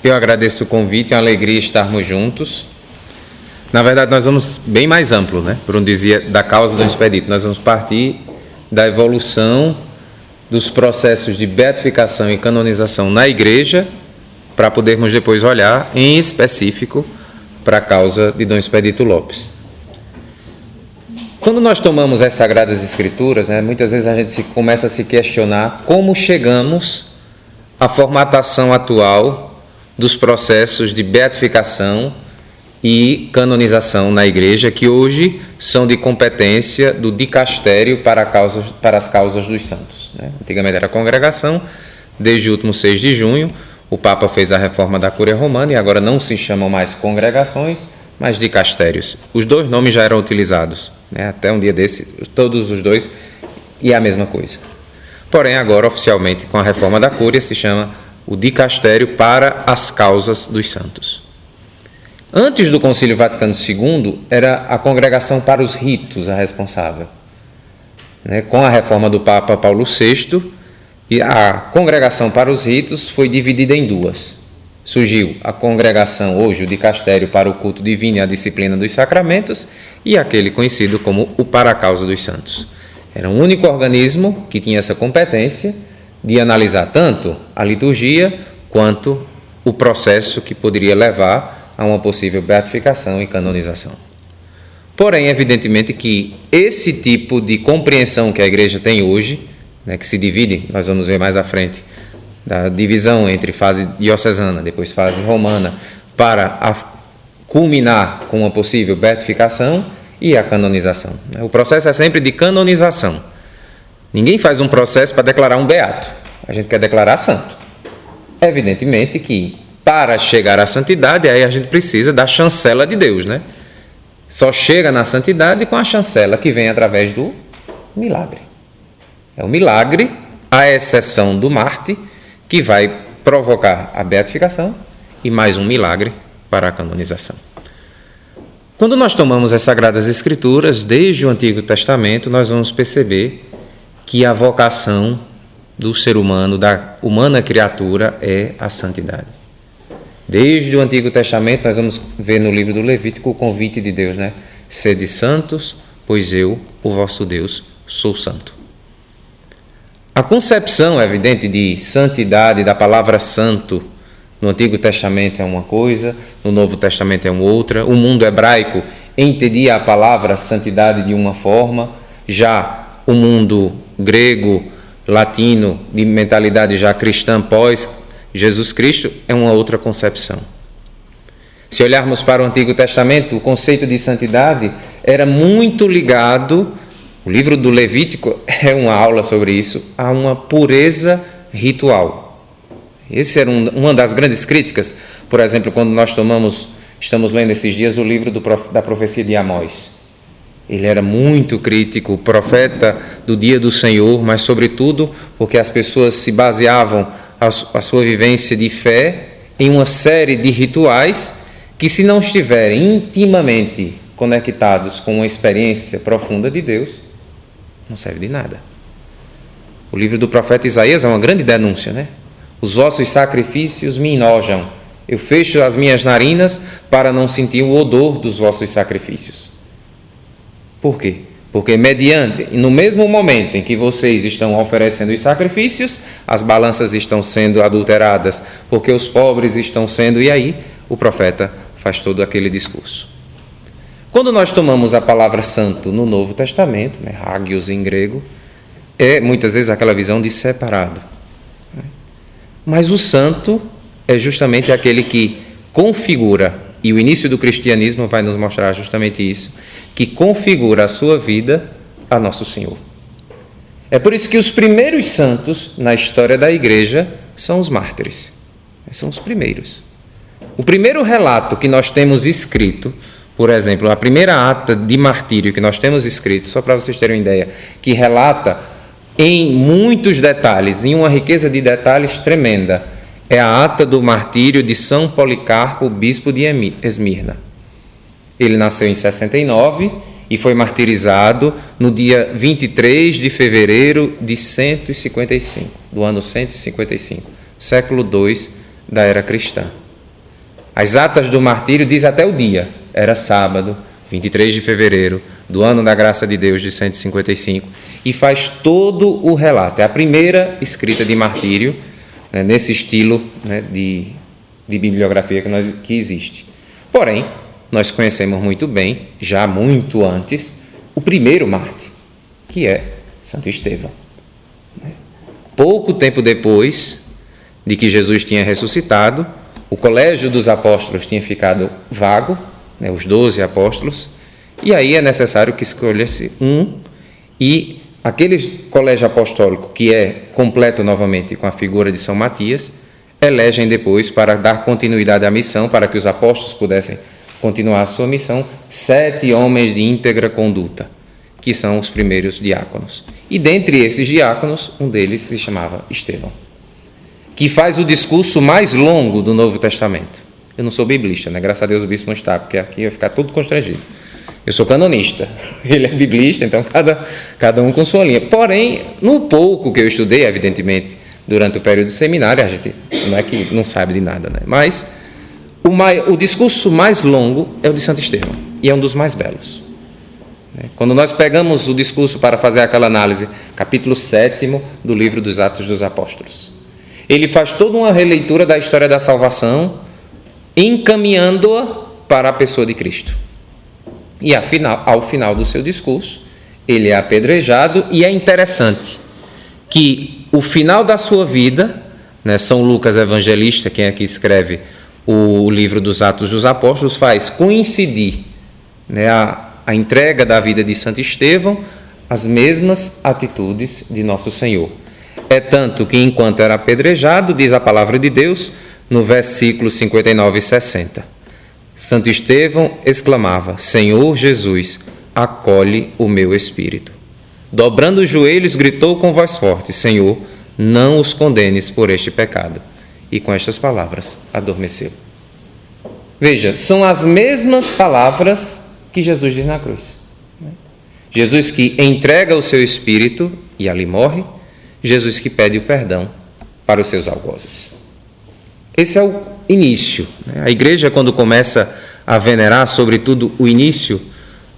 Eu agradeço o convite, é uma alegria estarmos juntos. Na verdade, nós vamos bem mais amplo, né? Por onde dizia da causa do expedito. Nós vamos partir da evolução dos processos de beatificação e canonização na Igreja, para podermos depois olhar em específico para a causa de Dom Expedito Lopes. Quando nós tomamos as Sagradas Escrituras, né, muitas vezes a gente começa a se questionar como chegamos à formatação atual dos processos de beatificação e canonização na Igreja, que hoje são de competência do dicastério para as causas dos santos. Né? Antigamente era a congregação, desde o último 6 de junho, o Papa fez a reforma da Cúria Romana e agora não se chamam mais congregações, mas dicastérios. Os dois nomes já eram utilizados, né? Até um dia desse, todos os dois, e é a mesma coisa. Porém, agora, oficialmente, com a reforma da Cúria, se chama o dicastério para as causas dos santos. Antes do Concílio Vaticano II, era a congregação para os ritos a responsável. Né? Com a reforma do Papa Paulo VI, e a congregação para os ritos foi dividida em duas. Surgiu a congregação, hoje o dicastério para o culto divino e a disciplina dos sacramentos, e aquele conhecido como o para a causa dos santos. Era um único organismo que tinha essa competência de analisar tanto a liturgia quanto o processo que poderia levar a uma possível beatificação e canonização. Porém, evidentemente que esse tipo de compreensão que a Igreja tem hoje, né, que se divide, nós vamos ver mais à frente, da divisão entre fase diocesana, depois fase romana, para culminar com uma possível beatificação e a canonização. O processo é sempre de canonização. Ninguém faz um processo para declarar um beato, a gente quer declarar santo. Evidentemente que para chegar à santidade, aí a gente precisa da chancela de Deus, né? Só chega na santidade com a chancela que vem através do milagre. É o milagre, à exceção do Marte, que vai provocar a beatificação e mais um milagre para a canonização. Quando nós tomamos as Sagradas Escrituras, desde o Antigo Testamento, nós vamos perceber que a vocação do ser humano, da humana criatura, é a santidade. Desde o Antigo Testamento, nós vamos ver no livro do Levítico o convite de Deus, né? Sede santos, pois eu, o vosso Deus, sou santo. A concepção evidente de santidade, da palavra santo, no Antigo Testamento é uma coisa, no Novo Testamento é uma outra. O mundo hebraico entendia a palavra santidade de uma forma, já o mundo grego, latino, de mentalidade já cristã pós Jesus Cristo, é uma outra concepção. Se olharmos para o Antigo Testamento, o conceito de santidade era muito ligado, o livro do Levítico é uma aula sobre isso, a uma pureza ritual. Essa era uma das grandes críticas, por exemplo, quando nós estamos lendo esses dias o livro da profecia de Amós. Ele era muito crítico, profeta do dia do Senhor, mas sobretudo porque as pessoas se baseavam a sua vivência de fé em uma série de rituais que, se não estiverem intimamente conectados com uma experiência profunda de Deus, não serve de nada. O livro do profeta Isaías é uma grande denúncia, né? Os vossos sacrifícios me enojam. Eu fecho as minhas narinas para não sentir o odor dos vossos sacrifícios. Por quê? Porque no mesmo momento em que vocês estão oferecendo os sacrifícios, as balanças estão sendo adulteradas, porque os pobres estão sendo... E aí o profeta faz todo aquele discurso. Quando nós tomamos a palavra santo no Novo Testamento, né, hagios em grego, é muitas vezes aquela visão de separado. Mas o santo é justamente aquele que configura, e o início do cristianismo vai nos mostrar justamente isso, que configura a sua vida a Nosso Senhor. É por isso que os primeiros santos na história da Igreja são os mártires. São os primeiros. O primeiro relato que nós temos escrito, por exemplo, a primeira ata de martírio que nós temos escrito, só para vocês terem uma ideia, que relata em muitos detalhes, em uma riqueza de detalhes tremenda, é a ata do martírio de São Policarpo, bispo de Esmirna. Ele nasceu em 69 e foi martirizado no dia 23 de fevereiro de 155, do ano 155, século II da era cristã. As atas do martírio diz até o dia. Era sábado, 23 de fevereiro, do ano da graça de Deus de 155, e faz todo o relato. É a primeira escrita de martírio, né, nesse estilo, né, de bibliografia que existe. Porém, nós conhecemos muito bem, já muito antes, o primeiro mártir, que é Santo Estevão. Pouco tempo depois de que Jesus tinha ressuscitado, o colégio dos apóstolos tinha ficado vago, né, os 12 apóstolos, e aí é necessário que escolha-se um, e aquele colégio apostólico, que é completo novamente com a figura de São Matias, elegem depois, para dar continuidade à missão, para que os apóstolos pudessem continuar a sua missão, 7 homens de íntegra conduta, que são os primeiros diáconos. E dentre esses diáconos, um deles se chamava Estevão, que faz o discurso mais longo do Novo Testamento. Eu não sou biblista, né? Graças a Deus o bispo não está, porque aqui ia ficar tudo constrangido. Eu sou canonista, ele é biblista, então cada um com sua linha. Porém, no pouco que eu estudei, evidentemente, durante o período do seminário, a gente não é que não sabe de nada, né? Mas o discurso mais longo é o de Santo Estevão, e é um dos mais belos. Quando nós pegamos o discurso para fazer aquela análise, capítulo 7 do livro dos Atos dos Apóstolos, ele faz toda uma releitura da história da salvação, encaminhando-a para a pessoa de Cristo. E ao final do seu discurso, ele é apedrejado, e é interessante que o final da sua vida, né, São Lucas Evangelista, quem aqui escreve o livro dos Atos dos Apóstolos, faz coincidir, né, a entrega da vida de Santo Estevão, as mesmas atitudes de Nosso Senhor. É tanto que, enquanto era apedrejado, diz a palavra de Deus, no versículo 59 e 60, Santo Estevão exclamava: Senhor Jesus, acolhe o meu espírito. Dobrando os joelhos, gritou com voz forte: Senhor, não os condenes por este pecado. E com estas palavras adormeceu. Veja, são as mesmas palavras que Jesus diz na cruz. Jesus que entrega o seu espírito e ali morre, Jesus que pede o perdão para os seus algozes. Esse é o início. A igreja, quando começa a venerar, sobretudo o início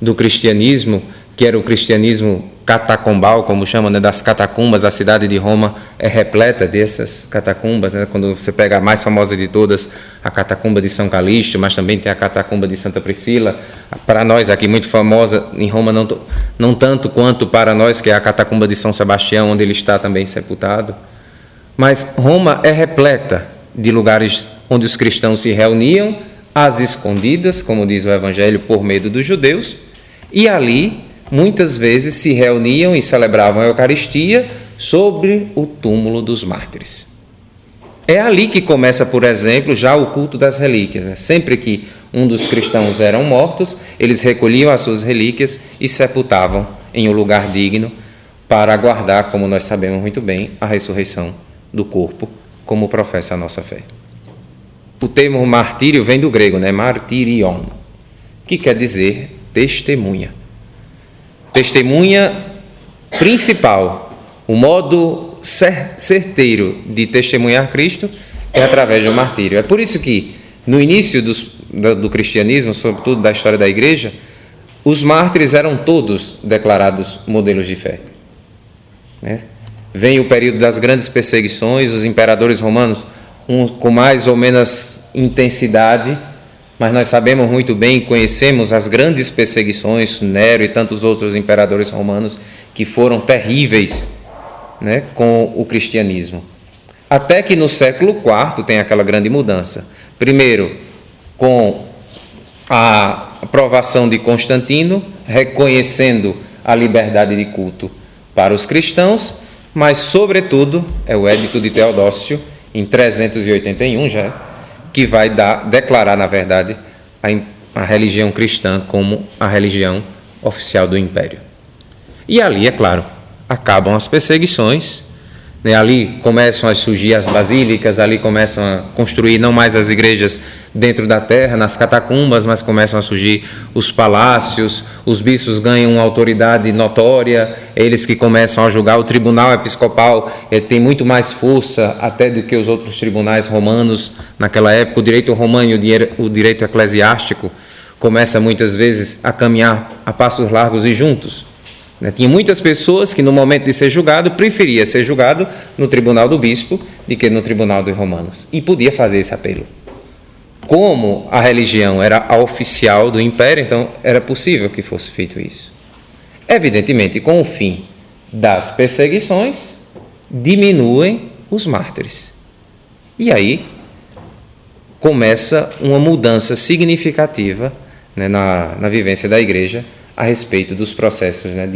do cristianismo, que era o cristianismo catacumbal, como chamam, né, das catacumbas, a cidade de Roma é repleta dessas catacumbas, né? Quando você pega a mais famosa de todas, a catacumba de São Calixto, mas também tem a catacumba de Santa Priscila, para nós aqui muito famosa, em Roma não tanto quanto para nós, que é a catacumba de São Sebastião, onde ele está também sepultado. Mas Roma é repleta de lugares onde os cristãos se reuniam às escondidas, como diz o Evangelho, por medo dos judeus, e ali muitas vezes se reuniam e celebravam a Eucaristia sobre o túmulo dos mártires. É ali que começa, por exemplo, já o culto das relíquias, né? Sempre que um dos cristãos eram mortos, eles recolhiam as suas relíquias e sepultavam em um lugar digno para aguardar, como nós sabemos muito bem, a ressurreição do corpo, como professa a nossa fé. O termo martírio vem do grego, né? Martirion, que quer dizer testemunha. Testemunha principal, o modo certeiro de testemunhar Cristo é através do martírio. É por isso que, no início do cristianismo, sobretudo da história da igreja, os mártires eram todos declarados modelos de fé. Vem o período das grandes perseguições, os imperadores romanos, uns com mais ou menos intensidade, mas nós sabemos muito bem, conhecemos as grandes perseguições, Nero e tantos outros imperadores romanos, que foram terríveis, né, com o cristianismo. Até que no século IV tem aquela grande mudança. Primeiro, com a aprovação de Constantino, reconhecendo a liberdade de culto para os cristãos, mas, sobretudo, é o Edito de Teodócio, em 381 já, que vai declarar, na verdade, a religião cristã como a religião oficial do Império. E ali, é claro, acabam as perseguições, né? Ali começam a surgir as basílicas, ali começam a construir não mais as igrejas dentro da terra, nas catacumbas, mas começam a surgir os palácios, os bispos ganham uma autoridade notória, eles que começam a julgar. O tribunal episcopal tem muito mais força até do que os outros tribunais romanos naquela época. O direito romano e o direito eclesiástico começa muitas vezes a caminhar a passos largos e juntos. Tinha muitas pessoas que no momento de ser julgado, preferia ser julgado no tribunal do bispo do que no tribunal dos romanos. E podia fazer esse apelo. Como a religião era a oficial do império, então era possível que fosse feito isso. Evidentemente, com o fim das perseguições, diminuem os mártires. E aí começa uma mudança significativa, né, na vivência da igreja a respeito dos processos, né,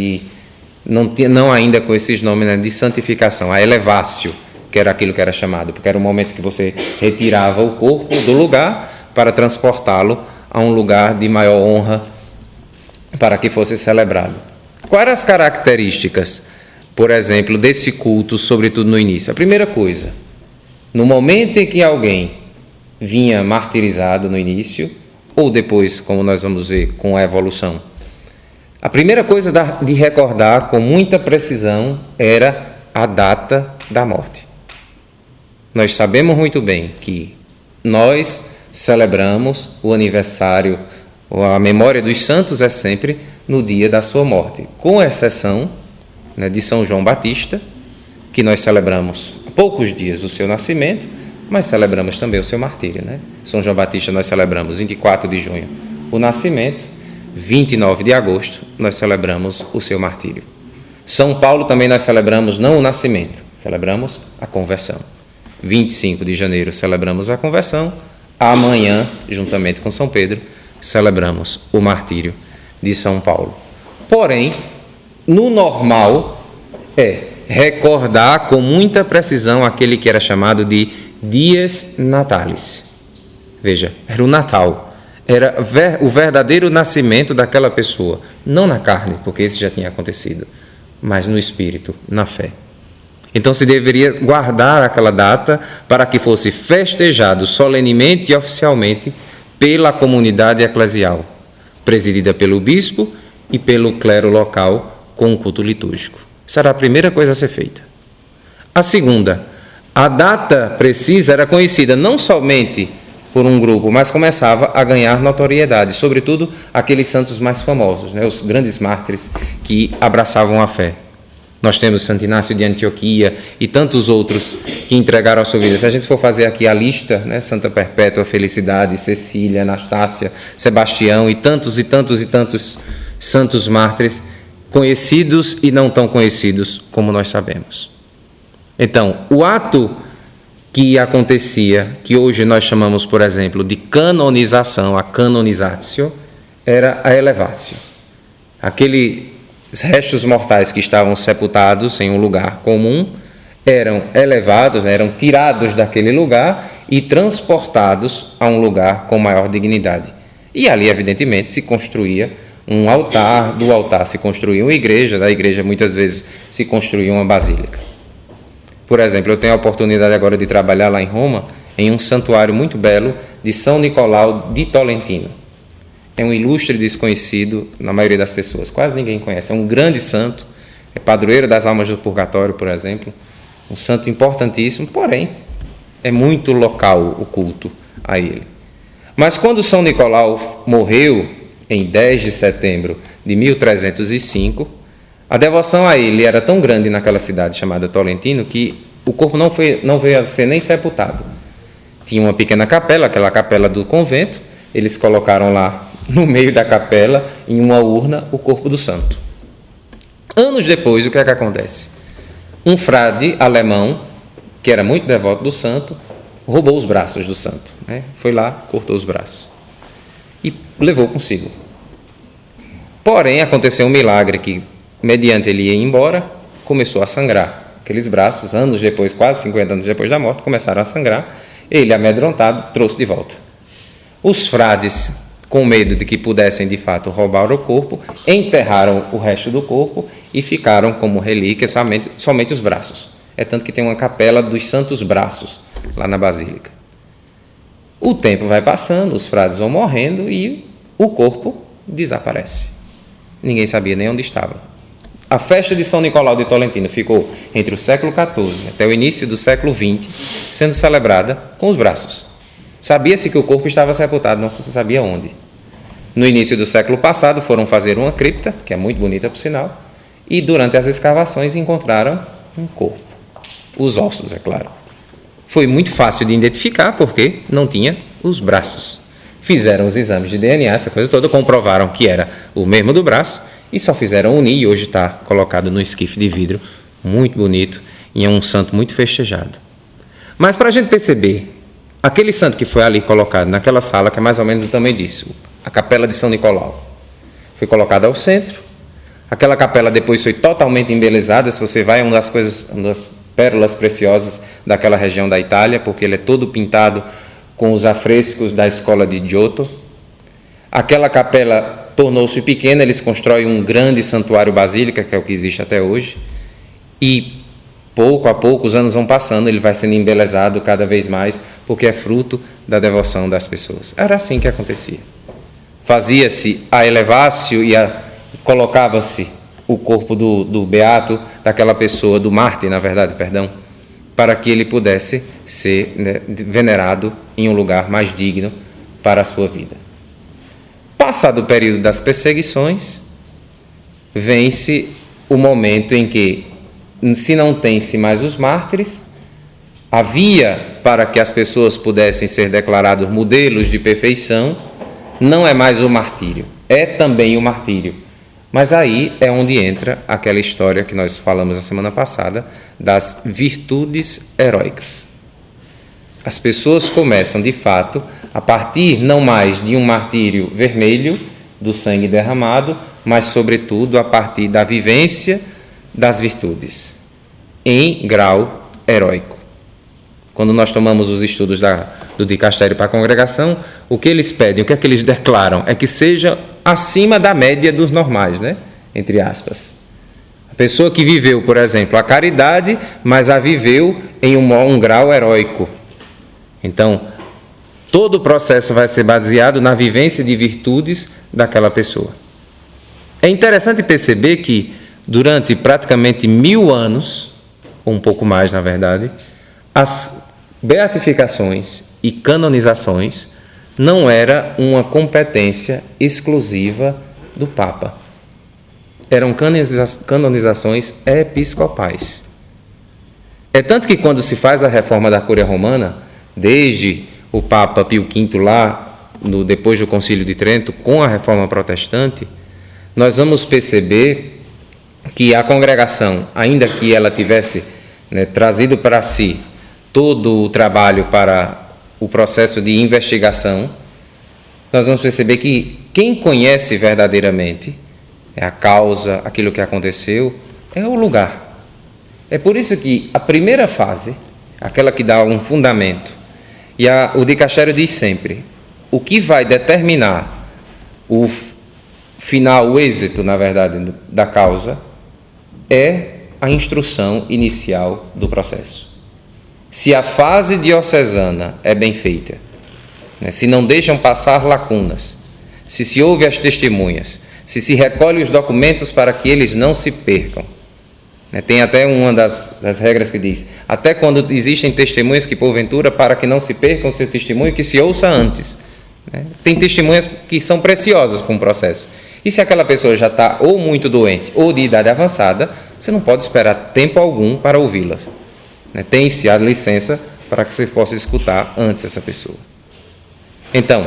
não ainda com esses nomes, né, de santificação, a elevácio, que era aquilo que era chamado, porque era o momento que você retirava o corpo do lugar para transportá-lo a um lugar de maior honra para que fosse celebrado. Quais eram as características, por exemplo, desse culto, sobretudo no início? A primeira coisa, no momento em que alguém vinha martirizado no início, ou depois, como nós vamos ver com a evolução, a primeira coisa de recordar com muita precisão era a data da morte. Nós sabemos muito bem que nós celebramos o aniversário, ou a memória dos santos é sempre no dia da sua morte, com exceção, né, de São João Batista, que nós celebramos há poucos dias o seu nascimento, mas celebramos também o seu martírio, né? São João Batista nós celebramos 24 de junho o nascimento, 29 de agosto nós celebramos o seu martírio. São Paulo também nós celebramos não o nascimento, celebramos a conversão. 25 de janeiro celebramos a conversão, amanhã, juntamente com São Pedro, celebramos o martírio de São Paulo. Porém, no normal é recordar com muita precisão aquele que era chamado de dies natalis. Veja, era o Natal, era o verdadeiro nascimento daquela pessoa, não na carne, porque esse já tinha acontecido, mas no espírito, na fé. Então se deveria guardar aquela data para que fosse festejado solenemente e oficialmente pela comunidade eclesial, presidida pelo bispo e pelo clero local com o culto litúrgico. Essa era a primeira coisa a ser feita. A segunda, a data precisa era conhecida não somente por um grupo, mas começava a ganhar notoriedade, sobretudo aqueles santos mais famosos, né, os grandes mártires que abraçavam a fé. Nós temos Santo Inácio de Antioquia e tantos outros que entregaram a sua vida. Se a gente for fazer aqui a lista, né, Santa Perpétua, Felicidade, Cecília, Anastácia, Sebastião e tantos santos mártires, conhecidos e não tão conhecidos como nós sabemos. Então, o ato que acontecia, que hoje nós chamamos, por exemplo, de canonização, a canonizatio, era a elevatio. Aqueles restos mortais que estavam sepultados em um lugar comum eram elevados, eram tirados daquele lugar e transportados a um lugar com maior dignidade. E ali, evidentemente, se construía um altar, do altar se construía uma igreja, da igreja muitas vezes se construía uma basílica. Por exemplo, eu tenho a oportunidade agora de trabalhar lá em Roma, em um santuário muito belo de São Nicolau di Tolentino. É um ilustre desconhecido na maioria das pessoas, quase ninguém conhece. É um grande santo, é padroeiro das almas do purgatório, por exemplo, um santo importantíssimo, porém, é muito local o culto a ele. Mas quando São Nicolau morreu, em 10 de setembro de 1305, a devoção a ele era tão grande naquela cidade chamada Tolentino que o corpo não veio a ser nem sepultado. Tinha uma pequena capela, aquela capela do convento, eles colocaram lá no meio da capela, em uma urna, o corpo do santo. Anos depois, o que é que acontece? Um frade alemão, que era muito devoto do santo, roubou os braços do santo, né? Foi lá, cortou os braços e levou consigo. Porém, aconteceu um milagre que, mediante ele ir embora, começou a sangrar. Aqueles braços, anos depois, quase 50 anos depois da morte, começaram a sangrar. Ele, amedrontado, trouxe de volta. Os frades, com medo de que pudessem de fato roubar o corpo, enterraram o resto do corpo e ficaram como relíquia somente os braços. É tanto que tem uma capela dos santos braços lá na Basílica. O tempo vai passando, os frades vão morrendo e o corpo desaparece. Ninguém sabia nem onde estava. A festa de São Nicolau de Tolentino ficou entre o século XIV até o início do século XX, sendo celebrada com os braços. Sabia-se que o corpo estava sepultado, não se sabia onde. No início do século passado foram fazer uma cripta, que é muito bonita por sinal, e durante as escavações encontraram um corpo. Os ossos, é claro. Foi muito fácil de identificar porque não tinha os braços. Fizeram os exames de DNA, essa coisa toda, comprovaram que era o mesmo do braço e só fizeram unir e hoje está colocado no esquife de vidro, muito bonito, e é um santo muito festejado. Mas para a gente perceber, aquele santo que foi ali colocado naquela sala, que é mais ou menos do tamanho disso, a Capela de São Nicolau, foi colocada ao centro. Aquela capela depois foi totalmente embelezada. Se você vai, é uma das pérolas preciosas daquela região da Itália, porque ele é todo pintado com os afrescos da escola de Giotto. Aquela capela tornou-se pequena, eles constroem um grande santuário basílica, que é o que existe até hoje, e pouco a pouco os anos vão passando, ele vai sendo embelezado cada vez mais, porque é fruto da devoção das pessoas. Era assim que acontecia. Fazia-se a elevácio e colocava-se o corpo do beato, daquela pessoa, do mártir, na verdade, para que ele pudesse ser venerado em um lugar mais digno para a sua vida. Passado o período das perseguições, vem-se o momento em que, se não tem-se mais os mártires, havia, para que as pessoas pudessem ser declarados modelos de perfeição, não é mais o martírio, é também o martírio. Mas aí é onde entra aquela história que nós falamos a semana passada, das virtudes heróicas. As pessoas começam, de fato, a partir não mais de um martírio vermelho, do sangue derramado, mas, sobretudo, a partir da vivência das virtudes, em grau heróico. Quando nós tomamos os estudos do dicastério para a congregação, o que eles pedem, o que é que eles declaram? É que seja acima da média dos normais, né? Entre aspas. A pessoa que viveu, por exemplo, a caridade, mas a viveu em um grau heróico. Então, todo o processo vai ser baseado na vivência de virtudes daquela pessoa. É interessante perceber que, durante praticamente 1000 anos, ou um pouco mais, na verdade, as beatificações e canonizações não era uma competência exclusiva do Papa. Eram canonizações episcopais. É tanto que quando se faz a reforma da Cúria Romana, desde o Papa Pio V lá, depois do Concílio de Trento, com a reforma protestante, nós vamos perceber que a congregação, ainda que ela tivesse trazido para si todo o trabalho para o processo de investigação, nós vamos perceber que quem conhece verdadeiramente a causa, aquilo que aconteceu, é o lugar. É por isso que a primeira fase, aquela que dá um fundamento, e o dicastério diz sempre, o que vai determinar o final, o êxito, na verdade, da causa, é a instrução inicial do processo. Se a fase diocesana é bem feita, se não deixam passar lacunas, se ouve as testemunhas, se recolhe os documentos para que eles não se percam. Tem até uma das regras que diz, até quando existem testemunhas que, porventura, para que não se percam o seu testemunho, que se ouça antes. Tem testemunhas que são preciosas para um processo. E se aquela pessoa já está ou muito doente ou de idade avançada, você não pode esperar tempo algum para ouvi-las. Tem-se a licença para que você possa escutar antes essa pessoa. Então,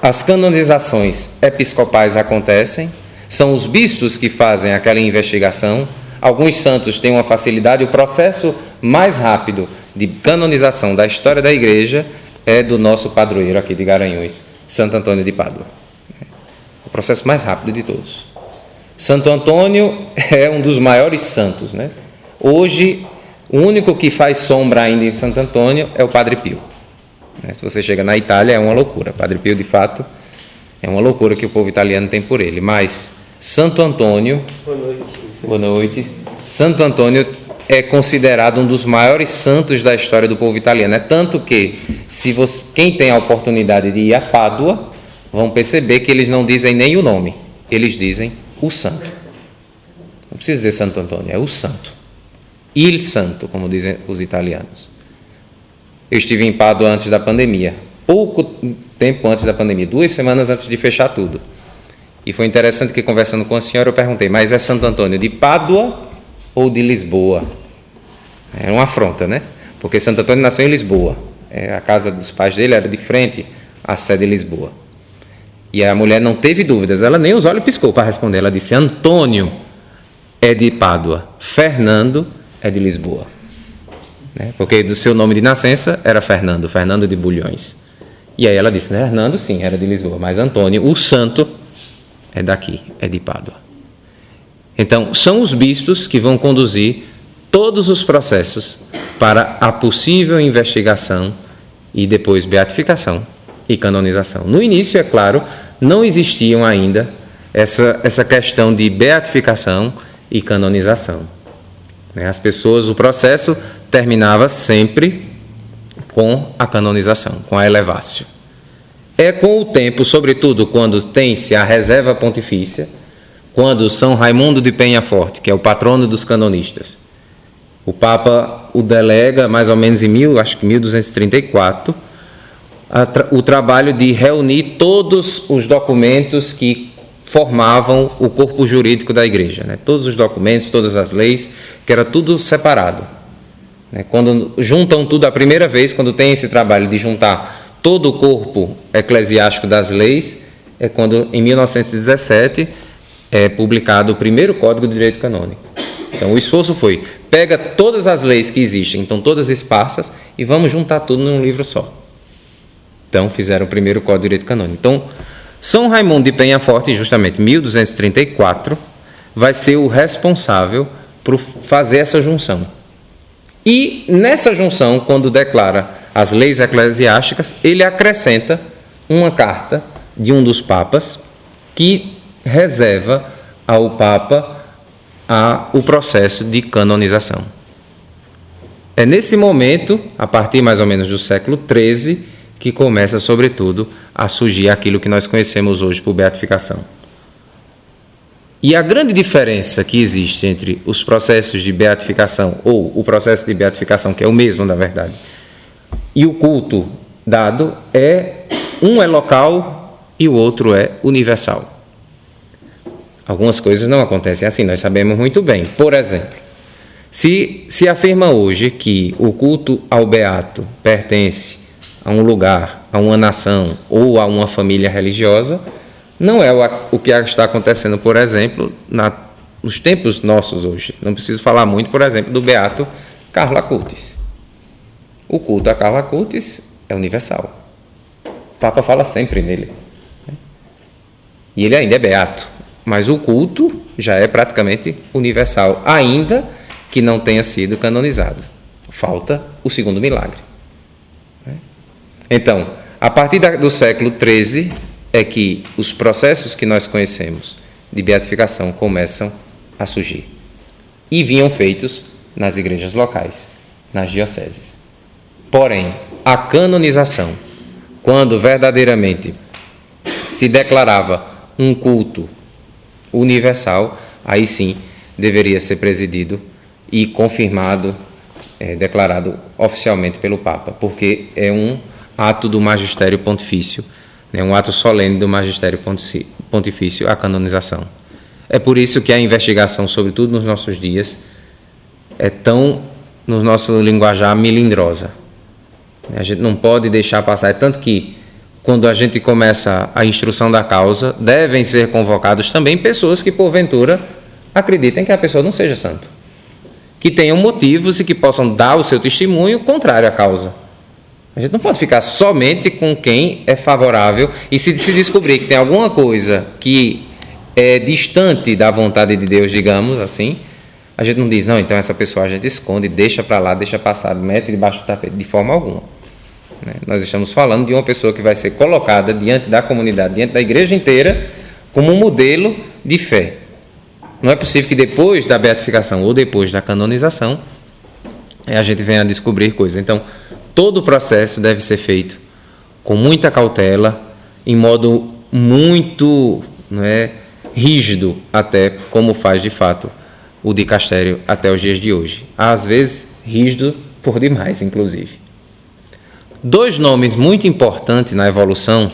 as canonizações episcopais acontecem, são os bispos que fazem aquela investigação. Alguns santos têm uma facilidade, o processo mais rápido de canonização da história da Igreja é do nosso padroeiro aqui de Garanhuns, Santo Antônio de Pádua. O processo mais rápido de todos. Santo Antônio é um dos maiores santos, Hoje, o único que faz sombra ainda em Santo Antônio é o Padre Pio. Se você chega na Itália, é uma loucura. Padre Pio, de fato, é uma loucura que o povo italiano tem por ele. Mas Santo Antônio... Boa noite. Boa noite. Santo Antônio é considerado um dos maiores santos da história do povo italiano. É tanto que quem tem a oportunidade de ir a Pádua, vão perceber que eles não dizem nem o nome, eles dizem o santo. Não precisa dizer Santo Antônio, é o santo. Il Santo, como dizem os italianos. Eu estive em Pádua antes da pandemia, pouco tempo antes da pandemia, 2 semanas antes de fechar tudo. E foi interessante que, conversando com a senhora, eu perguntei, mas é Santo Antônio de Pádua ou de Lisboa? É uma afronta, né? Porque Santo Antônio nasceu em Lisboa. A casa dos pais dele era de frente à sede de Lisboa. E a mulher não teve dúvidas, ela nem os olhos piscou para responder. Ela disse, Antônio é de Pádua, Fernando é de Lisboa. Porque do seu nome de nascença era Fernando, Fernando de Bulhões. E aí ela disse, né, Fernando sim, era de Lisboa, mas Antônio, o santo, é daqui, é de Pádua. Então, são os bispos que vão conduzir todos os processos para a possível investigação e depois beatificação e canonização. No início, é claro, não existiam ainda essa questão de beatificação e canonização. As pessoas, o processo terminava sempre com a canonização, com a elevatio. É com o tempo, sobretudo quando tem-se a reserva pontifícia, quando São Raimundo de Penhaforte, que é o patrono dos canonistas, o Papa o delega mais ou menos em 1234, o trabalho de reunir todos os documentos que formavam o corpo jurídico da Igreja, todos os documentos, todas as leis, que era tudo separado. Quando juntam tudo a primeira vez, quando tem esse trabalho de juntar todo o corpo eclesiástico das leis, é quando, em 1917, é publicado o primeiro Código de Direito Canônico. Então, o esforço foi, pega todas as leis que existem, então todas esparsas, e vamos juntar tudo num livro só. Então, fizeram o primeiro Código de Direito Canônico. Então, São Raimundo de Penhaforte, justamente em 1234, vai ser o responsável por fazer essa junção. E nessa junção, quando declara as leis eclesiásticas, ele acrescenta uma carta de um dos papas que reserva ao Papa o processo de canonização. É nesse momento, a partir mais ou menos do século XIII, que começa, sobretudo, a surgir aquilo que nós conhecemos hoje por beatificação. E a grande diferença que existe entre os processos de beatificação, ou o processo de beatificação, que é o mesmo, na verdade, e o culto dado, um é local e o outro é universal. Algumas coisas não acontecem assim, nós sabemos muito bem. Por exemplo, se afirma hoje que o culto ao beato pertence a um lugar, a uma nação ou a uma família religiosa, não é o que está acontecendo, por exemplo, nos tempos nossos hoje. Não preciso falar muito, por exemplo, do beato Carlo Acutis. O culto a Carlo Acutis é universal. O Papa fala sempre nele. E ele ainda é beato, mas o culto já é praticamente universal, ainda que não tenha sido canonizado. Falta o segundo milagre. Então, a partir do século XIII é que os processos que nós conhecemos de beatificação começam a surgir. E vinham feitos nas igrejas locais, nas dioceses. Porém, a canonização, quando verdadeiramente se declarava um culto universal, aí sim deveria ser presidido e confirmado, declarado oficialmente pelo Papa, porque é um ato do magistério pontifício, um ato solene do magistério pontifício, a canonização. É por isso que a investigação, sobretudo nos nossos dias, é tão, no nosso linguajar, melindrosa. A gente não pode deixar passar. É tanto que, quando a gente começa a instrução da causa, devem ser convocados também pessoas que, porventura, acreditem que a pessoa não seja santo, que tenham motivos e que possam dar o seu testemunho contrário à causa. A gente não pode ficar somente com quem é favorável, e se descobrir que tem alguma coisa que é distante da vontade de Deus, digamos assim, a gente não diz, não, então essa pessoa a gente esconde, deixa para lá, deixa passar, mete debaixo do tapete, de forma alguma. Nós estamos falando de uma pessoa que vai ser colocada diante da comunidade, diante da igreja inteira, como um modelo de fé. Não é possível que depois da beatificação ou depois da canonização a gente venha a descobrir coisas. Então, todo o processo deve ser feito com muita cautela, em modo muito rígido, até como faz de fato o dicastério até os dias de hoje. Às vezes, rígido por demais, inclusive. 2 nomes muito importantes na evolução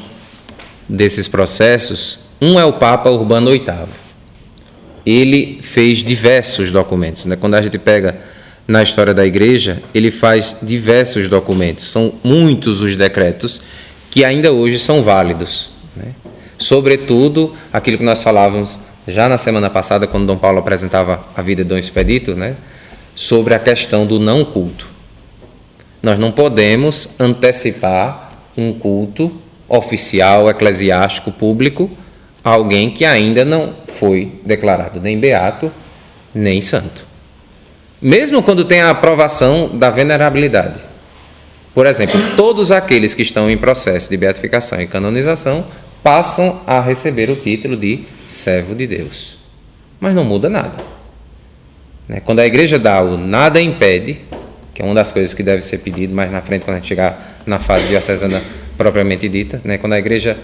desses processos, um é o Papa Urbano VIII. Ele fez diversos documentos. Quando a gente pega na história da Igreja, ele faz diversos documentos. São muitos os decretos que ainda hoje são válidos. Sobretudo, aquilo que nós falávamos já na semana passada, quando Dom Paulo apresentava a vida de Dom Expedito, sobre a questão do não culto. Nós não podemos antecipar um culto oficial, eclesiástico, público, a alguém que ainda não foi declarado nem beato, nem santo. Mesmo quando tem a aprovação da venerabilidade. Por exemplo, todos aqueles que estão em processo de beatificação e canonização passam a receber o título de servo de Deus. Mas não muda nada. Quando a Igreja dá o nada impede, que é uma das coisas que deve ser pedido mais na frente, quando a gente chegar na fase diocesana propriamente dita, quando a Igreja,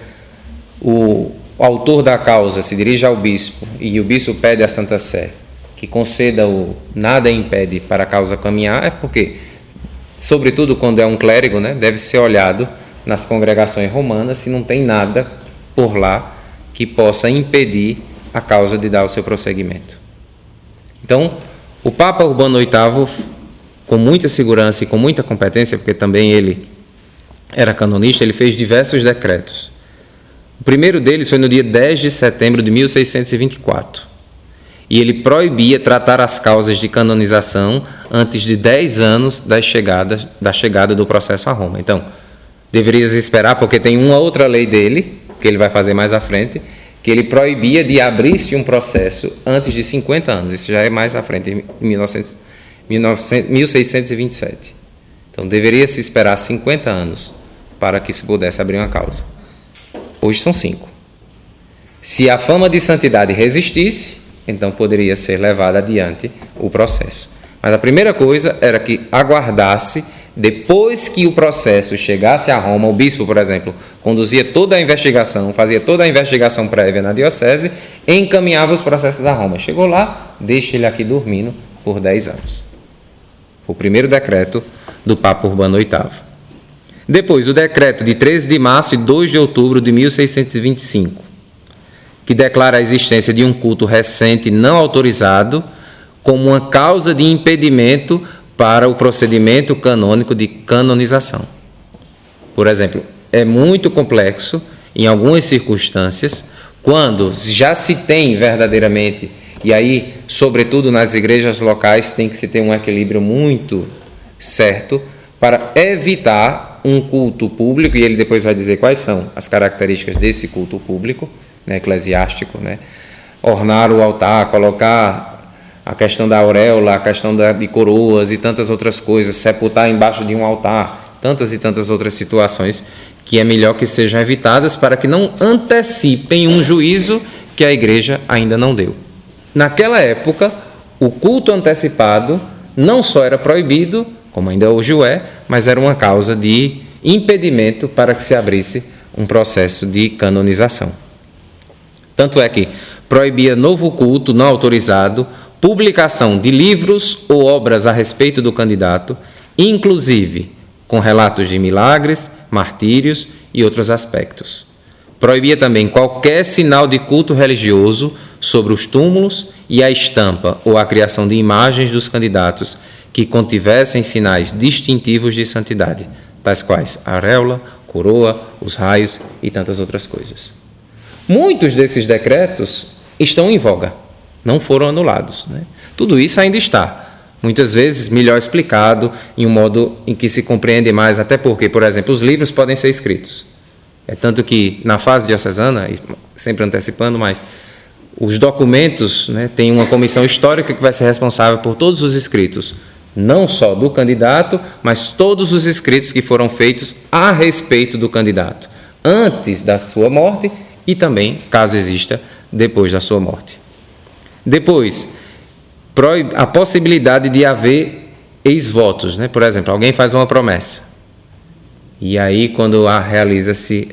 o autor da causa se dirige ao bispo e o bispo pede à Santa Sé que conceda o nada impede para a causa caminhar, é porque, sobretudo quando é um clérigo, deve ser olhado nas congregações romanas se não tem nada por lá que possa impedir a causa de dar o seu prosseguimento. Então, o Papa Urbano VIII, com muita segurança e com muita competência, porque também ele era canonista, ele fez diversos decretos. O primeiro deles foi no dia 10 de setembro de 1624. E ele proibia tratar as causas de canonização antes de 10 anos da chegada do processo a Roma. Então, deverias esperar, porque tem uma outra lei dele, que ele vai fazer mais à frente, que ele proibia de abrir-se um processo antes de 50 anos. Isso já é mais à frente, em 1627. Então, deveria se esperar 50 anos para que se pudesse abrir uma causa. Hoje são 5. Se a fama de santidade resistisse, então poderia ser levado adiante o processo. Mas a primeira coisa era que aguardasse, depois que o processo chegasse a Roma, o bispo, por exemplo, conduzia toda a investigação, fazia toda a investigação prévia na diocese, encaminhava os processos a Roma. Chegou lá, deixa ele aqui dormindo por 10 anos. Foi o primeiro decreto do Papa Urbano VIII. Depois, o decreto de 13 de março e 2 de outubro de 1625, que declara a existência de um culto recente não autorizado como uma causa de impedimento para o procedimento canônico de canonização. Por exemplo, é muito complexo, em algumas circunstâncias, quando já se tem verdadeiramente, e aí, sobretudo nas igrejas locais, tem que se ter um equilíbrio muito certo para evitar um culto público, e ele depois vai dizer quais são as características desse culto público, eclesiástico, ornar o altar, colocar a questão da auréola, a questão de coroas e tantas outras coisas, sepultar embaixo de um altar, tantas e tantas outras situações que é melhor que sejam evitadas para que não antecipem um juízo que a Igreja ainda não deu. Naquela época, o culto antecipado não só era proibido, como ainda hoje o é, mas era uma causa de impedimento para que se abrisse um processo de canonização. Tanto é que proibia novo culto não autorizado, publicação de livros ou obras a respeito do candidato, inclusive com relatos de milagres, martírios e outros aspectos. Proibia também qualquer sinal de culto religioso sobre os túmulos e a estampa ou a criação de imagens dos candidatos que contivessem sinais distintivos de santidade, tais quais a auréola, coroa, os raios e tantas outras coisas. Muitos desses decretos estão em voga, não foram anulados. Tudo isso ainda está, muitas vezes melhor explicado, em um modo em que se compreende mais, até porque, por exemplo, os livros podem ser escritos. É tanto que, na fase diocesana, sempre antecipando, mas os documentos, tem uma comissão histórica que vai ser responsável por todos os escritos, não só do candidato, mas todos os escritos que foram feitos a respeito do candidato, antes da sua morte e também, caso exista, depois da sua morte. Depois, a possibilidade de haver ex-votos. Por exemplo, alguém faz uma promessa E aí, quando realiza-se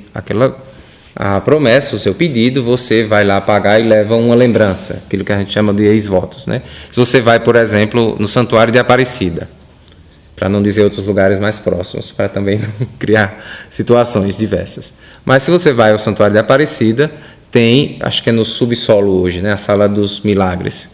a promessa, o seu pedido, você vai lá pagar e leva uma lembrança, aquilo que a gente chama de ex-votos, né? Se você vai, por exemplo, no Santuário de Aparecida, para não dizer outros lugares mais próximos, para também não criar situações diversas. Mas se você vai ao Santuário de Aparecida, tem, acho que é no subsolo hoje, né? A Sala dos Milagres.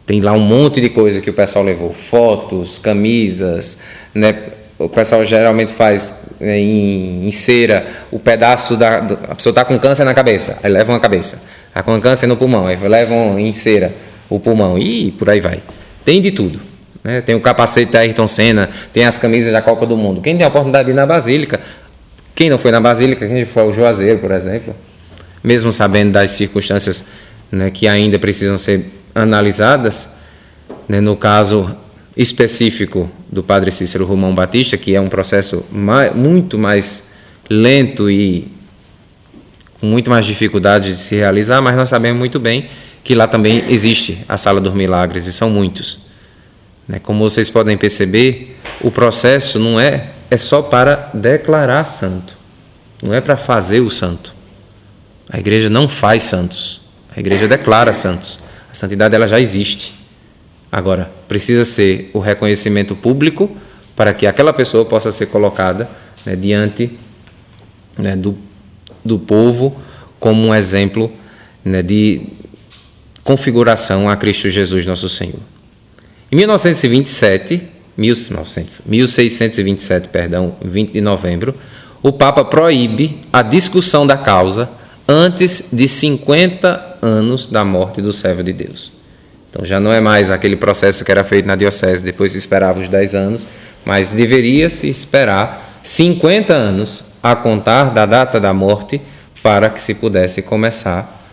Tem lá um monte de coisa que o pessoal levou, fotos, camisas, né? O pessoal geralmente faz em cera o pedaço a pessoa está com câncer na cabeça, aí leva uma cabeça. Está com câncer no pulmão, aí levam em cera o pulmão e por aí vai. Tem de tudo, né? Tem o capacete da Ayrton Senna, tem as camisas da Copa do Mundo. Quem tem a oportunidade de ir na Basílica, quem não foi na Basílica, quem foi ao Juazeiro, por exemplo, mesmo sabendo das circunstâncias, né, que ainda precisam ser analisadas, né, no caso específico do Padre Cícero Romão Batista, que é um processo muito mais lento e com muito mais dificuldade de se realizar, mas nós sabemos muito bem que lá também existe a Sala dos Milagres, e são muitos. Como vocês podem perceber, o processo não é só para declarar santo, não é para fazer o santo. A igreja não faz santos, a igreja declara santos. A santidade ela já existe. Agora, precisa ser o reconhecimento público para que aquela pessoa possa ser colocada, né, diante, né, do povo como um exemplo, né, de configuração a Cristo Jesus, nosso Senhor. Em 1627, 20 de novembro, o Papa proíbe a discussão da causa antes de 50 anos da morte do servo de Deus. Então já não é mais aquele processo que era feito na diocese, depois se esperava os 10 anos, mas deveria-se esperar 50 anos a contar da data da morte para que se pudesse começar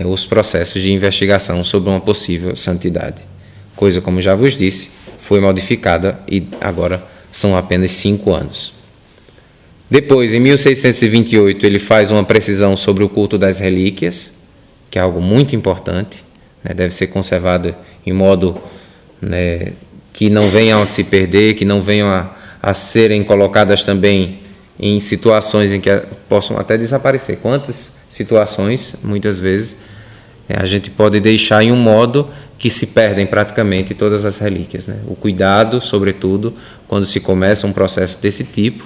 os processos de investigação sobre uma possível santidade. Coisa, como já vos disse, foi modificada e agora são apenas 5 anos. Depois, em 1628, ele faz uma precisão sobre o culto das relíquias, que é algo muito importante. Deve ser conservado em modo, né, que não venham a se perder, que não venham a serem colocadas também em situações em que possam até desaparecer. Quantas situações, muitas vezes, a gente pode deixar em um modo que se perdem praticamente todas as relíquias, né? O cuidado, sobretudo, quando se começa um processo desse tipo,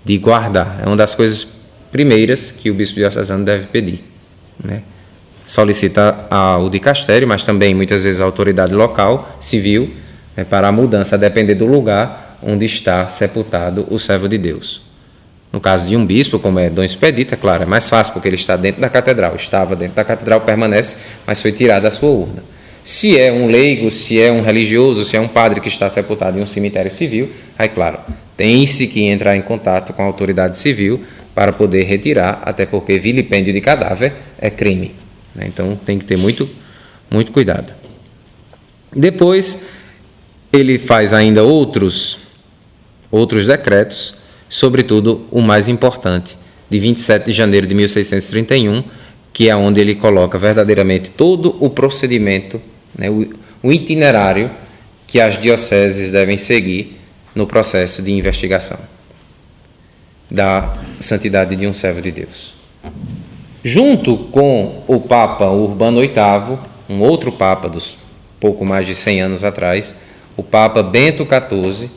de guardar. É uma das coisas primeiras que o bispo diocesano deve pedir, né? Solicita ao dicastério, mas também muitas vezes a autoridade local, civil, né, para a mudança, a depender do lugar onde está sepultado o servo de Deus. No caso de um bispo, como é Dom Expedito, é claro, é mais fácil, porque ele está dentro da catedral, estava dentro da catedral, permanece, mas foi tirado da sua urna. Se é um leigo, se é um religioso, se é um padre que está sepultado em um cemitério civil, aí, claro, tem-se que entrar em contato com a autoridade civil para poder retirar, até porque vilipêndio de cadáver é crime. Então tem que ter muito cuidado. Depois ele faz ainda outros decretos, sobretudo o mais importante, de 27 de janeiro de 1631, que é onde ele coloca verdadeiramente todo o procedimento, né, o itinerário que as dioceses devem seguir no processo de investigação da santidade de um servo de Deus. Junto com o Papa Urbano VIII, um outro Papa dos pouco mais de 100 anos atrás, o Papa Bento XIV,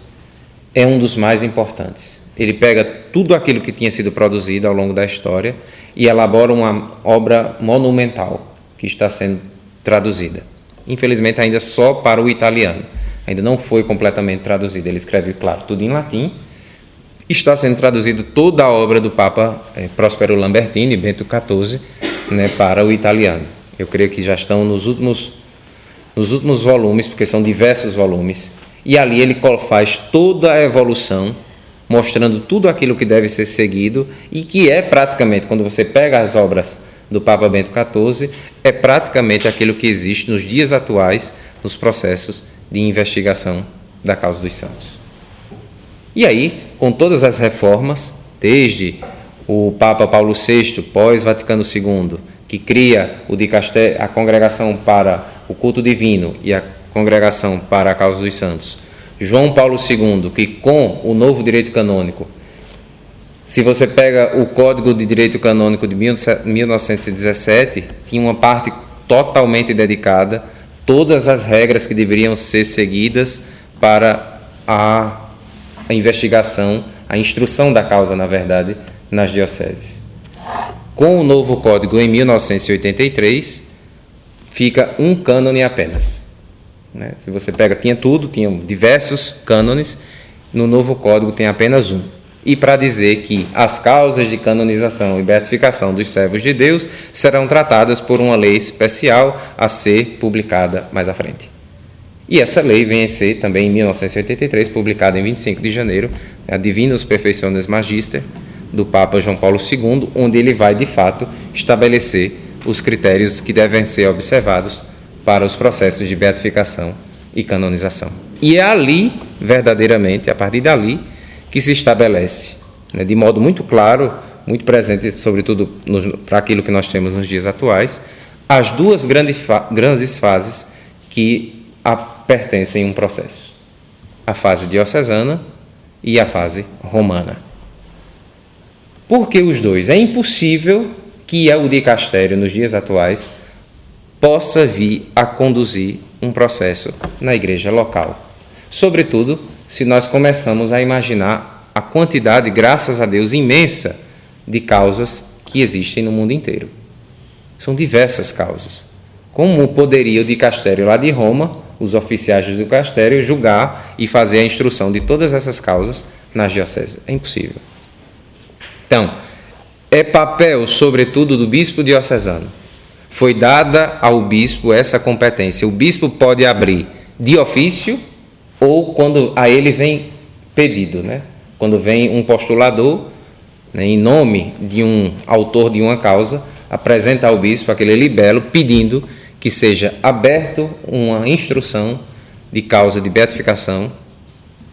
é um dos mais importantes. Ele pega tudo aquilo que tinha sido produzido ao longo da história e elabora uma obra monumental que está sendo traduzida. Infelizmente, ainda só para o italiano. Ainda não foi completamente traduzida. Ele escreve, claro, tudo em latim. Está sendo traduzida toda a obra do Papa Próspero Lambertini, Bento XIV, né, para o italiano. Eu creio que já estão nos últimos volumes, porque são diversos volumes, e ali ele faz toda a evolução, mostrando tudo aquilo que deve ser seguido, e que é praticamente, quando você pega as obras do Papa Bento XIV, é praticamente aquilo que existe nos dias atuais, nos processos de investigação da causa dos santos. E aí, com todas as reformas, desde o Papa Paulo VI, pós-Vaticano II, que cria a Congregação para o Culto Divino e a Congregação para a Causa dos Santos, João Paulo II, que com o novo direito canônico Se você pega o Código de Direito Canônico de 1917, tinha uma parte totalmente dedicada, todas as regras que deveriam ser seguidas para a investigação, a instrução da causa, na verdade, nas dioceses. Com o novo Código, em 1983, fica um cânone apenas. Se você pega, tinham diversos cânones, no novo Código tem apenas um. E para dizer que as causas de canonização e beatificação dos servos de Deus serão tratadas por uma lei especial a ser publicada mais à frente. E essa lei vem a ser também em 1983, publicada em 25 de janeiro, a Divinus Perfectionis Magister, do Papa João Paulo II, onde ele vai, de fato, estabelecer os critérios que devem ser observados para os processos de beatificação e canonização. E é ali, verdadeiramente, a partir dali, que se estabelece, de modo muito claro, muito presente, sobretudo para aquilo que nós temos nos dias atuais, as duas grandes fases que pertencem a um processo: a fase diocesana e a fase romana. Por que os dois? É impossível que o dicastério, nos dias atuais, possa vir a conduzir um processo na igreja local. Sobretudo, se nós começamos a imaginar a quantidade, graças a Deus, imensa de causas que existem no mundo inteiro. São diversas causas. Como poderia o dicastério lá de Roma, os oficiais do dicastério, julgar e fazer a instrução de todas essas causas nas dioceses? É impossível. Então, é papel, sobretudo, do bispo diocesano. Foi dada ao bispo essa competência. O bispo pode abrir de ofício ou quando a ele vem pedido, Quando vem um postulador, em nome de um autor de uma causa, apresenta ao bispo aquele libelo pedindo que seja aberto uma instrução de causa de beatificação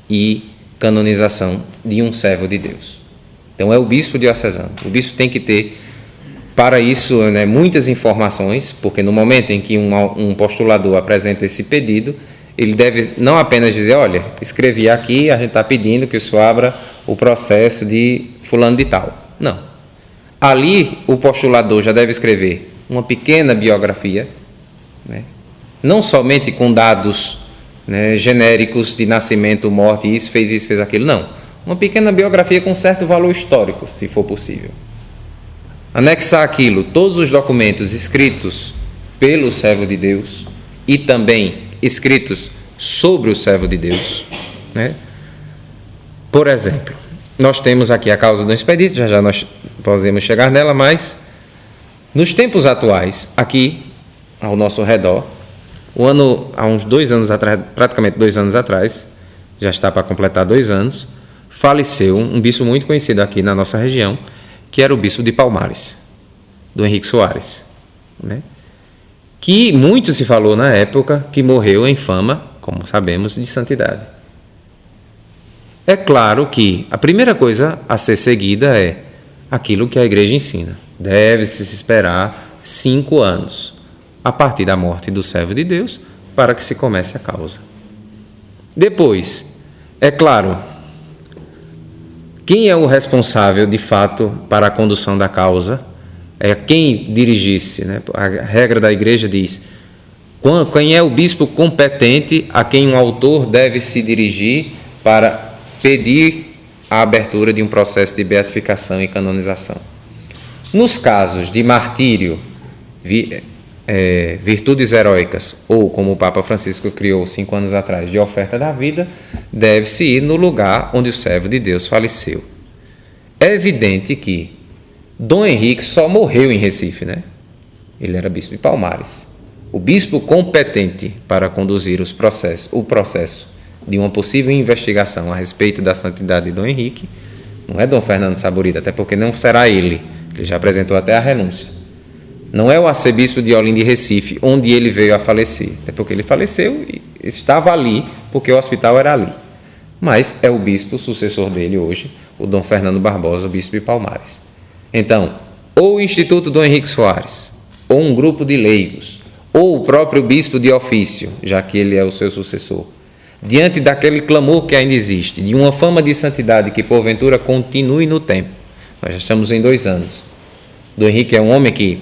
e canonização de um servo de Deus. Então é o bispo diocesano. O bispo tem que ter, para isso, muitas informações, porque no momento em que um postulador apresenta esse pedido, ele deve não apenas dizer: olha, escrevi aqui, a gente está pedindo que o senhor abra o processo de fulano de tal. Não. Ali, o postulador já deve escrever uma pequena biografia, não somente com dados genéricos de nascimento, morte, isso, fez aquilo, não. Uma pequena biografia com certo valor histórico, se for possível. Anexar aquilo, todos os documentos escritos pelo servo de Deus e também escritos sobre o servo de Deus. Por exemplo, nós temos aqui a causa do expedito, já nós podemos chegar nela, mas nos tempos atuais, aqui ao nosso redor, há uns 2 anos atrás, praticamente 2 anos atrás, já está para completar 2 anos, faleceu um bispo muito conhecido aqui na nossa região, que era o bispo de Palmares, do Henrique Soares, que muito se falou na época que morreu em fama, como sabemos, de santidade. É claro que a primeira coisa a ser seguida é aquilo que a igreja ensina. Deve-se esperar 5 anos, a partir da morte do servo de Deus, para que se comece a causa. Depois, é claro, quem é o responsável, de fato, para a condução da causa? É quem dirigisse, A regra da igreja diz: quem é o bispo competente a quem um autor deve se dirigir para pedir a abertura de um processo de beatificação e canonização. Nos casos de martírio, virtudes heróicas, ou como o Papa Francisco criou 5 anos atrás, de oferta da vida, deve-se ir no lugar onde o servo de Deus faleceu. É evidente que Dom Henrique só morreu em Recife, Ele era bispo de Palmares. O bispo competente para conduzir o processo de uma possível investigação a respeito da santidade de Dom Henrique não é Dom Fernando Saburida, até porque não será ele. Ele já apresentou até a renúncia. Não é o arcebispo de Olinda e Recife, onde ele veio a falecer, até porque ele faleceu e estava ali, porque o hospital era ali. Mas é o bispo sucessor dele hoje, o Dom Fernando Barbosa, bispo de Palmares. Então, ou o Instituto Dom Henrique Soares, ou um grupo de leigos, ou o próprio bispo de ofício, já que ele é o seu sucessor, diante daquele clamor que ainda existe, de uma fama de santidade que porventura continue no tempo, Nós já estamos em 2 anos. Dom Henrique é um homem que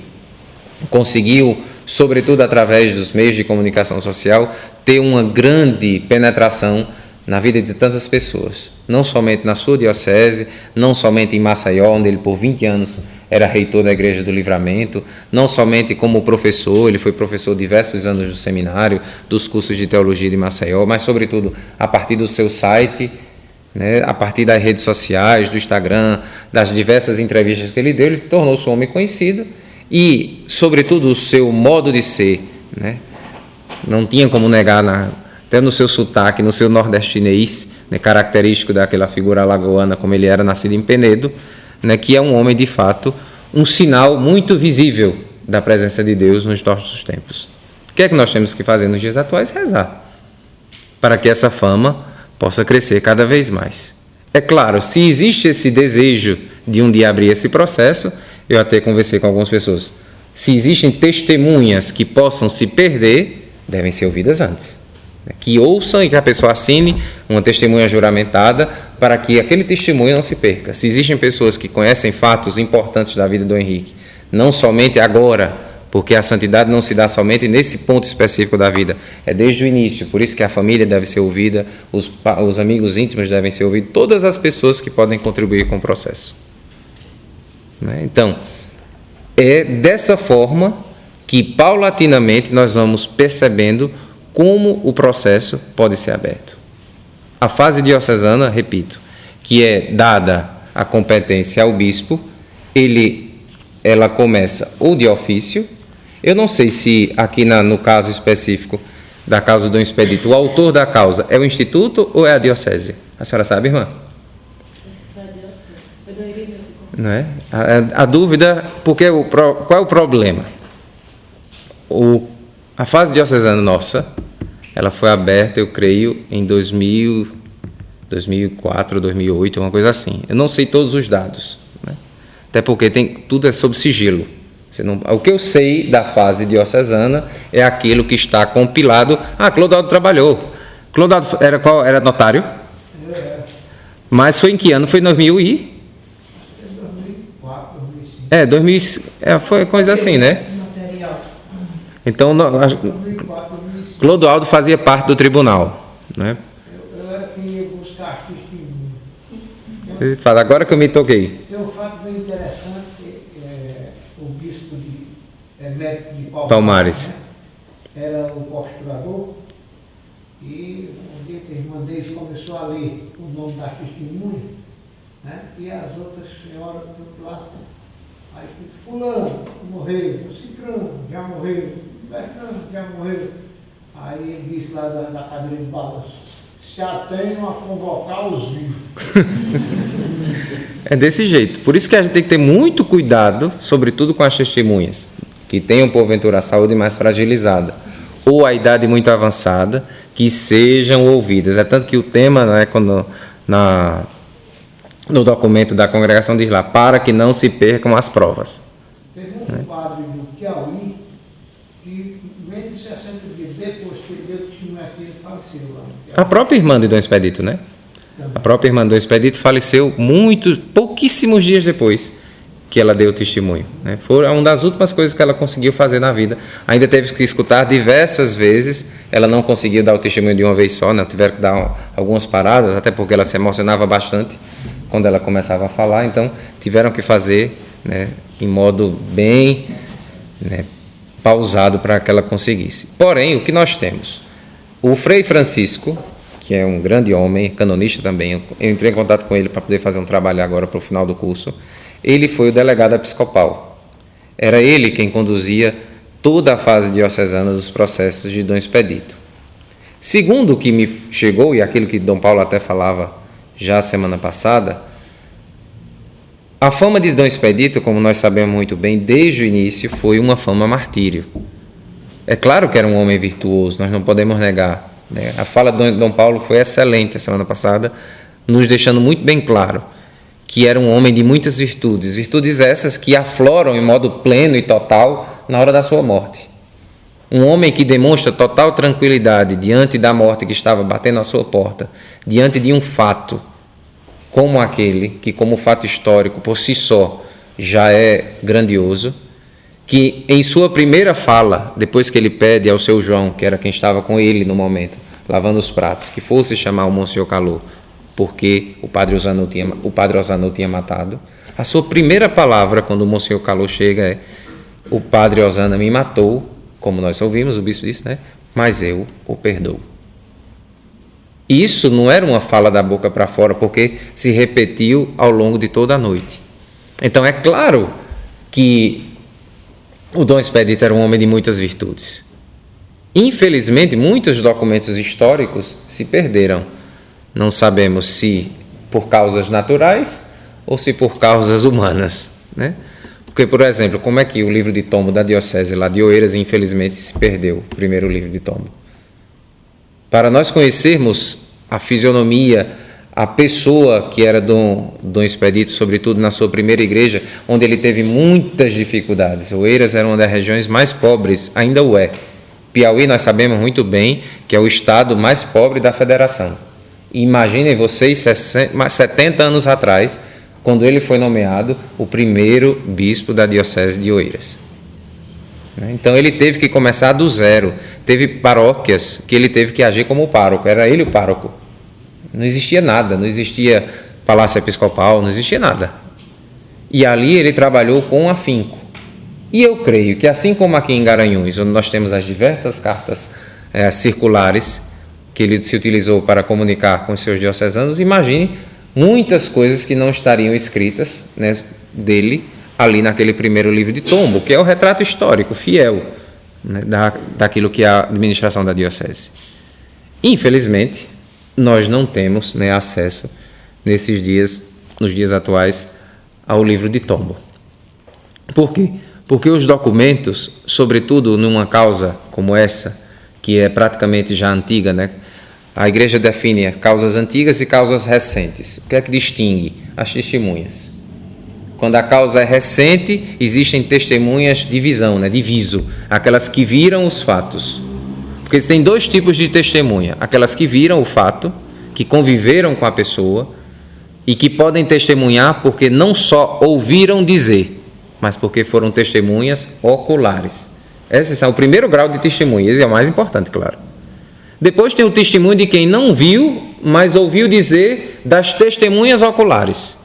conseguiu, sobretudo através dos meios de comunicação social, ter uma grande penetração na vida de tantas pessoas. Não somente na sua diocese, não somente em Maceió, onde ele por 20 anos era reitor da Igreja do Livramento, não somente como professor, ele foi professor diversos anos do seminário, dos cursos de teologia de Maceió, mas sobretudo a partir do seu site, né, a partir das redes sociais, do Instagram, das diversas entrevistas que ele deu, ele tornou-se um homem conhecido e, sobretudo, o seu modo de ser, né, não tinha como negar, até no seu sotaque, no seu nordestinês, né, característico daquela figura alagoana, como ele era nascido em Penedo, né, que é um homem, de fato, um sinal muito visível da presença de Deus nos nossos tempos. O que é que nós temos que fazer nos dias atuais? Rezar, para que essa fama possa crescer cada vez mais. É claro, se existe esse desejo de um dia abrir esse processo, eu até conversei com algumas pessoas, se existem testemunhas que possam se perder, devem ser ouvidas antes. Que ouçam e que a pessoa assine uma testemunha juramentada para que aquele testemunho não se perca. Se existem pessoas que conhecem fatos importantes da vida do Henrique, não somente agora, porque a santidade não se dá somente nesse ponto específico da vida, é desde o início, por isso que a família deve ser ouvida, os amigos íntimos devem ser ouvidos, todas as pessoas que podem contribuir com o processo. Então, é dessa forma que paulatinamente nós vamos percebendo como o processo pode ser aberto. A fase diocesana, repito, que é dada a competência ao bispo, ela começa ou de ofício. Eu não sei se aqui no caso específico da causa do expedito, o autor da causa é o instituto ou é a diocese? A senhora sabe, irmã? Foi a diocese. Foi do Irineu. Não é? A dúvida, porque qual é o problema? A fase diocesana nossa, ela foi aberta, eu creio, em 2004, 2008, uma coisa assim. Eu não sei todos os dados, né? Até porque tudo é sob sigilo. O que eu sei da fase diocesana é aquilo que está compilado. Clodoaldo trabalhou. Clodoaldo era notário? Mas foi em que ano? Foi em 2000 e... 2005. Foi coisa assim, né? Então, Clodoaldo fazia parte do tribunal, né? Eu era quem ia buscar testemunho. Ele fala, agora que eu me toquei. Tem um fato bem interessante, o bispo de médico de Palmares, né? Era o postulador, e um dia que a irmã deles começou a ler o nome da testemunha, né? E as outras senhoras tudo lá. Aí, fulano morreu, ciclano já morreu, Bertrano já morreu. Aí ele disse lá da cadeira de balanço, se atenham a convocar os vivos. É desse jeito. Por isso que a gente tem que ter muito cuidado, sobretudo com as testemunhas, que tenham, porventura, a saúde mais fragilizada, ou a idade muito avançada, que sejam ouvidas. É tanto que o tema, não é, quando no documento da congregação diz lá, para que não se percam as provas. Teve um padre do Piauí que, menos de 60 dias depois que ele deu testemunho aqui, ele faleceu lá. A própria irmã de Dom Expedito, né? A própria irmã de Dom Expedito faleceu pouquíssimos dias depois que ela deu o testemunho, né? Foi uma das últimas coisas que ela conseguiu fazer na vida. Ainda teve que escutar diversas vezes, ela não conseguiu dar o testemunho de uma vez só, né? Tiveram que dar algumas paradas, até porque ela se emocionava bastante quando ela começava a falar, então tiveram que fazer, né, em modo bem, né, pausado para que ela conseguisse. Porém, o que nós temos? O Frei Francisco, que é um grande homem, canonista também, eu entrei em contato com ele para poder fazer um trabalho agora para o final do curso, ele foi o delegado episcopal. Era ele quem conduzia toda a fase diocesana dos processos de Dom Expedito. Segundo o que me chegou, e aquilo que Dom Paulo até falava já semana passada, a fama de Dom Expedito, como nós sabemos muito bem, desde o início foi uma fama martírio. É claro que era um homem virtuoso, nós não podemos negar, né? A fala de Dom Paulo foi excelente a semana passada, nos deixando muito bem claro que era um homem de muitas virtudes, virtudes essas que afloram em modo pleno e total na hora da sua morte. Um homem que demonstra total tranquilidade diante da morte que estava batendo à sua porta, diante de um fato como aquele, que como fato histórico por si só já é grandioso, que em sua primeira fala, depois que ele pede ao seu João, que era quem estava com ele no momento, lavando os pratos, que fosse chamar o Monsenhor Calot, porque o padre Ozanot tinha matado, a sua primeira palavra quando o Monsenhor Calot chega é: o padre Ozana me matou, como nós ouvimos, o bispo disse, né? Mas eu o perdoo. Isso não era uma fala da boca para fora, porque se repetiu ao longo de toda a noite. Então é claro que o Dom Expedito era um homem de muitas virtudes. Infelizmente, muitos documentos históricos se perderam. Não sabemos se por causas naturais ou se por causas humanas, né? Porque, por exemplo, como é que o livro de tombo da diocese lá de Oeiras, infelizmente, se perdeu, o primeiro livro de tombo? Para nós conhecermos a fisionomia, a pessoa que era Dom Expedito, sobretudo na sua primeira igreja, onde ele teve muitas dificuldades. Oeiras era uma das regiões mais pobres, ainda o é. Piauí, nós sabemos muito bem que é o estado mais pobre da federação. Imaginem vocês, 70 anos atrás, quando ele foi nomeado o primeiro bispo da diocese de Oeiras. Então ele teve que começar do zero. Teve paróquias que ele teve que agir como pároco, era ele o pároco. Não existia nada, não existia palácio episcopal, não existia nada. E ali ele trabalhou com afinco. E eu creio que assim como aqui em Garanhuns, onde nós temos as diversas cartas circulares que ele se utilizou para comunicar com os seus diocesanos, imagine muitas coisas que não estariam escritas, né, dele ali naquele primeiro livro de tombo, que é o retrato histórico, fiel, né, daquilo que é a administração da diocese. Infelizmente, nós não temos, né, acesso nesses dias, nos dias atuais, ao livro de tombo. Por quê? Porque os documentos, sobretudo numa causa como essa, que é praticamente já antiga, né? A Igreja define causas antigas e causas recentes. O que é que distingue? As testemunhas. Quando a causa é recente, existem testemunhas de visão, né? De viso, aquelas que viram os fatos. Porque tem dois tipos de testemunha: aquelas que viram o fato, que conviveram com a pessoa e que podem testemunhar porque não só ouviram dizer, mas porque foram testemunhas oculares. Esse é o primeiro grau de testemunha, esse é o mais importante, claro. Depois tem o testemunho de quem não viu, mas ouviu dizer das testemunhas oculares,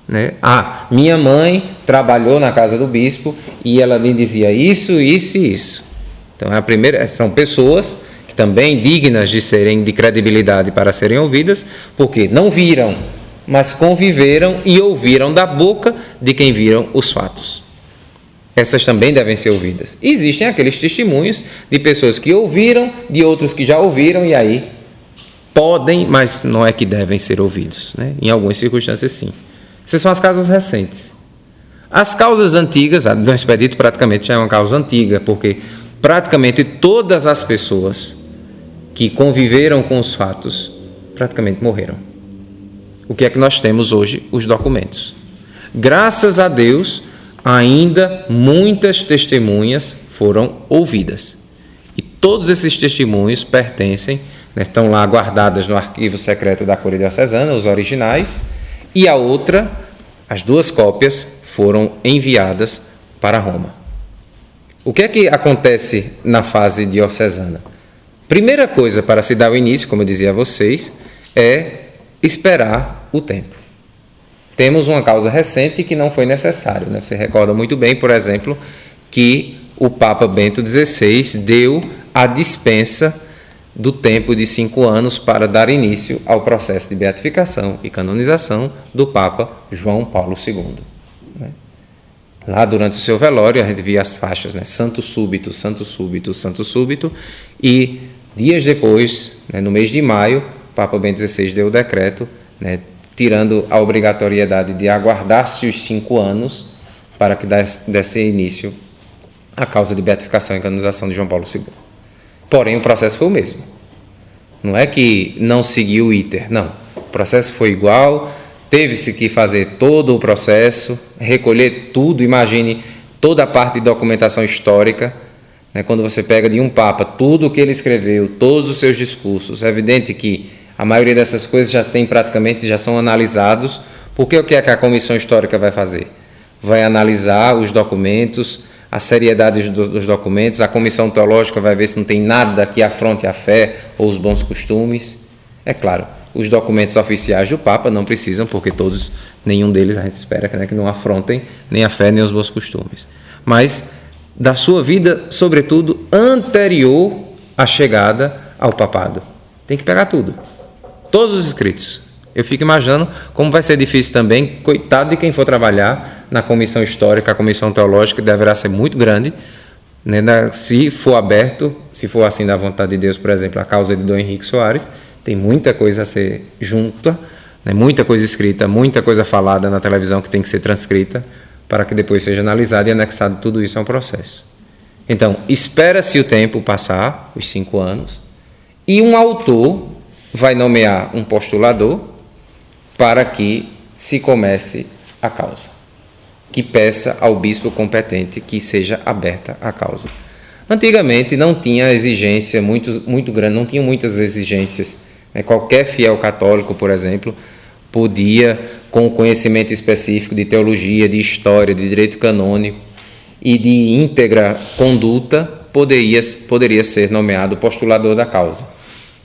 né? Ah, minha mãe trabalhou na casa do bispo e ela me dizia isso, isso e isso. Então, a primeira, são pessoas que também dignas de serem de credibilidade para serem ouvidas, porque não viram, mas conviveram e ouviram da boca de quem viram os fatos. Essas também devem ser ouvidas. Existem aqueles testemunhos de pessoas que ouviram, de outros que já ouviram, e aí podem, mas não é que devem ser ouvidos, né? Em algumas circunstâncias, sim. Essas são as causas recentes. As causas antigas, a Dom Expedito praticamente já é uma causa antiga, porque praticamente todas as pessoas que conviveram com os fatos praticamente morreram. O que é que nós temos hoje? Os documentos. Graças a Deus, ainda muitas testemunhas foram ouvidas. E todos esses testemunhos pertencem, né, estão lá guardadas no arquivo secreto da Cúria Diocesana, os originais, e a outra, as duas cópias, foram enviadas para Roma. O que é que acontece na fase diocesana? Primeira coisa para se dar o início, como eu dizia a vocês, é esperar o tempo. Temos uma causa recente que não foi necessário, né? Você recorda muito bem, por exemplo, que o Papa Bento XVI deu a dispensa do tempo de 5 anos para dar início ao processo de beatificação e canonização do Papa João Paulo II. Né? Lá, durante o seu velório, a gente via as faixas, né? Santo súbito, santo súbito, santo súbito, e dias depois, né, no mês de maio, o Papa Bento XVI deu o decreto, né, tirando a obrigatoriedade de aguardar-se os 5 anos para que desse início à causa de beatificação e canonização de João Paulo II. Porém, o processo foi o mesmo. Não é que não seguiu o iter, não. O processo foi igual, teve-se que fazer todo o processo, recolher tudo, imagine toda a parte de documentação histórica, né, quando você pega de um Papa tudo o que ele escreveu, todos os seus discursos, é evidente que A maioria dessas coisas já são analisados, porque o que é que a comissão histórica vai fazer? Vai analisar os documentos, a seriedade dos documentos, a comissão teológica vai ver se não tem nada que afronte a fé ou os bons costumes. É claro, os documentos oficiais do Papa não precisam, porque nenhum deles a gente espera que não afrontem nem a fé nem os bons costumes. Mas da sua vida, sobretudo, anterior à chegada ao papado. Tem que pegar tudo. Todos os escritos. Eu fico imaginando como vai ser difícil também, coitado de quem for trabalhar na comissão histórica, a comissão teológica deverá ser muito grande, né? Se for aberto, se for assim da vontade de Deus, por exemplo, a causa de Dom Henrique Soares, tem muita coisa a ser junta, né? Muita coisa escrita, muita coisa falada na televisão que tem que ser transcrita, para que depois seja analisado e anexado tudo isso a um processo. Então, espera-se o tempo passar, os 5 anos, e um autor vai nomear um postulador para que se comece a causa, que peça ao bispo competente que seja aberta a causa. Antigamente não tinha exigência muito grande, não tinha muitas exigências. Qualquer fiel católico, por exemplo, podia, com conhecimento específico de teologia, de história, de direito canônico e de íntegra conduta, poderia ser nomeado postulador da causa,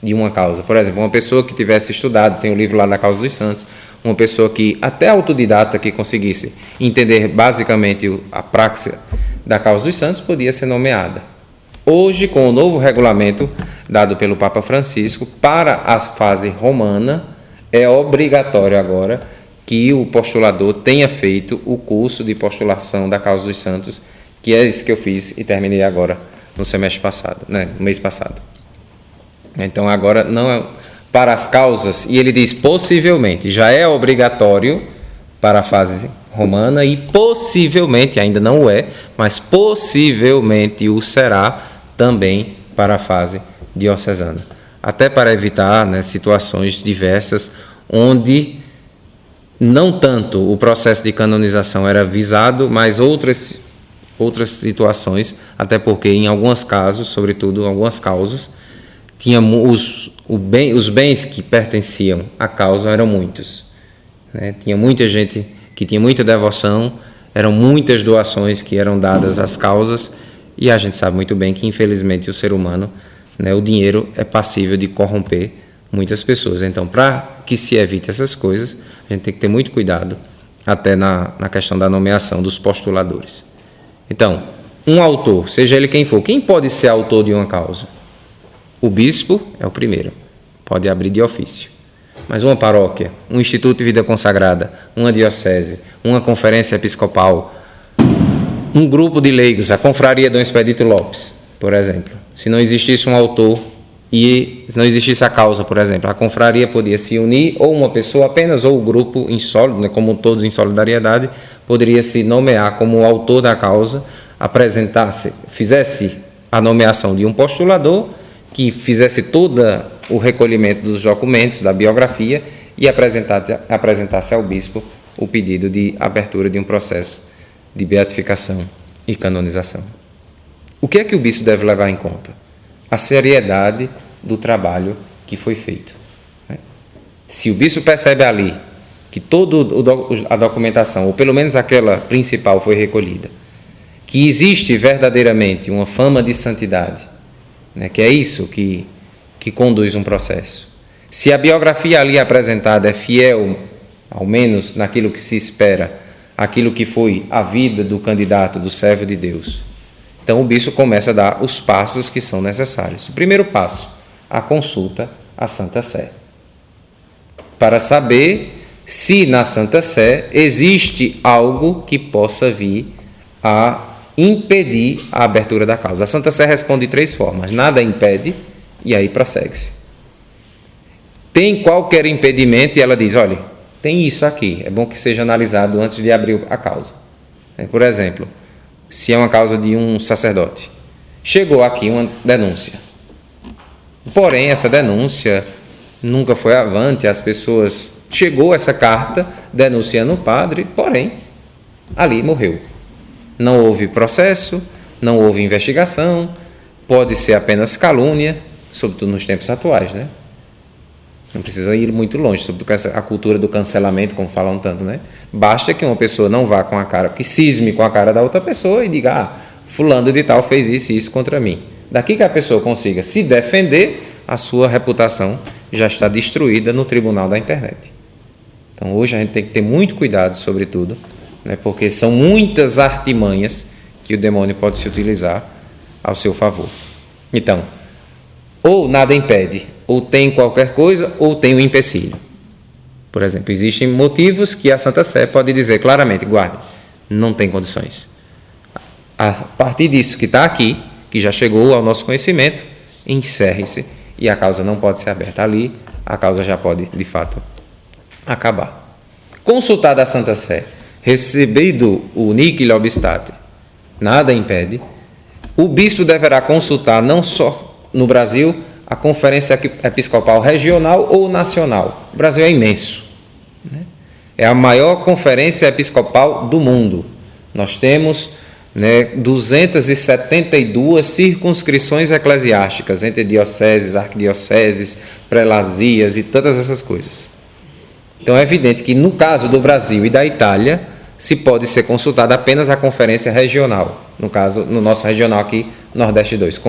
de uma causa. Por exemplo, uma pessoa que tivesse estudado, tem o livro lá da Causa dos Santos, uma pessoa que, até autodidata, que conseguisse entender basicamente a praxis da Causa dos Santos, podia ser nomeada. Hoje, com o novo regulamento dado pelo Papa Francisco, para a fase romana, é obrigatório agora que o postulador tenha feito o curso de postulação da Causa dos Santos, que é esse que eu fiz e terminei agora no semestre passado, no mês passado. Então agora não é para as causas, e ele diz possivelmente, já é obrigatório para a fase romana e possivelmente, ainda não o é, mas possivelmente o será também para a fase diocesana. Até para evitar situações diversas onde não tanto o processo de canonização era visado, mas outras situações, até porque em alguns casos, sobretudo em algumas causas, os bens que pertenciam à causa eram muitos. Tinha muita gente que tinha muita devoção, eram muitas doações que eram dadas às causas, e a gente sabe muito bem que, infelizmente, o ser humano, o dinheiro é passível de corromper muitas pessoas. Então, para que se evite essas coisas, a gente tem que ter muito cuidado, até na questão da nomeação dos postuladores. Então, um autor, seja ele quem for, quem pode ser autor de uma causa? O bispo é o primeiro, pode abrir de ofício. Mas uma paróquia, um instituto de vida consagrada, uma diocese, uma conferência episcopal, um grupo de leigos, a confraria Dom Expedito Lopes, por exemplo. Se não existisse um autor e não existisse a causa, por exemplo, a confraria podia se unir, ou uma pessoa apenas, ou o grupo em sólido, como todos em solidariedade, poderia se nomear como autor da causa, fizesse a nomeação de um postulador, que fizesse todo o recolhimento dos documentos, da biografia, e apresentasse ao bispo o pedido de abertura de um processo de beatificação e canonização. O que é que o bispo deve levar em conta? A seriedade do trabalho que foi feito. Se o bispo percebe ali que toda a documentação, ou pelo menos aquela principal, foi recolhida, que existe verdadeiramente uma fama de santidade, que é isso que conduz um processo. Se a biografia ali apresentada é fiel, ao menos naquilo que se espera, aquilo que foi a vida do candidato, do servo de Deus, então o bispo começa a dar os passos que são necessários. O primeiro passo, a consulta à Santa Sé, para saber se na Santa Sé existe algo que possa vir a impedir a abertura da causa. A Santa Sé responde de 3 formas: nada impede, e aí prossegue-se. Tem qualquer impedimento, e ela diz: olha, tem isso aqui, é bom que seja analisado antes de abrir a causa. Por exemplo, se é uma causa de um sacerdote, chegou aqui uma denúncia, porém essa denúncia nunca foi avante, as pessoas, chegou essa carta denunciando o padre, porém ali morreu. Não houve processo, não houve investigação, pode ser apenas calúnia, sobretudo nos tempos atuais, Não precisa ir muito longe sobre a cultura do cancelamento, como falam tanto, né? Basta que uma pessoa não vá com a cara, que cisme com a cara da outra pessoa e diga, fulano de tal fez isso e isso contra mim. Daqui que a pessoa consiga se defender, a sua reputação já está destruída no tribunal da internet. Então hoje a gente tem que ter muito cuidado sobre tudo, né? Porque são muitas artimanhas que o demônio pode se utilizar ao seu favor. Então, ou nada impede, ou tem qualquer coisa, ou tem um empecilho. Por exemplo, existem motivos que a Santa Sé pode dizer claramente, guarde, não tem condições. A partir disso que está aqui, que já chegou ao nosso conhecimento, encerre-se e a causa não pode ser aberta ali, a causa já pode, de fato, acabar. Consultada a Santa Sé, recebido o nihil obstate, nada impede, o bispo deverá consultar não só no Brasil a Conferência Episcopal Regional ou Nacional. O Brasil é imenso, né? É a maior conferência episcopal do mundo. Nós temos, né, 272 circunscrições eclesiásticas entre dioceses, arquidioceses, prelazias e todas essas coisas. Então é evidente que no caso do Brasil e da Itália se pode ser consultada apenas a conferência regional. No caso, no nosso regional aqui, Nordeste 2.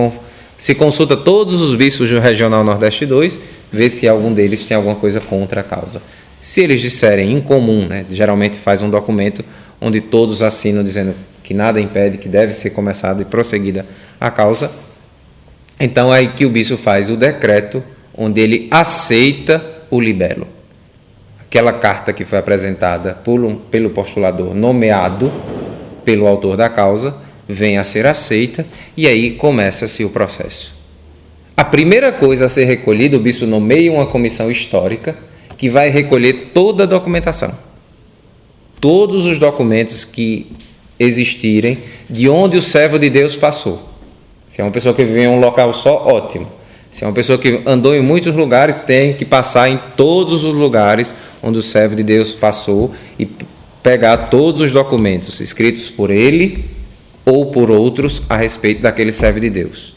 Se consulta todos os bispos do regional Nordeste 2, vê se algum deles tem alguma coisa contra a causa. Se eles disserem em comum, né, geralmente faz um documento onde todos assinam dizendo que nada impede, que deve ser começada e prosseguida a causa, então é aí que o bispo faz o decreto onde ele aceita o libelo. Aquela carta que foi apresentada pelo postulador nomeado pelo autor da causa, vem a ser aceita e aí começa-se o processo. A primeira coisa a ser recolhida, o bispo nomeia uma comissão histórica que vai recolher toda a documentação. Todos os documentos que existirem de onde o servo de Deus passou. Se é uma pessoa que vive em um local só, ótimo. Se é uma pessoa que andou em muitos lugares, tem que passar em todos os lugares onde o servo de Deus passou e pegar todos os documentos escritos por ele ou por outros a respeito daquele servo de Deus.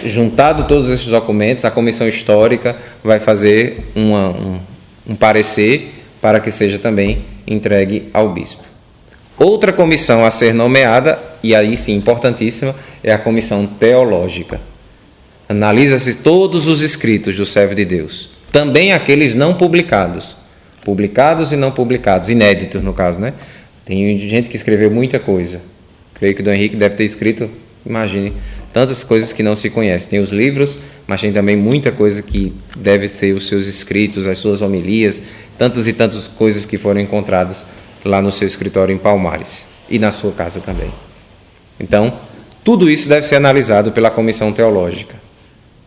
Juntado todos esses documentos, a comissão histórica vai fazer um parecer para que seja também entregue ao bispo. Outra comissão a ser nomeada, e aí sim importantíssima, é a comissão teológica. Analisa-se todos os escritos do servo de Deus, também aqueles não publicados, publicados e não publicados, inéditos no caso, né? Tem gente que escreveu muita coisa. Creio que o Dom Henrique deve ter escrito, imagine, tantas coisas que não se conhecem. Tem os livros, mas tem também muita coisa que deve ser os seus escritos, as suas homilias, tantas e tantas coisas que foram encontradas lá no seu escritório em Palmares e na sua casa também. Então, tudo isso deve ser analisado pela comissão teológica,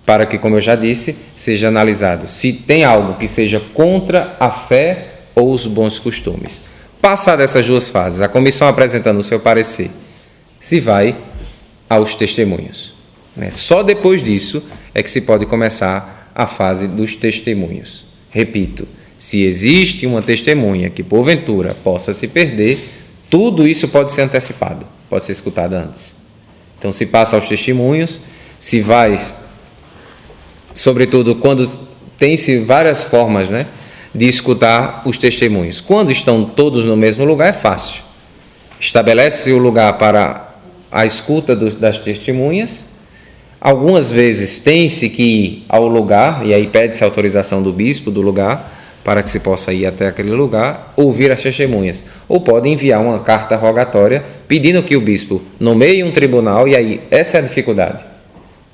para que, como eu já disse, seja analisado se tem algo que seja contra a fé ou os bons costumes. Passadas essas duas fases, a comissão apresentando o seu parecer, se vai aos testemunhos. Só depois disso é que se pode começar a fase dos testemunhos. Repito, se existe uma testemunha que porventura possa se perder, tudo isso pode ser antecipado, pode ser escutado antes. Então se passa aos testemunhos, se vai, sobretudo quando tem-se várias formas, né, de escutar os testemunhos. Quando estão todos no mesmo lugar é fácil. Estabelece-se o lugar para a escuta das testemunhas. Algumas vezes tem-se que ir ao lugar, e aí pede-se autorização do bispo do lugar, para que se possa ir até aquele lugar, ouvir as testemunhas. Ou pode enviar uma carta rogatória, pedindo que o bispo nomeie um tribunal, e aí essa é a dificuldade.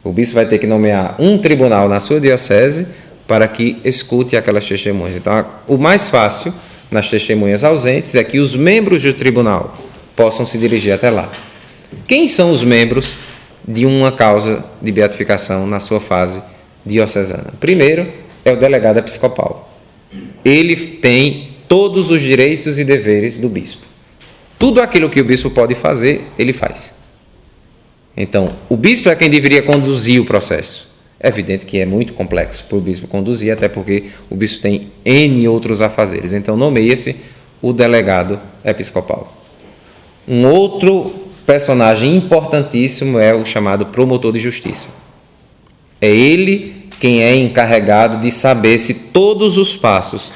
O bispo vai ter que nomear um tribunal na sua diocese, para que escute aquelas testemunhas. Então, o mais fácil, nas testemunhas ausentes, é que os membros do tribunal possam se dirigir até lá. Quem são os membros de uma causa de beatificação na sua fase diocesana? Primeiro, é o delegado episcopal. Ele tem todos os direitos e deveres do bispo. Tudo aquilo que o bispo pode fazer, ele faz. Então, o bispo é quem deveria conduzir o processo. É evidente que é muito complexo para o bispo conduzir, até porque o bispo tem N outros afazeres. Então, nomeia-se o delegado episcopal. Um outro personagem importantíssimo é o chamado promotor de justiça. É ele quem é encarregado de saber se todos os passos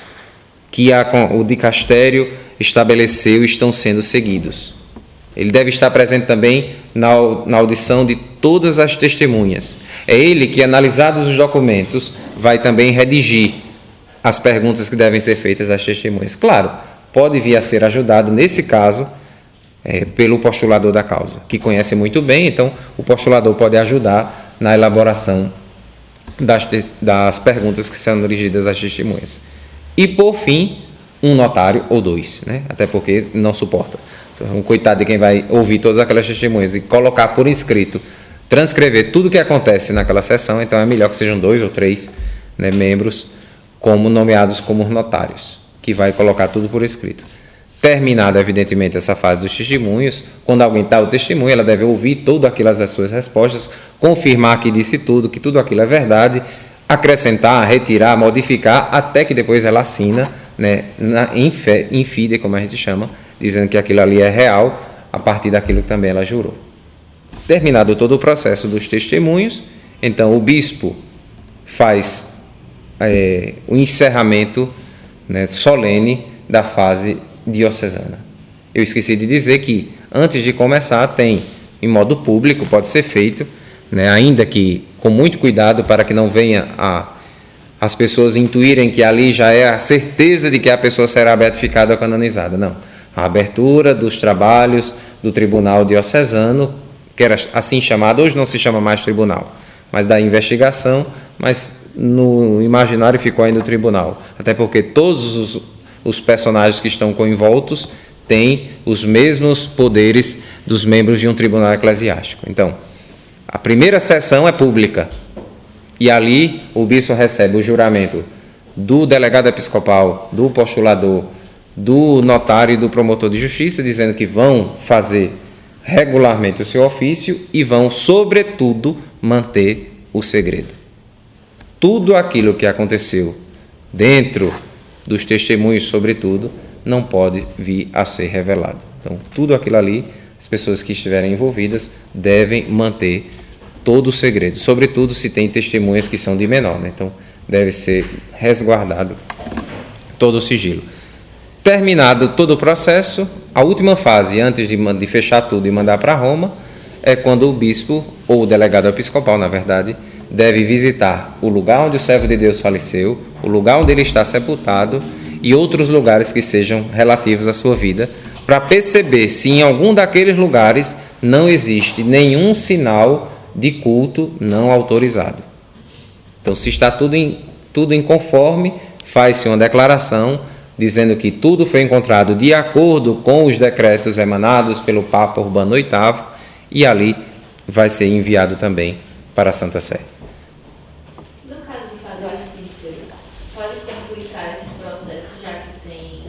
que o dicastério estabeleceu estão sendo seguidos. Ele deve estar presente também na audição de todas as testemunhas. É ele que, analisados os documentos, vai também redigir as perguntas que devem ser feitas às testemunhas. Claro, pode vir a ser ajudado, nesse caso, pelo postulador da causa, que conhece muito bem, então o postulador pode ajudar na elaboração das perguntas que são dirigidas às testemunhas. E, por fim, um notário ou dois, né? Até porque não suporta. Um coitado de quem vai ouvir todas aquelas testemunhas e colocar por escrito, transcrever tudo o que acontece naquela sessão, então é melhor que sejam 2 ou 3, né, membros nomeados como notários, que vai colocar tudo por escrito. Terminada, evidentemente, essa fase dos testemunhos, quando alguém dá o testemunho, ela deve ouvir tudo aquilo, as suas respostas, confirmar que disse tudo, que tudo aquilo é verdade, acrescentar, retirar, modificar, até que depois ela assina, né, in fide, como a gente chama, dizendo que aquilo ali é real, a partir daquilo que também ela jurou. Terminado todo o processo dos testemunhos, então o bispo faz o encerramento, né, solene da fase diocesana. Eu esqueci de dizer que, antes de começar, tem, em modo público, pode ser feito, né, ainda que com muito cuidado para que não venha as pessoas intuírem que ali já é a certeza de que a pessoa será beatificada ou canonizada. Não. A abertura dos trabalhos do Tribunal Diocesano, que era assim chamado, hoje não se chama mais tribunal, mas da investigação, mas no imaginário ficou ainda o tribunal, até porque todos os personagens que estão coenvoltos têm os mesmos poderes dos membros de um tribunal eclesiástico. Então, a primeira sessão é pública, e ali o bispo recebe o juramento do delegado episcopal, do postulador, do notário e do promotor de justiça, dizendo que vão fazer regularmente o seu ofício e vão, sobretudo, manter o segredo. Tudo aquilo que aconteceu dentro dos testemunhos, sobretudo, não pode vir a ser revelado. Então, tudo aquilo ali, as pessoas que estiverem envolvidas devem manter todo o segredo, sobretudo se tem testemunhas que são de menor, né? Então, deve ser resguardado todo o sigilo. Terminado todo o processo, a última fase, antes de fechar tudo e mandar para Roma, é quando o bispo, ou o delegado episcopal, na verdade, deve visitar o lugar onde o servo de Deus faleceu, o lugar onde ele está sepultado e outros lugares que sejam relativos à sua vida, para perceber se em algum daqueles lugares não existe nenhum sinal de culto não autorizado. Então, se está tudo em conforme, faz-se uma declaração dizendo que tudo foi encontrado de acordo com os decretos emanados pelo Papa Urbano VIII, e ali vai ser enviado também para a Santa Sé. No caso do Padre Cícero, pode complicar esse processo, já que tem...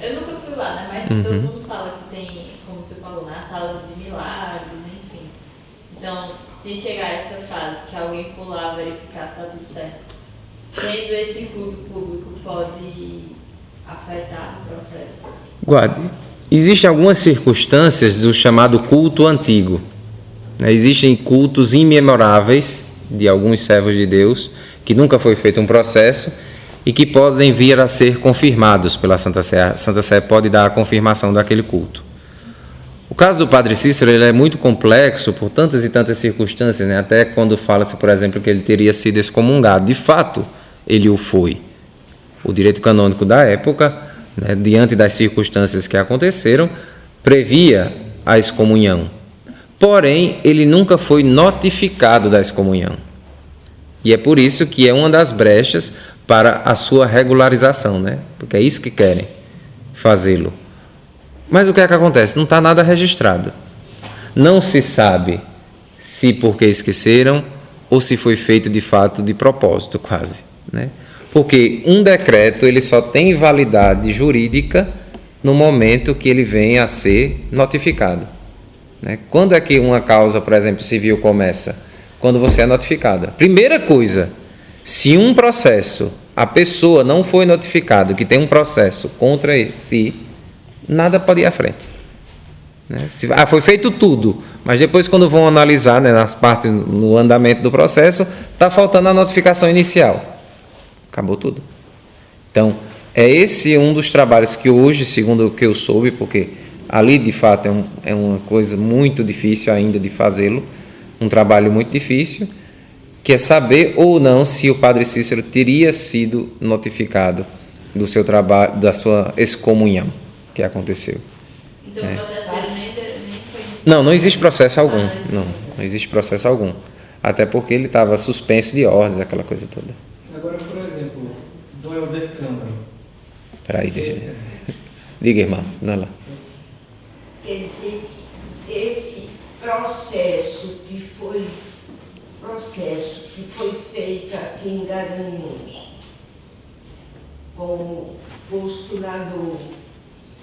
Eu nunca fui lá, né? Mas todo mundo fala que tem, como você falou, na sala de milagres, enfim. Então, se chegar a essa fase, que alguém for lá verificar se está tudo certo, tendo esse culto público, pode afetar o processo? Guarde, existem algumas circunstâncias do chamado culto antigo. Existem cultos imemoráveis de alguns servos de Deus, que nunca foi feito um processo e que podem vir a ser confirmados pela Santa Sé. A Santa Sé pode dar a confirmação daquele culto. O caso do Padre Cícero ele é muito complexo por tantas e tantas circunstâncias, né? Até quando fala-se, por exemplo, que ele teria sido excomungado. De fato, ele o foi. O direito canônico da época, né, diante das circunstâncias que aconteceram, previa a excomunhão. Porém, ele nunca foi notificado da excomunhão. E é por isso que é uma das brechas para a sua regularização, né? Porque é isso que querem, fazê-lo. Mas o que é que acontece? Não está nada registrado. Não se sabe se porque esqueceram ou se foi feito de fato de propósito, quase, né? Porque um decreto ele só tem validade jurídica no momento que ele vem a ser notificado, né? Quando é que uma causa, por exemplo, civil começa? Quando você é notificada. Primeira coisa, se um processo, a pessoa não foi notificada que tem um processo contra si, nada pode ir à frente. Né? Foi feito tudo, mas depois quando vão analisar, né, nas partes no andamento do processo, está faltando a notificação inicial. Acabou tudo. Então, é esse um dos trabalhos que hoje, segundo o que eu soube, porque ali de fato é uma coisa muito difícil ainda de fazê-lo, um trabalho muito difícil, que é saber ou não se o padre Cícero teria sido notificado do seu trabalho, da sua excomunhão que aconteceu. Então o processo dele nem foi... Não existe processo algum. Não existe processo algum. Até porque ele estava suspenso de ordens, aquela coisa toda. Agora, por exemplo, do Helder Câmara. Peraí, deixa eu... Diga, irmão. Não lá. Esse processo que foi feito aqui em Garanhuns com o postulador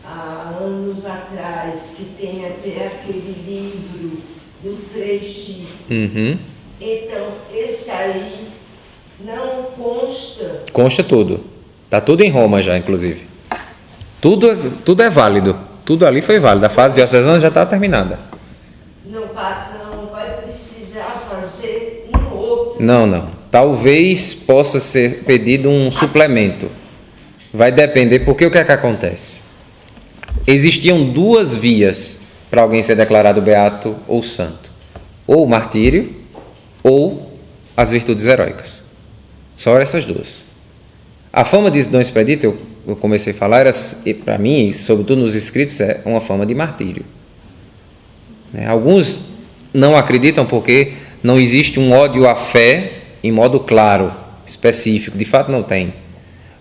há anos atrás, que tem até aquele livro do Frei Chico. Então, esse aí não consta. Consta tudo. Está tudo em Roma já, inclusive. Tudo é válido. Tudo ali foi válido. A fase diocesana já está terminada. Não vai precisar fazer um outro. Não. Talvez possa ser pedido um suplemento. Vai depender, porque o que é que acontece? Existiam duas vias para alguém ser declarado beato ou santo. Ou o martírio, ou as virtudes heróicas. Só essas duas. A fama de Dom Expedito, eu comecei a falar, para mim, sobretudo nos escritos, é uma fama de martírio. Alguns não acreditam porque não existe um ódio à fé em modo claro, específico, de fato não tem.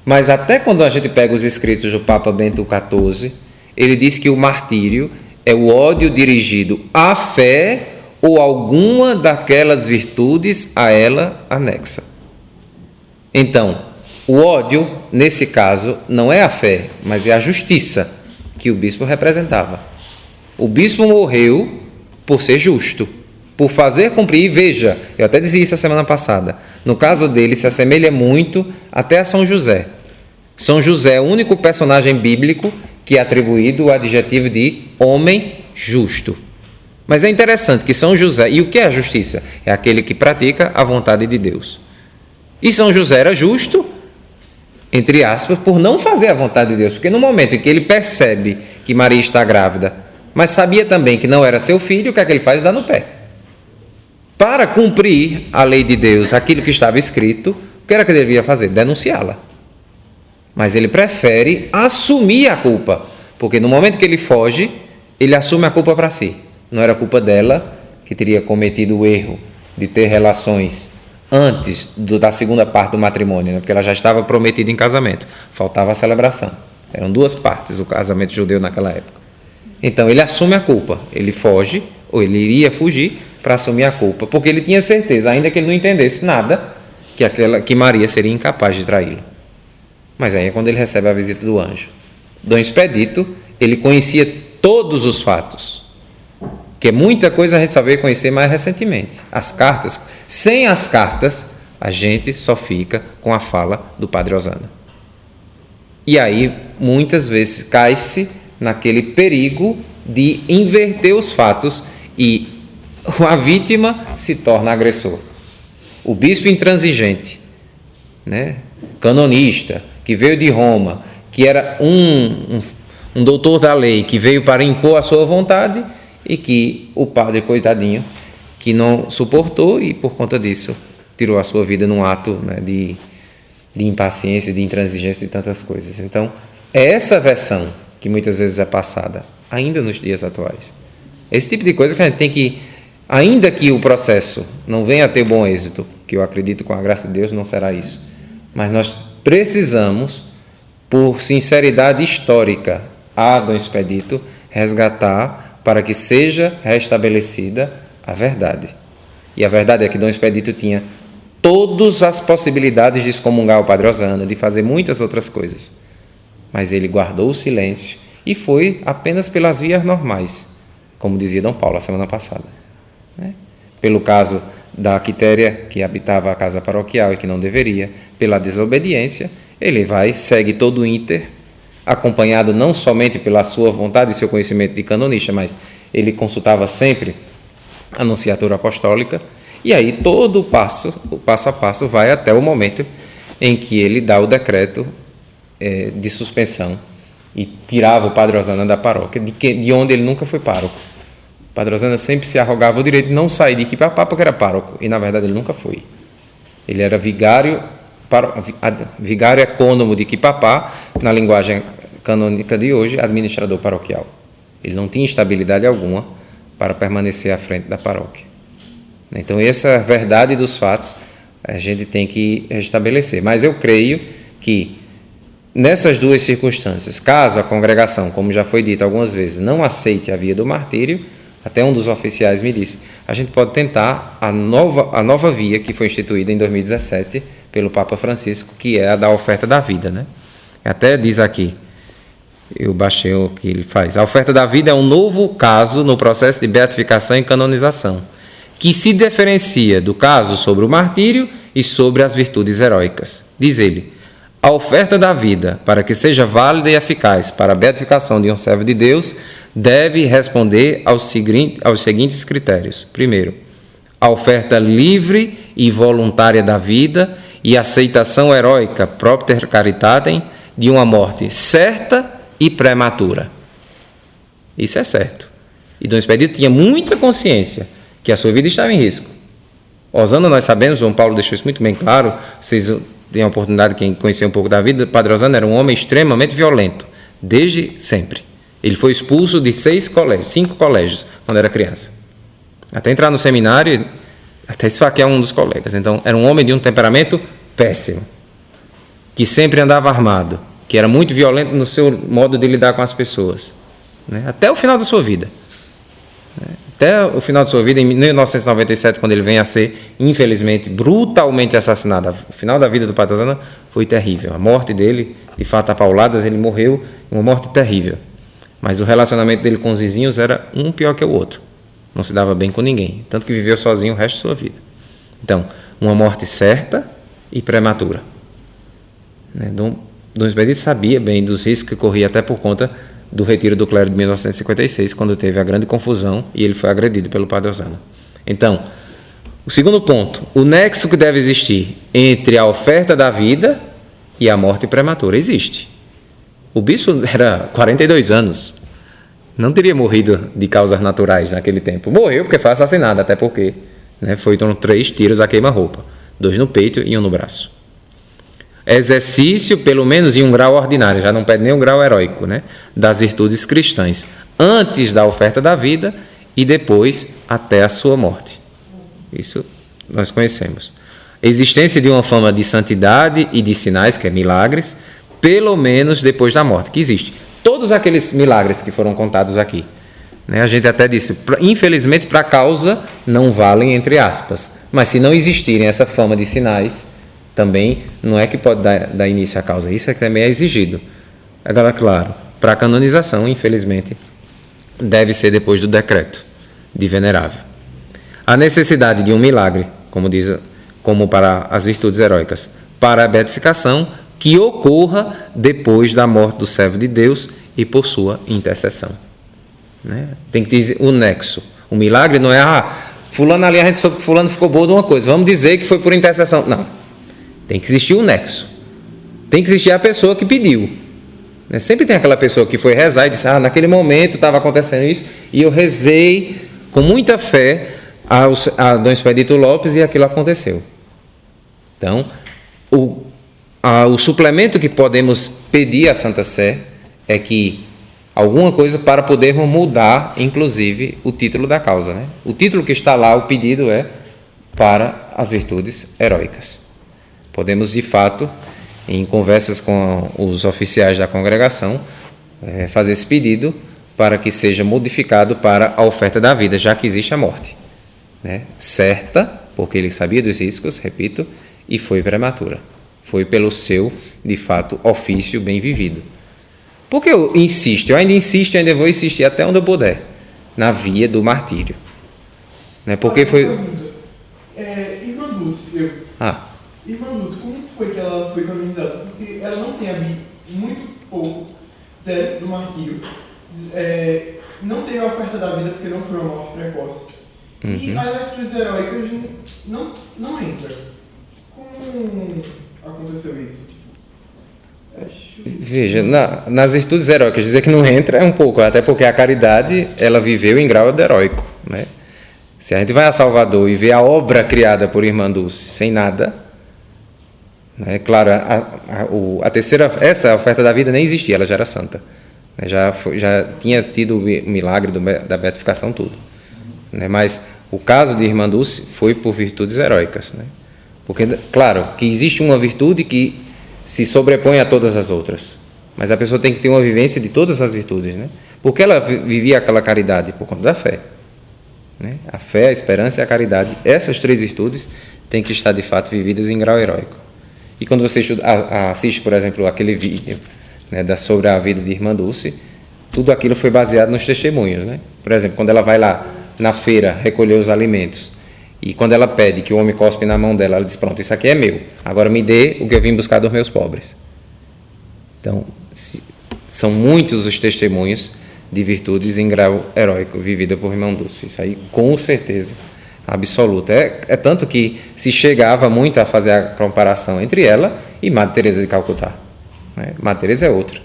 Mas até quando a gente pega os escritos do Papa Bento XIV, ele diz que o martírio é o ódio dirigido à fé ou alguma daquelas virtudes a ela anexa. Então, o ódio, nesse caso, não é a fé, mas é a justiça que o bispo representava. O bispo morreu por ser justo, por fazer cumprir. E veja, eu até dizia isso a semana passada, no caso dele se assemelha muito até a São José. São José é o único personagem bíblico que é atribuído o adjetivo de homem justo. Mas é interessante que São José, e o que é a justiça? É aquele que pratica a vontade de Deus. E São José era justo, entre aspas, por não fazer a vontade de Deus, porque no momento em que ele percebe que Maria está grávida, mas sabia também que não era seu filho, o que é que ele faz? Dá no pé. Para cumprir a lei de Deus, aquilo que estava escrito, o que era que ele devia fazer? Denunciá-la. Mas ele prefere assumir a culpa, porque no momento que ele foge, ele assume a culpa para si. Não era culpa dela, que teria cometido o erro de ter relações antes da segunda parte do matrimônio, né? Porque ela já estava prometida em casamento, faltava a celebração. Eram duas partes o casamento judeu naquela época. Então ele assume a culpa, ele foge, ou ele iria fugir para assumir a culpa, porque ele tinha certeza, ainda que ele não entendesse nada, que Maria seria incapaz de traí-lo. Mas aí é quando ele recebe a visita do anjo. Dom Expedito, ele conhecia todos os fatos, que muita coisa a gente só veio conhecer mais recentemente. As cartas, sem as cartas, a gente só fica com a fala do Padre Osana. E aí, muitas vezes, cai-se naquele perigo de inverter os fatos e a vítima se torna agressor. O bispo intransigente, né? Canonista, que veio de Roma, que era um doutor da lei, que veio para impor a sua vontade, e que o padre, coitadinho, que não suportou e por conta disso tirou a sua vida num ato, né, de impaciência, de intransigência e tantas coisas. Então, é essa versão que muitas vezes é passada, ainda nos dias atuais. Esse tipo de coisa que a gente tem que, ainda que o processo não venha a ter bom êxito, que eu acredito com a graça de Deus não será isso, mas nós precisamos, por sinceridade histórica a Dom Expedito, resgatar para que seja restabelecida a verdade. E a verdade é que Dom Expedito tinha todas as possibilidades de excomungar o Padre Osana, de fazer muitas outras coisas. Mas ele guardou o silêncio e foi apenas pelas vias normais, como dizia Dom Paulo a semana passada. Né? Pelo caso da Quitéria, que habitava a casa paroquial e que não deveria, pela desobediência, ele segue todo o ínter, acompanhado não somente pela sua vontade e seu conhecimento de canonista, mas ele consultava sempre a Nunciatura Apostólica, e aí todo o passo a passo vai até o momento em que ele dá o decreto de suspensão e tirava o Padre Osana da paróquia, de onde ele nunca foi pároco. O Padre Osana sempre se arrogava o direito de não sair de Iquipapá porque era pároco, e na verdade ele nunca foi. Ele era vigário ecônomo de Iquipapá, na linguagem canônica de hoje, administrador paroquial. Ele não tinha estabilidade alguma para permanecer à frente da paróquia. Então, essa verdade dos fatos a gente tem que restabelecer. Mas eu creio que, nessas duas circunstâncias, caso a congregação, como já foi dito algumas vezes, não aceite a via do martírio, até um dos oficiais me disse, a gente pode tentar a nova via que foi instituída em 2017 pelo Papa Francisco, que é a da oferta da vida, né? Até diz aqui, eu baixei o que ele faz. A oferta da vida é um novo caso no processo de beatificação e canonização, que se diferencia do caso sobre o martírio e sobre as virtudes heróicas. Diz ele, a oferta da vida, para que seja válida e eficaz para a beatificação de um servo de Deus, deve responder aos seguintes critérios. Primeiro, a oferta livre e voluntária da vida e aceitação heróica propter caritatem de uma morte certa e prematura. Isso é certo. E Dom Expedito tinha muita consciência que a sua vida estava em risco. Osana, nós sabemos, Dom Paulo deixou isso muito bem claro, vocês têm a oportunidade, quem conhecer um pouco da vida, Padre Osana era um homem extremamente violento, desde sempre. Ele foi expulso de 5 colégios, quando era criança. Até entrar no seminário, até esfaquear um dos colegas. Então, era um homem de um temperamento péssimo, que sempre andava armado, que era muito violento no seu modo de lidar com as pessoas, né? Até o final da sua vida. Até o final da sua vida, em 1997, quando ele vem a ser, infelizmente, brutalmente assassinado. O final da vida do Padre Osana foi terrível. A morte dele, de fato, a pauladas, ele morreu, uma morte terrível. Mas o relacionamento dele com os vizinhos era um pior que o outro. Não se dava bem com ninguém. Tanto que viveu sozinho o resto da sua vida. Então, uma morte certa e prematura. Dom Expedito sabia bem dos riscos que corria até por conta do retiro do clero de 1956, quando teve a grande confusão e ele foi agredido pelo Padre Osana. Então, o segundo ponto, o nexo que deve existir entre a oferta da vida e a morte prematura. Existe. O bispo era 42 anos, não teria morrido de causas naturais naquele tempo. Morreu porque foi assassinado, até porque foram 3 tiros a queima-roupa, 2 no peito e 1 no braço. Exercício, pelo menos em um grau ordinário, já não pede nem um grau heróico, das virtudes cristãs, antes da oferta da vida e depois até a sua morte. Isso nós conhecemos. Existência de uma fama de santidade e de sinais, que é milagres, pelo menos depois da morte, que existe. Todos aqueles milagres que foram contados aqui, a gente até disse, infelizmente para a causa não valem, entre aspas, mas se não existirem essa fama de sinais, também não é que pode dar início à causa, isso é que também é exigido. Agora, claro, para a canonização, infelizmente, deve ser depois do decreto de venerável. A necessidade de um milagre, como para as virtudes heróicas, para a beatificação, que ocorra depois da morte do servo de Deus e por sua intercessão. Tem que dizer o nexo. O milagre não é, fulano ali, a gente soube que fulano ficou bom de uma coisa, vamos dizer que foi por intercessão. Não. Tem que existir um nexo. Tem que existir a pessoa que pediu. Sempre tem aquela pessoa que foi rezar e disse, naquele momento estava acontecendo isso, e eu rezei com muita fé a Dom Expedito Lopes e aquilo aconteceu. Então, o suplemento que podemos pedir à Santa Sé é que alguma coisa para podermos mudar, inclusive, o título da causa. O título que está lá, o pedido é para as virtudes heróicas. Podemos, de fato, em conversas com os oficiais da congregação, fazer esse pedido para que seja modificado para a oferta da vida, já que existe a morte. Certa, porque ele sabia dos riscos, repito, e foi prematura. Foi pelo seu, de fato, ofício bem vivido. Porque eu ainda insisto, ainda vou insistir até onde eu puder, na via do martírio. Porque foi... Irmã Lúcia, Irmã Lúcia, como foi que ela foi canonizada? Porque ela não tem muito pouco do martírio. não teve a oferta da vida porque não foi uma morte precoce. E as atitudes heróicas não entram. Como aconteceu isso? Veja, nas virtudes heróicas, dizer que não entra é um pouco, até porque a caridade, ela viveu em grau de heróico, né? Se a gente vai a Salvador e vê a obra criada por Irmã Dulce sem nada, né? Claro, a terceira, essa oferta da vida nem existia, ela já era santa, né? Já tinha tido o milagre da beatificação, tudo, né? Mas o caso de Irmã Dulce foi por virtudes heróicas, né? Porque, claro, que existe uma virtude que se sobrepõe a todas as outras, mas a pessoa tem que ter uma vivência de todas as virtudes, né? Porque ela vivia aquela caridade por conta da fé, né? A fé, a esperança e a caridade, essas três virtudes têm que estar de fato vividas em grau heróico. E quando você assiste, por exemplo, aquele vídeo, né, sobre a vida de Irmã Dulce, tudo aquilo foi baseado nos testemunhos, né? Por exemplo, quando ela vai lá na feira recolher os alimentos, e quando ela pede que o homem cospe na mão dela, ela diz, pronto, isso aqui é meu, agora me dê o que eu vim buscar dos meus pobres. Então, são muitos os testemunhos de virtudes em grau heróico vivida por Irmã Dulce. Isso aí, com certeza, absoluta. É tanto que se chegava muito a fazer a comparação entre ela e Madre Teresa de Calcutá, né? Madre Teresa é outra,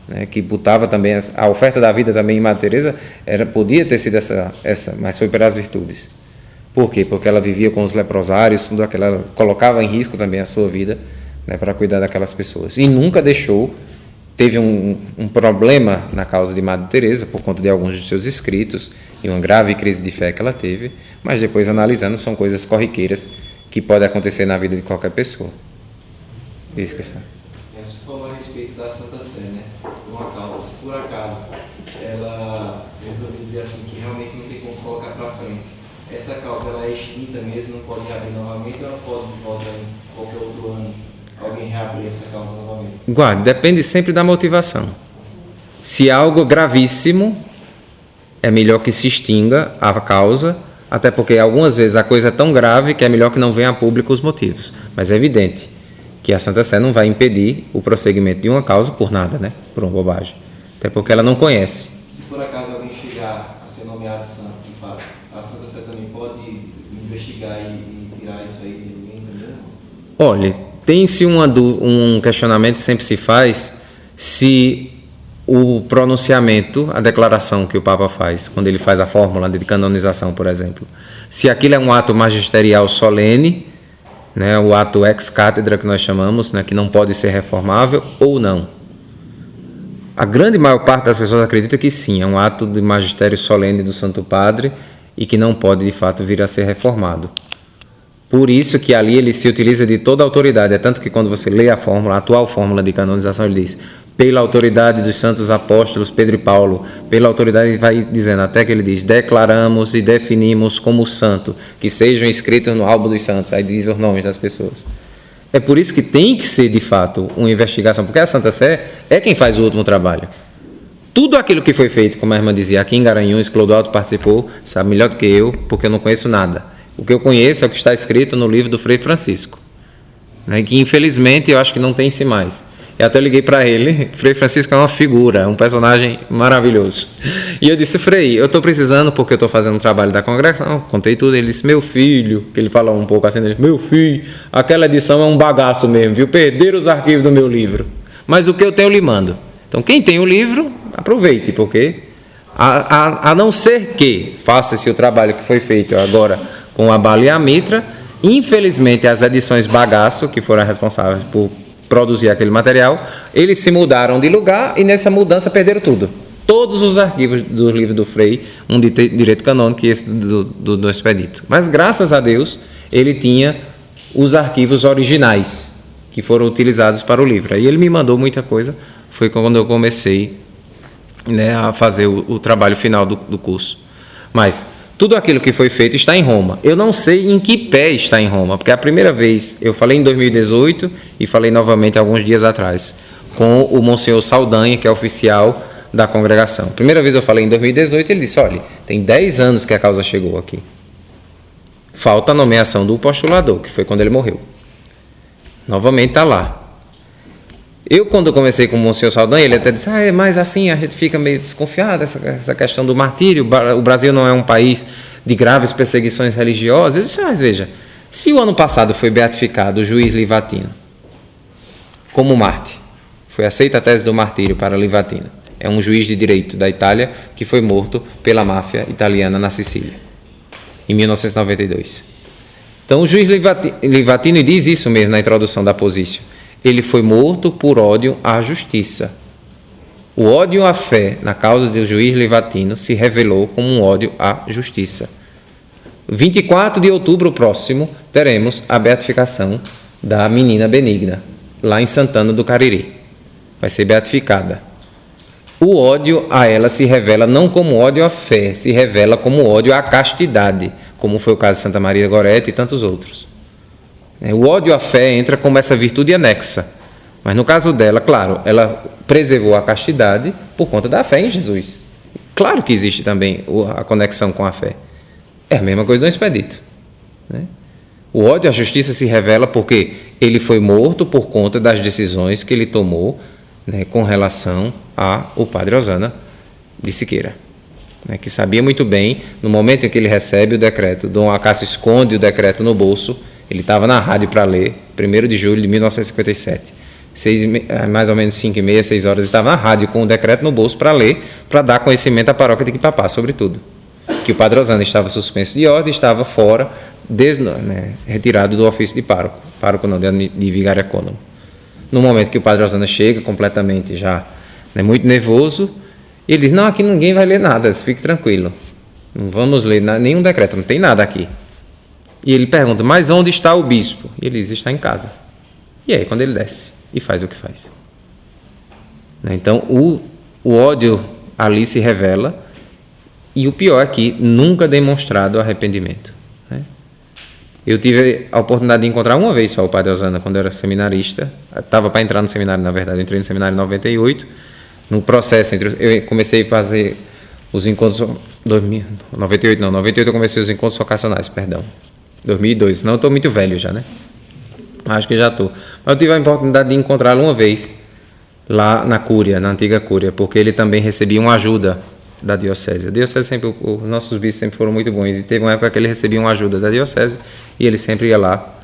né? Que botava também a oferta da vida também em Madre Teresa, podia ter sido essa, mas foi pelas virtudes. Por quê? Porque ela vivia com os leprosários, tudo aquilo, ela colocava em risco também a sua vida, né, para cuidar daquelas pessoas. E nunca teve um problema na causa de Madre Teresa por conta de alguns de seus escritos e uma grave crise de fé que ela teve, mas depois analisando são coisas corriqueiras que podem acontecer na vida de qualquer pessoa. Isso, Cristiano. Você falou a respeito da Santa Sé, né? Uma causa, se por acaso ela resolveu dizer assim que realmente não tem como colocar para frente, essa causa ela é extinta mesmo, não pode reabrir novamente ou ela pode voltar em qualquer outro ano alguém reabrir essa causa novamente? Guarde, depende sempre da motivação. Se algo gravíssimo, é melhor que se extinga a causa, até porque algumas vezes a coisa é tão grave que é melhor que não venha a público os motivos. Mas é evidente que a Santa Sé não vai impedir o prosseguimento de uma causa por nada, né? Por uma bobagem. Até porque ela não conhece. Se por acaso alguém chegar a ser nomeado santo, de fato, a Santa Sé também pode investigar e tirar isso aí de ninguém também? Olha, tem-se um questionamento que sempre se faz se o pronunciamento, a declaração que o Papa faz, quando ele faz a fórmula de canonização, por exemplo, se aquilo é um ato magisterial solene, né, o ato ex cátedra que nós chamamos, né, que não pode ser reformável ou não. A grande maior parte das pessoas acredita que sim, é um ato de magistério solene do Santo Padre e que não pode de fato vir a ser reformado. Por isso que ali ele se utiliza de toda a autoridade, é tanto que quando você lê a fórmula, a atual fórmula de canonização, ele diz, pela autoridade dos santos apóstolos Pedro e Paulo, pela autoridade, ele vai dizendo, até que ele diz, declaramos e definimos como santo, que sejam escritos no álbum dos santos, aí diz os nomes das pessoas. É por isso que tem que ser, de fato, uma investigação, porque a Santa Sé é quem faz o último trabalho. Tudo aquilo que foi feito, como a irmã dizia, aqui em Garanhuns, Clodoaldo participou, sabe melhor do que eu, porque eu não conheço nada. O que eu conheço é o que está escrito no livro do Frei Francisco, né, que infelizmente eu acho que não tem-se mais. Eu até liguei para ele, Frei Francisco é uma figura, é um personagem maravilhoso. E eu disse, Frei, eu estou precisando, porque eu estou fazendo um trabalho da congregação, contei tudo, ele disse, meu filho, que ele fala um pouco assim, ele disse, meu filho, aquela edição é um bagaço mesmo, viu, perderam os arquivos do meu livro, mas o que eu tenho eu lhe mando. Então quem tem o livro, aproveite, porque a não ser que faça-se o trabalho que foi feito agora com a Bala e a Mitra, infelizmente as edições bagaço, que foram responsáveis por produzir aquele material, eles se mudaram de lugar e nessa mudança perderam tudo. Todos os arquivos do livro do Frei, um de direito canônico e esse do Expedito. Mas graças a Deus, ele tinha os arquivos originais que foram utilizados para o livro. Aí ele me mandou muita coisa, foi quando eu comecei, né, a fazer o trabalho final do curso. Mas tudo aquilo que foi feito está em Roma. Eu não sei em que pé está em Roma, porque a primeira vez, eu falei em 2018 e falei novamente alguns dias atrás, com o Monsenhor Saldanha, que é oficial da congregação. Primeira vez eu falei em 2018, ele disse, olha, tem 10 anos que a causa chegou aqui. Falta a nomeação do postulador, que foi quando ele morreu. Novamente está lá. Eu, quando comecei com o Monsenhor Saldanha, ele até disse, mas assim a gente fica meio desconfiado, essa questão do martírio, o Brasil não é um país de graves perseguições religiosas. Eu disse, mas veja, se o ano passado foi beatificado o juiz Livatino como mártir, foi aceita a tese do martírio para Livatino, é um juiz de direito da Itália que foi morto pela máfia italiana na Sicília, em 1992. Então o juiz Livatino diz isso mesmo na introdução da Positio. Ele foi morto por ódio à justiça. O ódio à fé na causa do juiz Livatino se revelou como um ódio à justiça. 24 de outubro próximo, teremos a beatificação da menina Benigna, lá em Santana do Cariri. Vai ser beatificada. O ódio a ela se revela não como ódio à fé, se revela como ódio à castidade, como foi o caso de Santa Maria Gorete e tantos outros. O ódio à fé entra como essa virtude anexa. Mas no caso dela, claro, ela preservou a castidade por conta da fé em Jesus. Claro que existe também a conexão com a fé. É a mesma coisa do expedito. Né? O ódio à justiça se revela porque ele foi morto por conta das decisões que ele tomou, né, com relação ao padre Osana de Siqueira. Né, que sabia muito bem, no momento em que ele recebe o decreto, Dom Acácio esconde o decreto no bolso. Ele estava na rádio para ler, 1º de julho de 1957. Mais ou menos 5h30, 6 horas, ele estava na rádio com o decreto no bolso para ler, para dar conhecimento à paróquia de Quipapá, sobretudo. Que o padre Osana estava suspenso de ordem, estava fora, retirado do ofício de pároco. Pároco não, de vigário ecônomo. No momento que o padre Osana chega, completamente já muito nervoso, ele diz, não, aqui ninguém vai ler nada, fique tranquilo. Não vamos ler nenhum decreto, não tem nada aqui. E ele pergunta, mas onde está o bispo? E ele diz, está em casa. E aí, quando ele desce e faz o que faz. Então, o ódio ali se revela, e o pior é que nunca demonstrado arrependimento. Né? Eu tive a oportunidade de encontrar uma vez só o padre Osana, quando eu era seminarista. Estava para entrar no seminário, na verdade, eu entrei no seminário em 98. No processo, eu comecei a fazer os encontros... 98 eu comecei os encontros vocacionais, perdão. 2002, senão eu estou muito velho já, né? Acho que já estou. Mas eu tive a oportunidade de encontrá-lo uma vez, lá na Cúria, na antiga Cúria, porque ele também recebia uma ajuda da diocese. A diocese sempre, os nossos bispos sempre foram muito bons, e teve uma época que ele recebia uma ajuda da diocese, e ele sempre ia lá.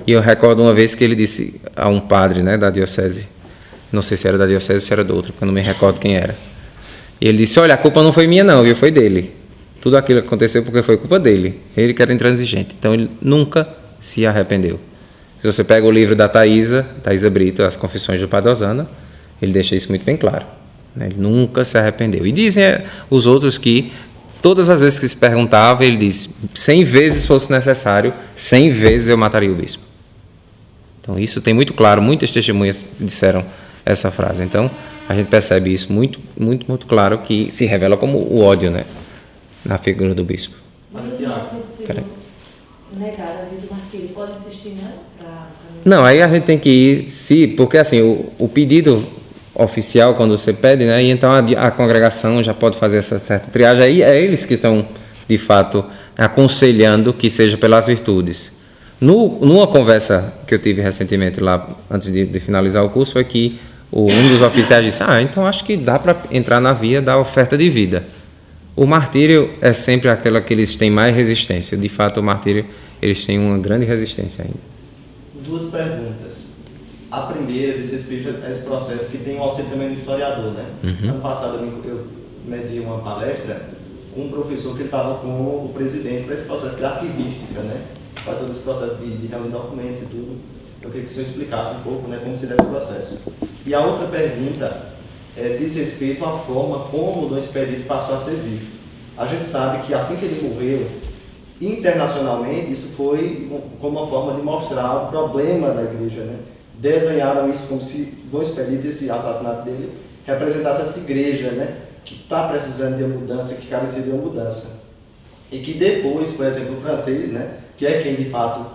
E eu recordo uma vez que ele disse a um padre, né, da diocese, não sei se era da diocese ou se era do outro, porque eu não me recordo quem era. E ele disse, olha, a culpa não foi minha não, viu? Foi dele. Tudo aquilo que aconteceu porque foi culpa dele. Ele que era intransigente. Então, ele nunca se arrependeu. Se você pega o livro da Thaisa Brito, As Confissões do Padre Osana, ele deixa isso muito bem claro. Ele nunca se arrependeu. E dizem os outros que, todas as vezes que se perguntava, ele diz, 100 vezes fosse necessário, 100 vezes eu mataria o bispo. Então, isso tem muito claro, muitas testemunhas disseram essa frase. Então, a gente percebe isso muito, muito, muito claro, que se revela como o ódio, né, na figura do bispo. Negar a vida do martírio, pode insistir não, aí a gente tem que ir, porque assim, o pedido oficial, quando você pede, né, e então a congregação já pode fazer essa certa triagem, aí é eles que estão, de fato, aconselhando que seja pelas virtudes. Numa conversa que eu tive recentemente lá, antes de finalizar o curso, foi que um dos oficiais disse, então acho que dá para entrar na via da oferta de vida. O martírio é sempre aquela que eles têm mais resistência. De fato, o martírio, eles têm uma grande resistência ainda. 2 perguntas. A primeira diz respeito a esse processo que tem o auxílio também do historiador, né? Ano passado eu medi uma palestra com um professor que estava com o presidente para esse processo de arquivística, né? Faz todo esse processo de reunir documentos e tudo. Eu queria que o senhor explicasse um pouco, né, como se deve o processo. E a outra pergunta diz respeito à forma como o Dom Expedito passou a ser visto. A gente sabe que assim que ele morreu, internacionalmente, isso foi como uma forma de mostrar o problema da igreja, né? Desenharam isso como se Dom Expedito, esse assassinato dele, representasse essa igreja, né, que está precisando de uma mudança, que carecia de uma mudança. E que depois, por exemplo, o francês, né, que é quem de fato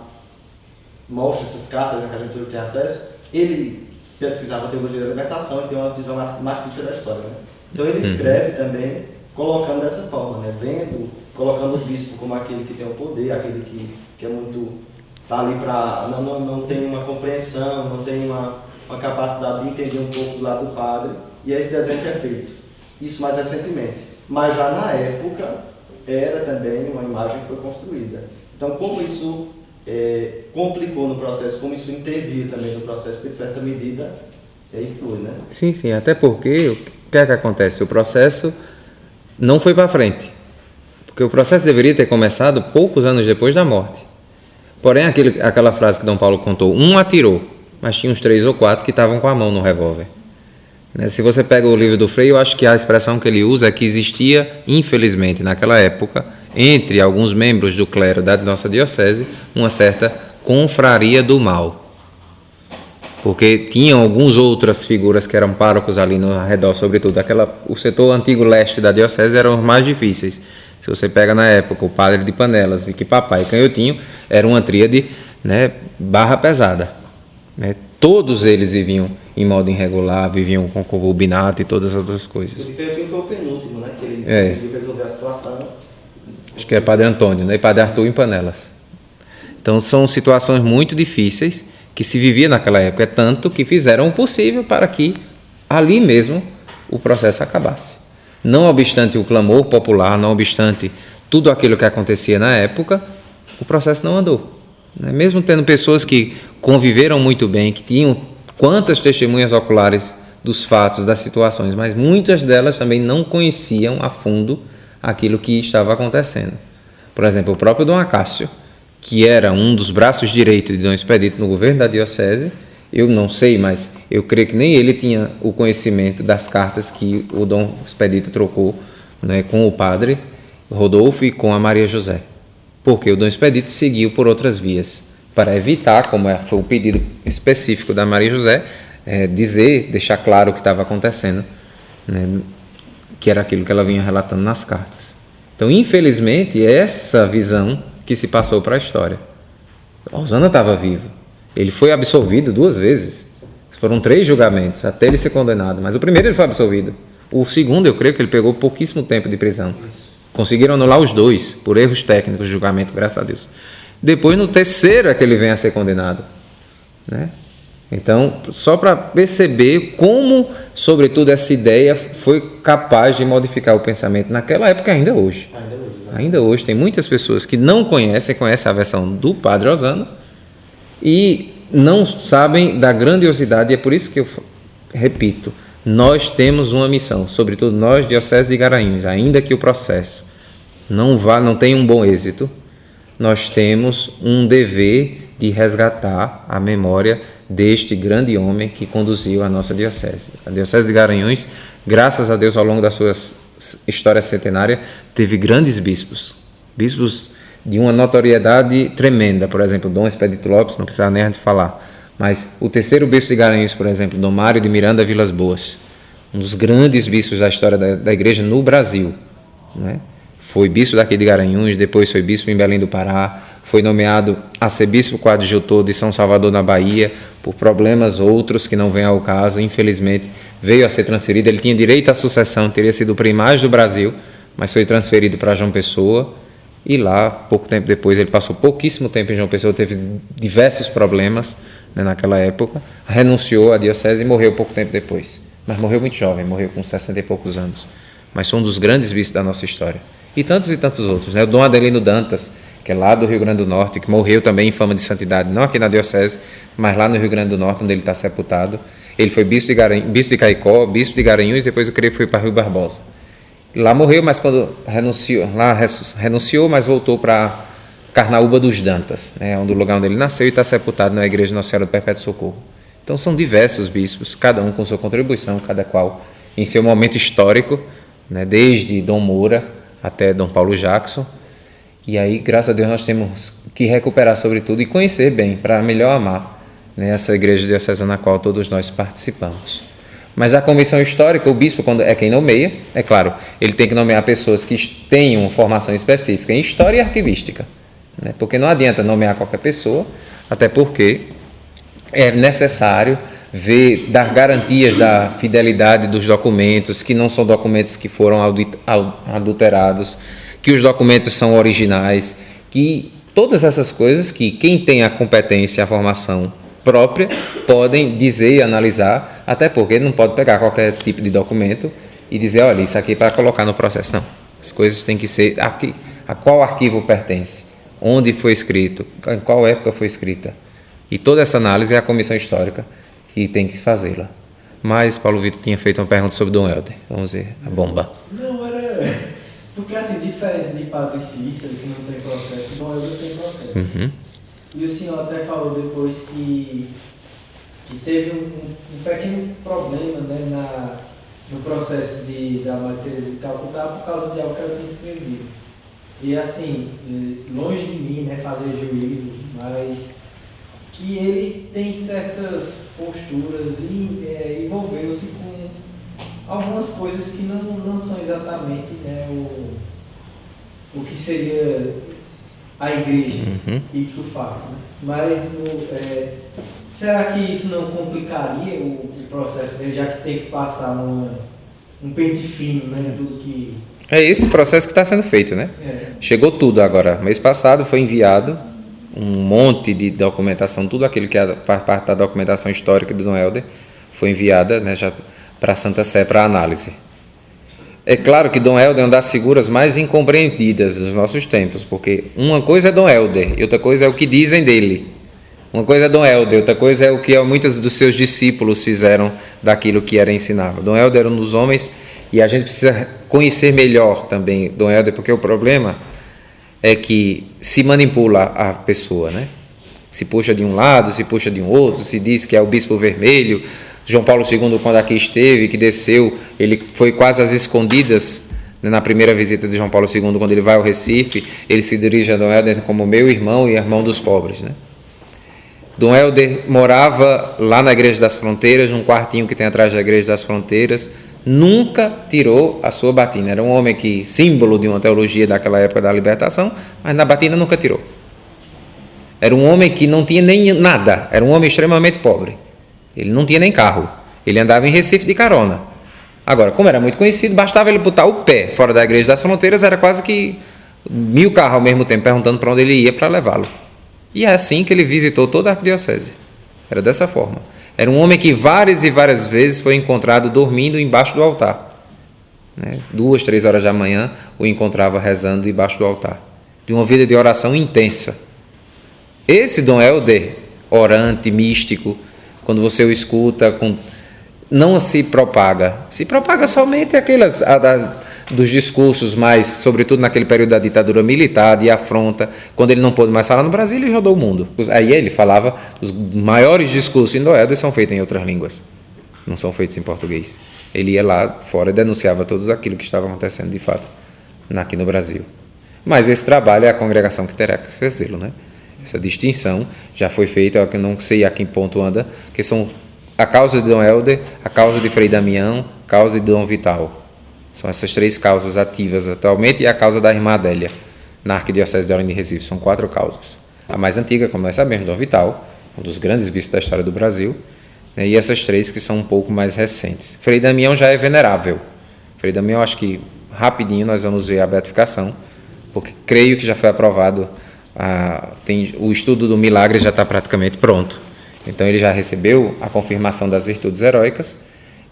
mostra essas cartas, né, que a gente hoje tem acesso, ele pesquisava a teologia da libertação e tem uma visão marxista da história, né? Então ele escreve também colocando dessa forma, né? Colocando o bispo como aquele que tem o poder, aquele que é muito, está ali para, não tem uma compreensão, não tem uma capacidade de entender um pouco do lado do padre, e é esse desenho que é feito. Isso mais recentemente. Mas já na época, era também uma imagem que foi construída. Então, como isso complicou no processo, como isso interviu também no processo, porque de certa medida influi, né? Sim, até porque o que é que acontece? O processo não foi para frente, porque o processo deveria ter começado poucos anos depois da morte. Porém, aquela frase que Dom Paulo contou, um atirou, mas tinha uns 3 ou 4 que estavam com a mão no revólver. Se você pega o livro do Frei, eu acho que a expressão que ele usa é que existia, infelizmente, naquela época, entre alguns membros do clero da nossa diocese, uma certa confraria do mal. Porque tinham algumas outras figuras que eram párocos ali no redor, sobretudo o setor antigo leste da diocese eram os mais difíceis. Se você pega na época o padre de Panelas, Iquipapá e Canhotinho, era uma tríade, né, barra pesada. Né? Todos eles viviam em modo irregular, viviam com concubinato e todas as outras coisas. O Canhotinho foi o penúltimo, né? Que ele conseguiu resolver a situação. Acho que é Padre Antônio, né? E Padre Arthur em Panelas. Então são situações muito difíceis que se vivia naquela época, tanto que fizeram o possível para que ali mesmo o processo acabasse. Não obstante o clamor popular, não obstante tudo aquilo que acontecia na época, o processo não andou. Mesmo tendo pessoas que conviveram muito bem, que tinham quantas testemunhas oculares dos fatos, das situações, mas muitas delas também não conheciam a fundo aquilo que estava acontecendo. Por exemplo, o próprio Dom Acácio, que era um dos braços direitos de Dom Expedito no governo da diocese, eu não sei, mas eu creio que nem ele tinha o conhecimento das cartas que o Dom Expedito trocou, né, com o padre Rodolfo e com a Maria José. Porque o Dom Expedito seguiu por outras vias, para evitar, como foi o pedido específico da Maria José, deixar claro o que estava acontecendo, né, que era aquilo que ela vinha relatando nas cartas. Então, infelizmente, essa visão que se passou para a história. Osana estava vivo. Ele foi absolvido 2 vezes. Foram 3 julgamentos, até ele ser condenado. Mas o primeiro ele foi absolvido. O segundo, eu creio que ele pegou pouquíssimo tempo de prisão. Conseguiram anular os 2, por erros técnicos de julgamento, graças a Deus. Depois, no terceiro, é que ele vem a ser condenado. Né? Então, só para perceber como, sobretudo, essa ideia foi capaz de modificar o pensamento naquela época e ainda hoje. Ainda hoje tem muitas pessoas que não conhecem a versão do Padre Osana e não sabem da grandiosidade, e é por isso que eu repito, nós temos uma missão, sobretudo nós, Diocese de Garanhuns, ainda que o processo não tenha um bom êxito, nós temos um dever de resgatar a memória deste grande homem que conduziu a nossa diocese. A Diocese de Garanhuns, graças a Deus, ao longo da sua história centenária, teve grandes bispos de uma notoriedade tremenda. Por exemplo, Dom Expedito Lopes, não precisa nem a gente falar, mas o terceiro bispo de Garanhuns, por exemplo, Dom Mário de Miranda Vilas Boas, um dos grandes bispos da história da igreja no Brasil, né? Foi bispo daqui de Garanhuns, depois foi bispo em Belém do Pará, foi nomeado arcebispo coadjutor de São Salvador, na Bahia, por problemas outros que não vêm ao caso, infelizmente veio a ser transferido. Ele tinha direito à sucessão, teria sido o primaz do Brasil, mas foi transferido para João Pessoa, e lá, pouco tempo depois, ele passou pouquíssimo tempo em João Pessoa, teve diversos problemas, né, naquela época, renunciou à diocese e morreu pouco tempo depois. Mas morreu muito jovem, morreu com 60 e poucos anos. Mas foi um dos grandes bispos da nossa história. E tantos outros, né? O Dom Adelino Dantas, que é lá do Rio Grande do Norte, que morreu também em fama de santidade, não aqui na diocese, mas lá no Rio Grande do Norte, onde ele está sepultado. Ele foi bispo de Caicó, bispo de Garanhuns, depois eu creio que foi para Rio Barbosa. Lá morreu, mas quando renunciou, mas voltou para Carnaúba dos Dantas, né? O lugar onde ele nasceu, e está sepultado na Igreja Nossa Senhora do Perpétuo Socorro. Então são diversos bispos, cada um com sua contribuição, cada qual em seu momento histórico, né? Desde Dom Moura até Dom Paulo Jackson. E aí, graças a Deus, nós temos que recuperar, sobretudo, e conhecer bem, para melhor amar, né, essa igreja diocesana na qual todos nós participamos. Mas a convenção histórica, o bispo, quando é quem nomeia, é claro, ele tem que nomear pessoas que tenham formação específica em história e arquivística, né, porque não adianta nomear qualquer pessoa, até porque é necessário dar garantias da fidelidade dos documentos, que não são documentos que foram adulterados, que os documentos são originais, que todas essas coisas que quem tem a competência, a formação própria podem dizer e analisar, até porque não pode pegar qualquer tipo de documento e dizer, olha, isso aqui é para colocar no processo. Não, as coisas têm que ser aqui, a qual arquivo pertence, onde foi escrito, em qual época foi escrita. E toda essa análise é a comissão histórica que tem que fazê-la. Mas Paulo Vitor tinha feito uma pergunta sobre Dom Helder. Vamos ver, a bomba. Não, era... Porque assim, diferente de Padre Cícero, que não tem processo, Dom Helder tem processo. Uhum. E o senhor até falou depois que teve um pequeno problema, né, no processo da Madre Teresa de Calcutá por causa de algo que ela tinha escrevido. E assim, longe de mim, né, fazer juízo, mas que ele tem certas posturas e envolveu-se com algumas coisas que não são exatamente, né, o que seria a igreja, ipso facto, né? Mas será que isso não complicaria o processo dele, já que tem que passar um pente fino, né, em tudo que... É esse processo que está sendo feito, né? Chegou tudo agora. Mês passado foi enviado um monte de documentação, tudo aquilo que faz parte da documentação histórica do Dom Helder foi enviada, né, já para a Santa Sé para análise. É claro que Dom Helder é uma das figuras mais incompreendidas dos nossos tempos, porque uma coisa é Dom Helder e outra coisa é o que dizem dele. Uma coisa é Dom Helder, outra coisa é o que muitos dos seus discípulos fizeram daquilo que era ensinado. Dom Helder era um dos homens, e a gente precisa conhecer melhor também Dom Helder, porque o problema é que se manipula a pessoa, né? Se puxa de um lado, se puxa de um outro, se diz que é o Bispo Vermelho. João Paulo II, quando aqui esteve, que desceu, ele foi quase às escondidas, né, na primeira visita de João Paulo II, quando ele vai ao Recife, ele se dirige a Dom Helder como meu irmão e irmão dos pobres, né? Dom Helder morava lá na Igreja das Fronteiras, num quartinho que tem atrás da Igreja das Fronteiras, nunca tirou a sua batina. Era um homem que, símbolo de uma teologia daquela época da libertação, mas na batina nunca tirou. Era um homem que não tinha nem nada, era um homem extremamente pobre. Ele não tinha nem carro, ele andava em Recife de carona. Agora, como era muito conhecido, bastava ele botar o pé fora da Igreja das Fronteiras, era quase que 1000 carros ao mesmo tempo, perguntando para onde ele ia para levá-lo. E é assim que ele visitou toda a arquidiocese. Era dessa forma. Era um homem que várias e várias vezes foi encontrado dormindo embaixo do altar. 2, 3 horas da manhã o encontrava rezando debaixo do altar. De uma vida de oração intensa. Esse Dom Helder, orante, místico, quando você o escuta, não se propaga. Se propaga somente aquelas dos discursos mais, sobretudo naquele período da ditadura militar, de afronta, quando ele não pôde mais falar no Brasil, ele rodou o mundo. Aí ele falava, os maiores discursos em Dom Helder são feitos em outras línguas, não são feitos em português. Ele ia lá fora e denunciava tudo aquilo que estava acontecendo de fato aqui no Brasil. Mas esse trabalho é a congregação que terá que fazê-lo, né? Essa distinção já foi feita, eu não sei a que ponto anda, que são a causa de Dom Helder, a causa de Frei Damião, a causa de Dom Vital. São essas 3 causas ativas atualmente, e a causa da irmã Adélia, na Arquidiocese de Olinda e Recife. São 4 causas. A mais antiga, como nós sabemos, Dom Vital, um dos grandes bispos da história do Brasil, né, e essas 3 que são um pouco mais recentes. Frei Damião já é venerável. Frei Damião, acho que rapidinho nós vamos ver a beatificação, porque creio que já foi aprovado, o estudo do milagre já está praticamente pronto. Então ele já recebeu a confirmação das virtudes heróicas,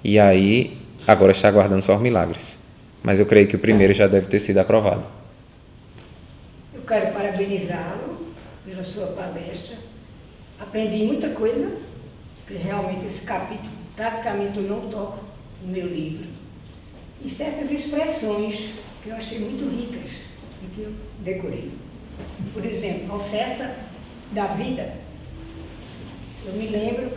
e aí agora está aguardando só os milagres. Mas eu creio que o primeiro já deve ter sido aprovado. Eu quero parabenizá-lo pela sua palestra. Aprendi muita coisa, que realmente esse capítulo praticamente eu não toco no meu livro. E certas expressões que eu achei muito ricas e que eu decorei. Por exemplo, a oferta da vida. Eu me lembro,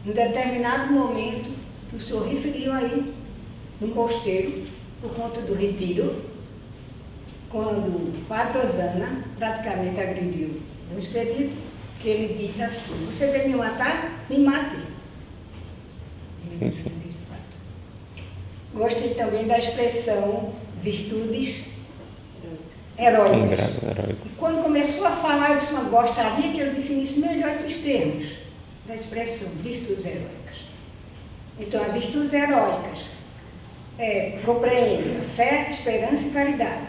em determinado momento, que o senhor referiu aí, no mosteiro, por conta do retiro, quando o Padre Osana praticamente agrediu no expedito, que ele diz assim: você veio me matar? Me mate. Gostei também da expressão virtudes heróicas. E quando começou a falar, eu disse: mas gostaria que eu definisse melhor esses termos da expressão virtudes heróicas. Então, as virtudes heróicas compreendem a fé, esperança e caridade.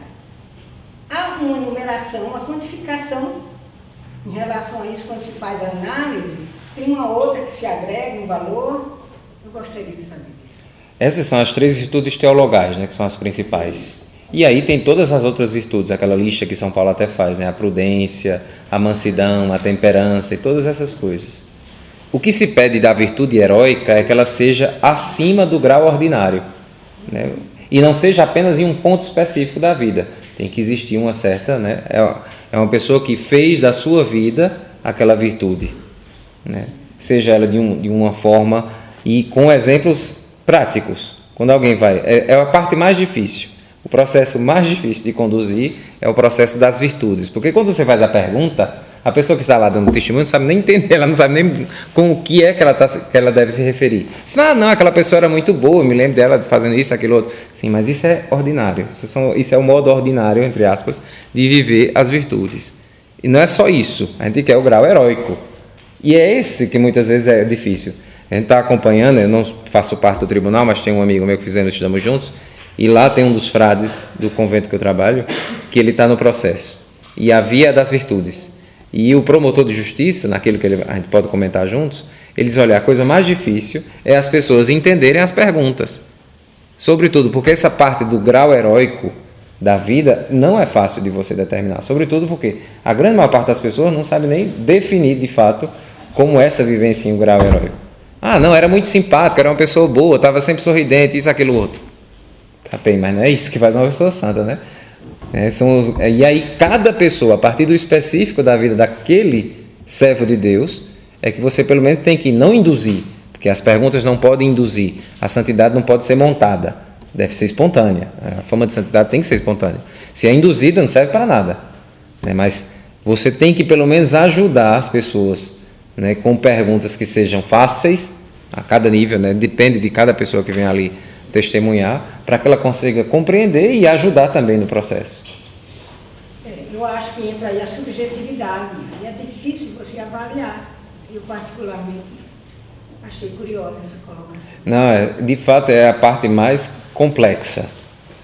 Há uma numeração, uma quantificação Em relação a isso, quando se faz análise, tem uma outra que se agrega um valor. Eu gostaria de saber disso. Essas são as 3 virtudes teologais, né, que são as principais. E aí tem todas as outras virtudes, aquela lista que São Paulo até faz, né, a prudência, a mansidão, a temperança e todas essas coisas. O que se pede da virtude heróica é que ela seja acima do grau ordinário, né, e não seja apenas em um ponto específico da vida. Tem que existir uma certa, né, é uma pessoa que fez da sua vida aquela virtude, né, seja ela de uma forma e com exemplos práticos. Quando alguém vai, é a parte mais difícil. O processo mais difícil de conduzir é o processo das virtudes. Porque quando você faz a pergunta, a pessoa que está lá dando testemunho não sabe nem entender, ela não sabe nem com o que é que ela deve se referir. Diz, não, aquela pessoa era muito boa, eu me lembro dela fazendo isso, aquilo outro. Sim, mas isso é ordinário. Isso é o modo ordinário, entre aspas, de viver as virtudes. E não é só isso, a gente quer o grau heróico. E é esse que muitas vezes é difícil. A gente está acompanhando, eu não faço parte do tribunal, mas tem um amigo meu que fizemos, estudamos juntos, e lá tem um dos frades do convento que eu trabalho, que ele está no processo. E a via das virtudes. E o promotor de justiça, naquilo que a gente pode comentar juntos, ele diz, olha, a coisa mais difícil é as pessoas entenderem as perguntas. Sobretudo, porque essa parte do grau heróico da vida não é fácil de você determinar. Sobretudo porque a grande maior parte das pessoas não sabe nem definir, de fato, como essa vivência em um grau heróico. Não, era muito simpático, era uma pessoa boa, estava sempre sorridente, isso, aquilo, outro. Tá bem, mas não é isso que faz uma pessoa santa, né? E aí cada pessoa, a partir do específico da vida daquele servo de Deus, é que você pelo menos tem que não induzir, porque as perguntas não podem induzir, a santidade não pode ser montada, deve ser espontânea, a forma de santidade tem que ser espontânea. Se é induzida não serve para nada, né? Mas você tem que pelo menos ajudar as pessoas, né, com perguntas que sejam fáceis, a cada nível, né? Depende de cada pessoa que vem ali testemunhar, para que ela consiga compreender e ajudar também no processo. Eu acho que entra aí a subjetividade, e é difícil você avaliar. Eu particularmente achei curiosa essa colocação. Não, de fato é a parte mais complexa,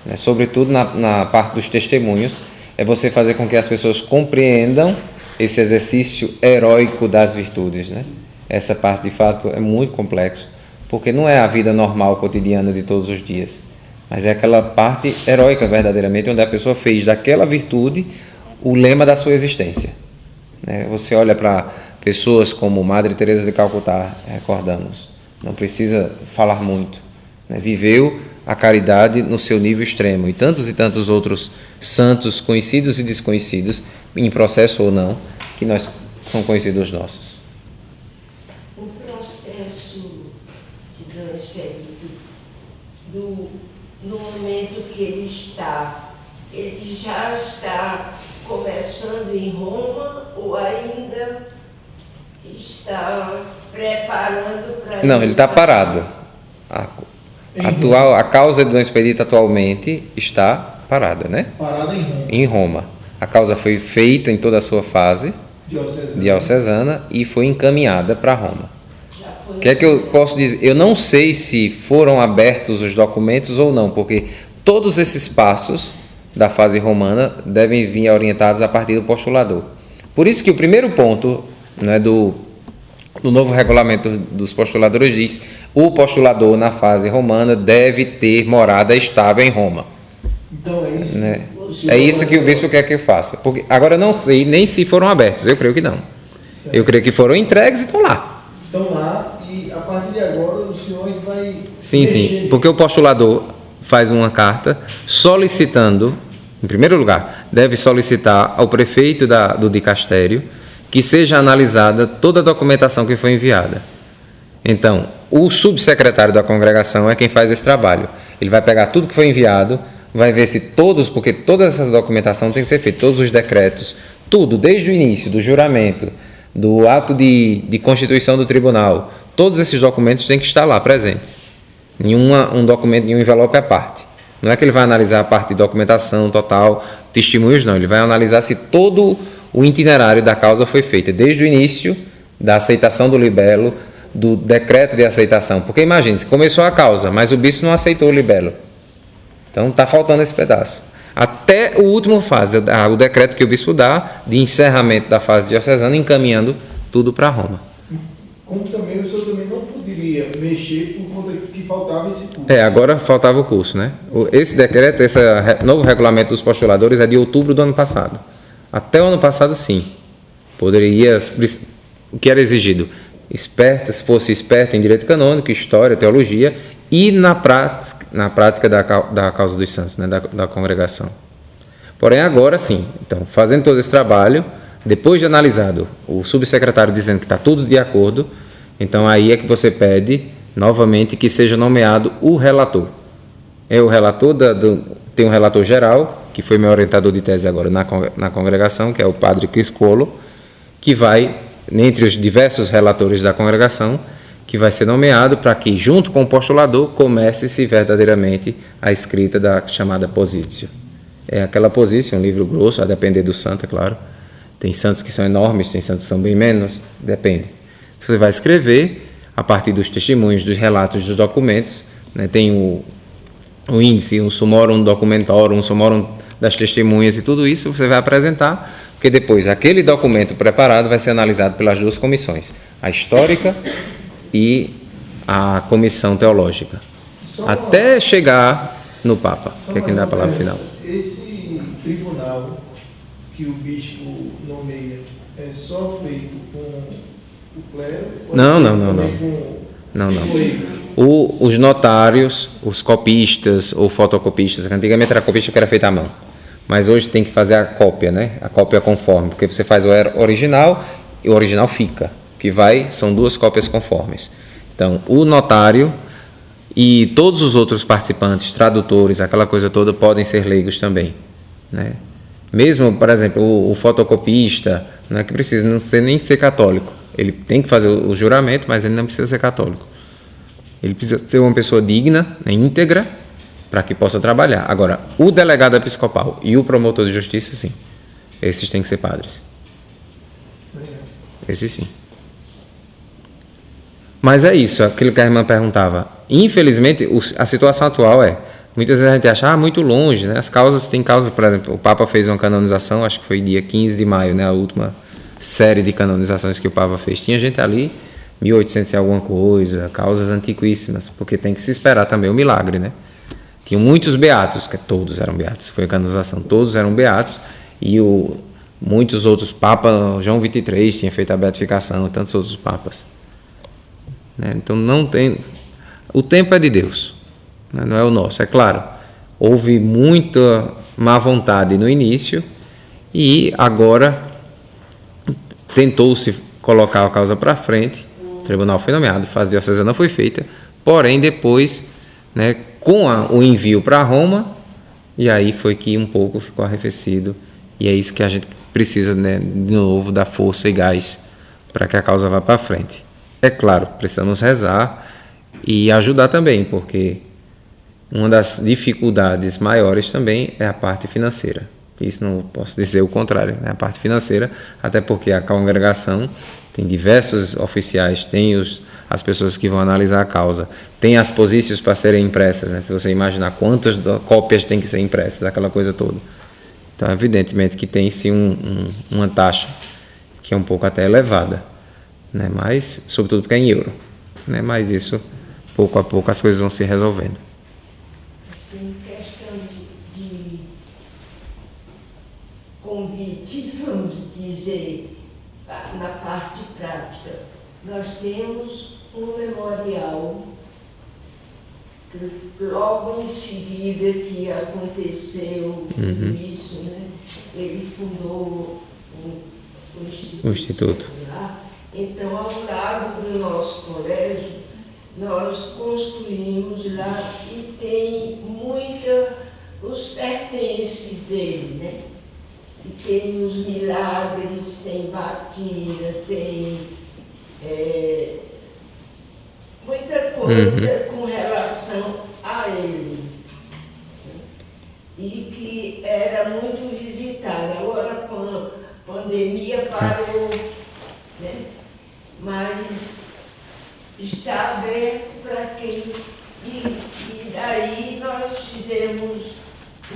né? Sobretudo na parte dos testemunhos, é você fazer com que as pessoas compreendam esse exercício heróico das virtudes, né? Essa parte de fato é muito complexo, porque não é a vida normal, cotidiana de todos os dias, mas é aquela parte heróica verdadeiramente, onde a pessoa fez daquela virtude o lema da sua existência, né? Você olha para pessoas como Madre Teresa de Calcutá, recordamos, não precisa falar muito, né? Viveu a caridade no seu nível extremo, e tantos outros santos, conhecidos e desconhecidos, em processo ou não, que nós são conhecidos nossos. O processo de transferito no momento que ele já está começando em Roma ou ainda está preparando para... Não, ele está parado. A causa de Dom Expedito atualmente está parada, né? Parada em Roma. A causa foi feita em toda a sua fase diocesana e foi encaminhada para Roma. O que é que eu posso dizer? Eu não sei se foram abertos os documentos ou não, porque todos esses passos da fase romana devem vir orientados a partir do postulador. Por isso que o primeiro ponto, né, do novo regulamento dos postuladores diz: o postulador na fase romana deve ter morada estável em Roma. Então é isso, né? É isso que o bispo quer que eu faça. Porque agora eu não sei nem se foram abertos, eu creio que não. Eu creio que foram entregues e estão lá. Estão lá e a partir de agora o senhor vai... Sim, porque o postulador faz uma carta solicitando, em primeiro lugar, deve solicitar ao prefeito do dicastério que seja analisada toda a documentação que foi enviada. Então, o subsecretário da congregação é quem faz esse trabalho. Ele vai pegar tudo que foi enviado, vai ver se todos, porque toda essa documentação tem que ser feita, todos os decretos, tudo, desde o início, do juramento, do ato de constituição do tribunal, todos esses documentos têm que estar lá presentes. Um documento, nenhum envelope à parte. Não é que ele vai analisar a parte de documentação total, testemunhos, não. Ele vai analisar se todo o itinerário da causa foi feito, desde o início da aceitação do libelo, do decreto de aceitação. Porque imagine, começou a causa, mas o bispo não aceitou o libelo. Então está faltando esse pedaço. até o último fase, o decreto que o bispo dá de encerramento da fase diocesana, encaminhando tudo para Roma. Como também o senhor também não poderia mexer por conta que faltava esse curso. Agora faltava o curso, né? Esse decreto, esse novo regulamento dos postuladores é de outubro do ano passado. Até o ano passado, sim. Poderia, o que era exigido? Esperto, se fosse esperto em direito canônico, história, teologia e na prática da causa dos santos, né? da congregação. Porém, agora sim. Então, fazendo todo esse trabalho, depois de analisado o subsecretário dizendo que está tudo de acordo, então aí é que você pede novamente que seja nomeado o relator. O relator tem um relator geral, que foi meu orientador de tese agora na congregação, que é o padre Criscolo, que vai, entre os diversos relatores da congregação, que vai ser nomeado para que, junto com o postulador, comece-se verdadeiramente a escrita da chamada positio. É aquela positio, um livro grosso, a depender do santo, é claro. Tem santos que são enormes, tem santos que são bem menos, depende. Você vai escrever a partir dos testemunhos, dos relatos, dos documentos, né? Tem o índice, um summorum documentorum, um summorum das testemunhas e tudo isso você vai apresentar, porque depois aquele documento preparado vai ser analisado pelas duas comissões, a histórica e a comissão teológica, até chegar no Papa, que é quem dá a palavra final. Esse tribunal que o bispo nomeia é só feito com o clero? Não. Os notários, os copistas ou fotocopistas, que antigamente era copista que era feita à mão, mas hoje tem que fazer a cópia, né? A cópia conforme, porque você faz o original e o original fica, são duas cópias conformes. Então, o notário e todos os outros participantes, tradutores, aquela coisa toda, podem ser leigos também, né? Mesmo, por exemplo, o fotocopista, não é que precisa nem ser católico. Ele tem que fazer o juramento, mas ele não precisa ser católico. Ele precisa ser uma pessoa digna, né, íntegra, para que possa trabalhar. Agora, o delegado episcopal e o promotor de justiça, sim. Esses têm que ser padres. Esses sim. Mas é isso, aquilo que a irmã perguntava. Infelizmente, a situação atual muitas vezes a gente acha, muito longe, né? Tem causas, por exemplo, o Papa fez uma canonização, acho que foi dia 15 de maio, né? A última série de canonizações que o Papa fez. Tinha gente ali, 1800 e alguma coisa, causas antiquíssimas, porque tem que se esperar também o milagre, né? Tinham muitos beatos, que todos eram beatos, foi a canonização, todos eram beatos, e muitos outros papas, João 23 tinha feito a beatificação, tantos outros papas. Né? Então não tem... O tempo é de Deus, né? Não é o nosso, é claro. Houve muita má vontade no início e agora tentou-se colocar a causa para frente, o tribunal foi nomeado, a fase diocesana foi feita, porém depois, né, com o envio para Roma, e aí foi que um pouco ficou arrefecido, e é isso que a gente precisa, né, de novo, dar força e gás para que a causa vá para frente. É claro, precisamos rezar e ajudar também, porque uma das dificuldades maiores também é a parte financeira. Isso não posso dizer o contrário, né? A parte financeira, até porque a congregação tem diversos oficiais, tem as pessoas que vão analisar a causa, tem as posícios para serem impressas, né? Se você imaginar quantas cópias tem que ser impressas, aquela coisa toda. Então, evidentemente que tem sim uma taxa que é um pouco até elevada, né? Mas, sobretudo porque é em euro, né? Mas isso, pouco a pouco, as coisas vão se resolvendo. Sim, questão de convite, vamos dizer, na parte prática. Nós temos um memorial que logo em seguida que aconteceu tudo isso, né? Ele fundou o Instituto. Então, ao lado do nosso colégio, nós construímos lá e tem os pertences dele, né? E tem os milagres, tem batina, tem muita coisa com relação a ele. E que era muito visitado. Agora, com a pandemia, parou, né? Mas está aberto para quem... E daí nós fizemos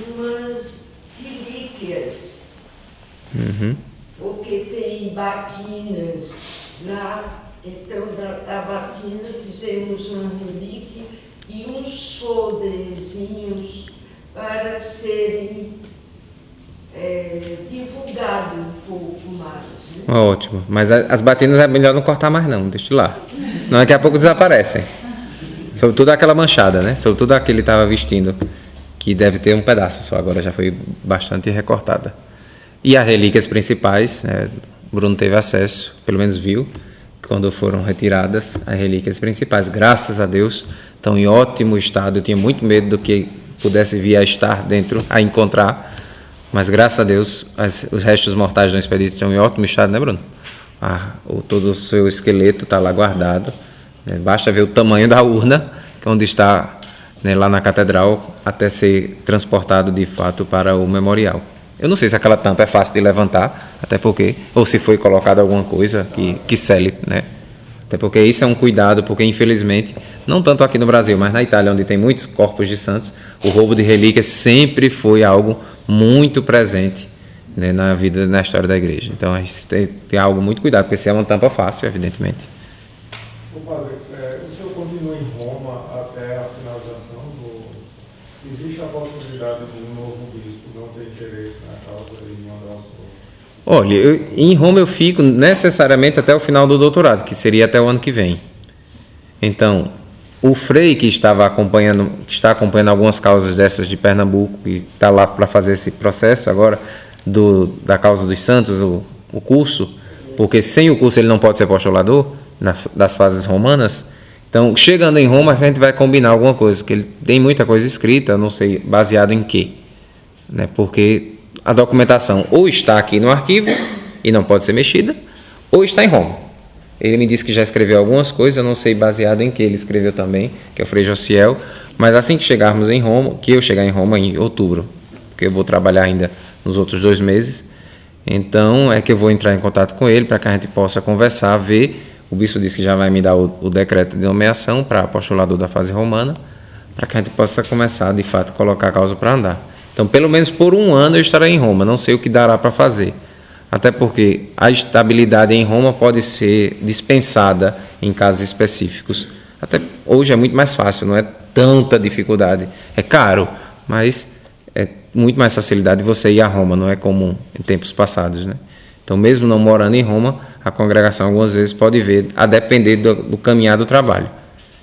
umas relíquias, Uhum. porque tem batinas lá, então da batina fizemos uma relíquia e uns folderzinhos para serem divulgados um pouco mais. Né? Ótimo. Mas as batinas é melhor não cortar mais não, deixa lá. Não, daqui a pouco desaparecem. Sobretudo aquela manchada, né? Sobretudo a que ele estava vestindo, que deve ter um pedaço só, agora já foi bastante recortada. E as relíquias principais, Bruno teve acesso, pelo menos viu, quando foram retiradas as relíquias principais. Graças a Deus, estão em ótimo estado. Eu tinha muito medo do que pudesse vir a estar dentro, a encontrar, mas graças a Deus os restos mortais do expedito estão em ótimo estado, né, Bruno? Todo o seu esqueleto está lá guardado. Basta ver o tamanho da urna, que é onde está, né, lá na catedral, até ser transportado de fato para o memorial. Eu não sei se aquela tampa é fácil de levantar, até porque, ou se foi colocada alguma coisa que sele, né? Até porque isso é um cuidado, porque infelizmente, não tanto aqui no Brasil, mas na Itália, onde tem muitos corpos de santos, o roubo de relíquias sempre foi algo muito presente, né, na história da igreja. Então a gente tem que ter algo muito cuidado, porque se é uma tampa fácil, evidentemente. Ô padre, o senhor continua em Roma até a finalização do... Existe a possibilidade de um novo bispo não ter interesse na causa e mandar o senhor? Olha, em Roma eu fico necessariamente até o final do doutorado, que seria até o ano que vem. Então, o Frei que está acompanhando algumas causas dessas de Pernambuco, e está lá para fazer esse processo agora, da causa dos santos, o curso, porque sem o curso ele não pode ser apostolador, das fases romanas. Então, chegando em Roma, a gente vai combinar alguma coisa, porque ele tem muita coisa escrita, não sei, baseado em quê, né? Porque a documentação ou está aqui no arquivo e não pode ser mexida, ou está em Roma. Ele me disse que já escreveu algumas coisas, eu não sei baseado em que ele escreveu também, que é o Frei Josiel, mas assim que chegarmos em Roma, que eu chegar em Roma em outubro, porque eu vou trabalhar ainda nos outros 2 meses, então é que eu vou entrar em contato com ele para que a gente possa conversar, ver. O bispo disse que já vai me dar o decreto de nomeação para apostolador da fase romana, para que a gente possa começar, de fato, colocar a causa para andar. Então, pelo menos por 1 ano eu estarei em Roma, não sei o que dará para fazer. Até porque a estabilidade em Roma pode ser dispensada em casos específicos. Até hoje é muito mais fácil, não é tanta dificuldade. É caro, mas é muito mais facilidade você ir a Roma, não é como em tempos passados, né? Então, mesmo não morando em Roma, a congregação algumas vezes pode ver, a depender do caminhar do trabalho.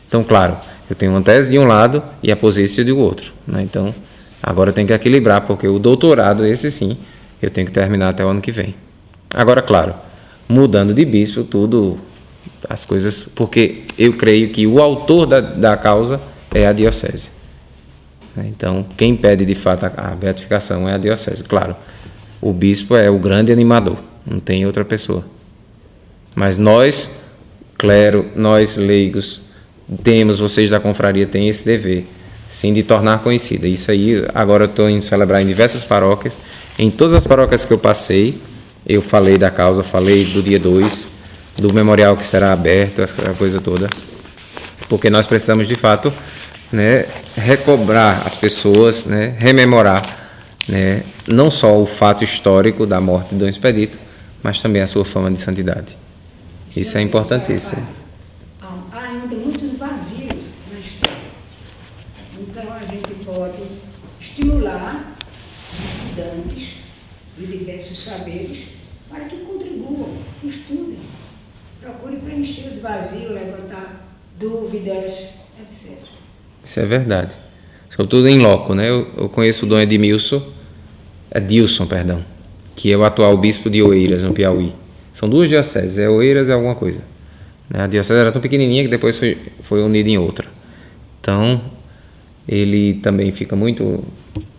Então, claro, eu tenho uma tese de um lado e a posição do outro, né? Então, agora eu tenho que equilibrar, porque o doutorado, esse sim, eu tenho que terminar até o ano que vem. Agora, claro, mudando de bispo, tudo, as coisas, porque eu creio que o autor da causa é a diocese. Então, quem pede de fato a beatificação é a diocese. Claro, o bispo é o grande animador, não tem outra pessoa. Mas nós, clero, nós leigos, vocês da confraria têm esse dever, sim, de tornar conhecida. Isso aí, agora eu estou indo celebrar em diversas paróquias. Em todas as paróquias que eu passei, eu falei da causa, falei do dia 2, do memorial que será aberto, essa coisa toda. Porque nós precisamos, de fato, né, recobrar as pessoas, né, rememorar, né, não só o fato histórico da morte de Dom Expedito, mas também a sua fama de santidade. Isso é importantíssimo. Há ainda muitos vazios na história. Então a gente pode estimular estudantes de diversos saberes para que contribuam, estudem, procurem preencher os vazios, levantar dúvidas, etc. Isso é verdade. Sobretudo em loco, né? Eu conheço o Dom Edilson, que é o atual bispo de Oeiras, no Piauí. São 2 dioceses, Oeiras e alguma coisa. A diocese era tão pequenininha que depois foi unida em outra. Então, ele também fica muito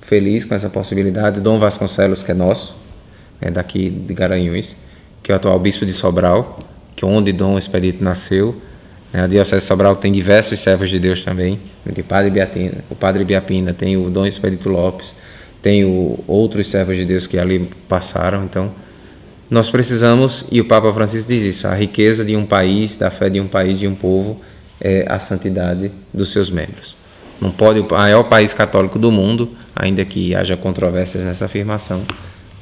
feliz com essa possibilidade. Dom Vasconcelos, que é nosso, daqui de Garanhuns, que é o atual bispo de Sobral, que é onde Dom Expedito nasceu. A diocese de Sobral tem diversos servos de Deus também, tem o Padre Biapina, tem o Dom Expedito Lopes, tem outros servos de Deus que ali passaram. Então, nós precisamos, e o Papa Francisco diz isso, a riqueza de um país, da fé de um país, de um povo, é a santidade dos seus membros. Não pode o maior país católico do mundo, ainda que haja controvérsias nessa afirmação,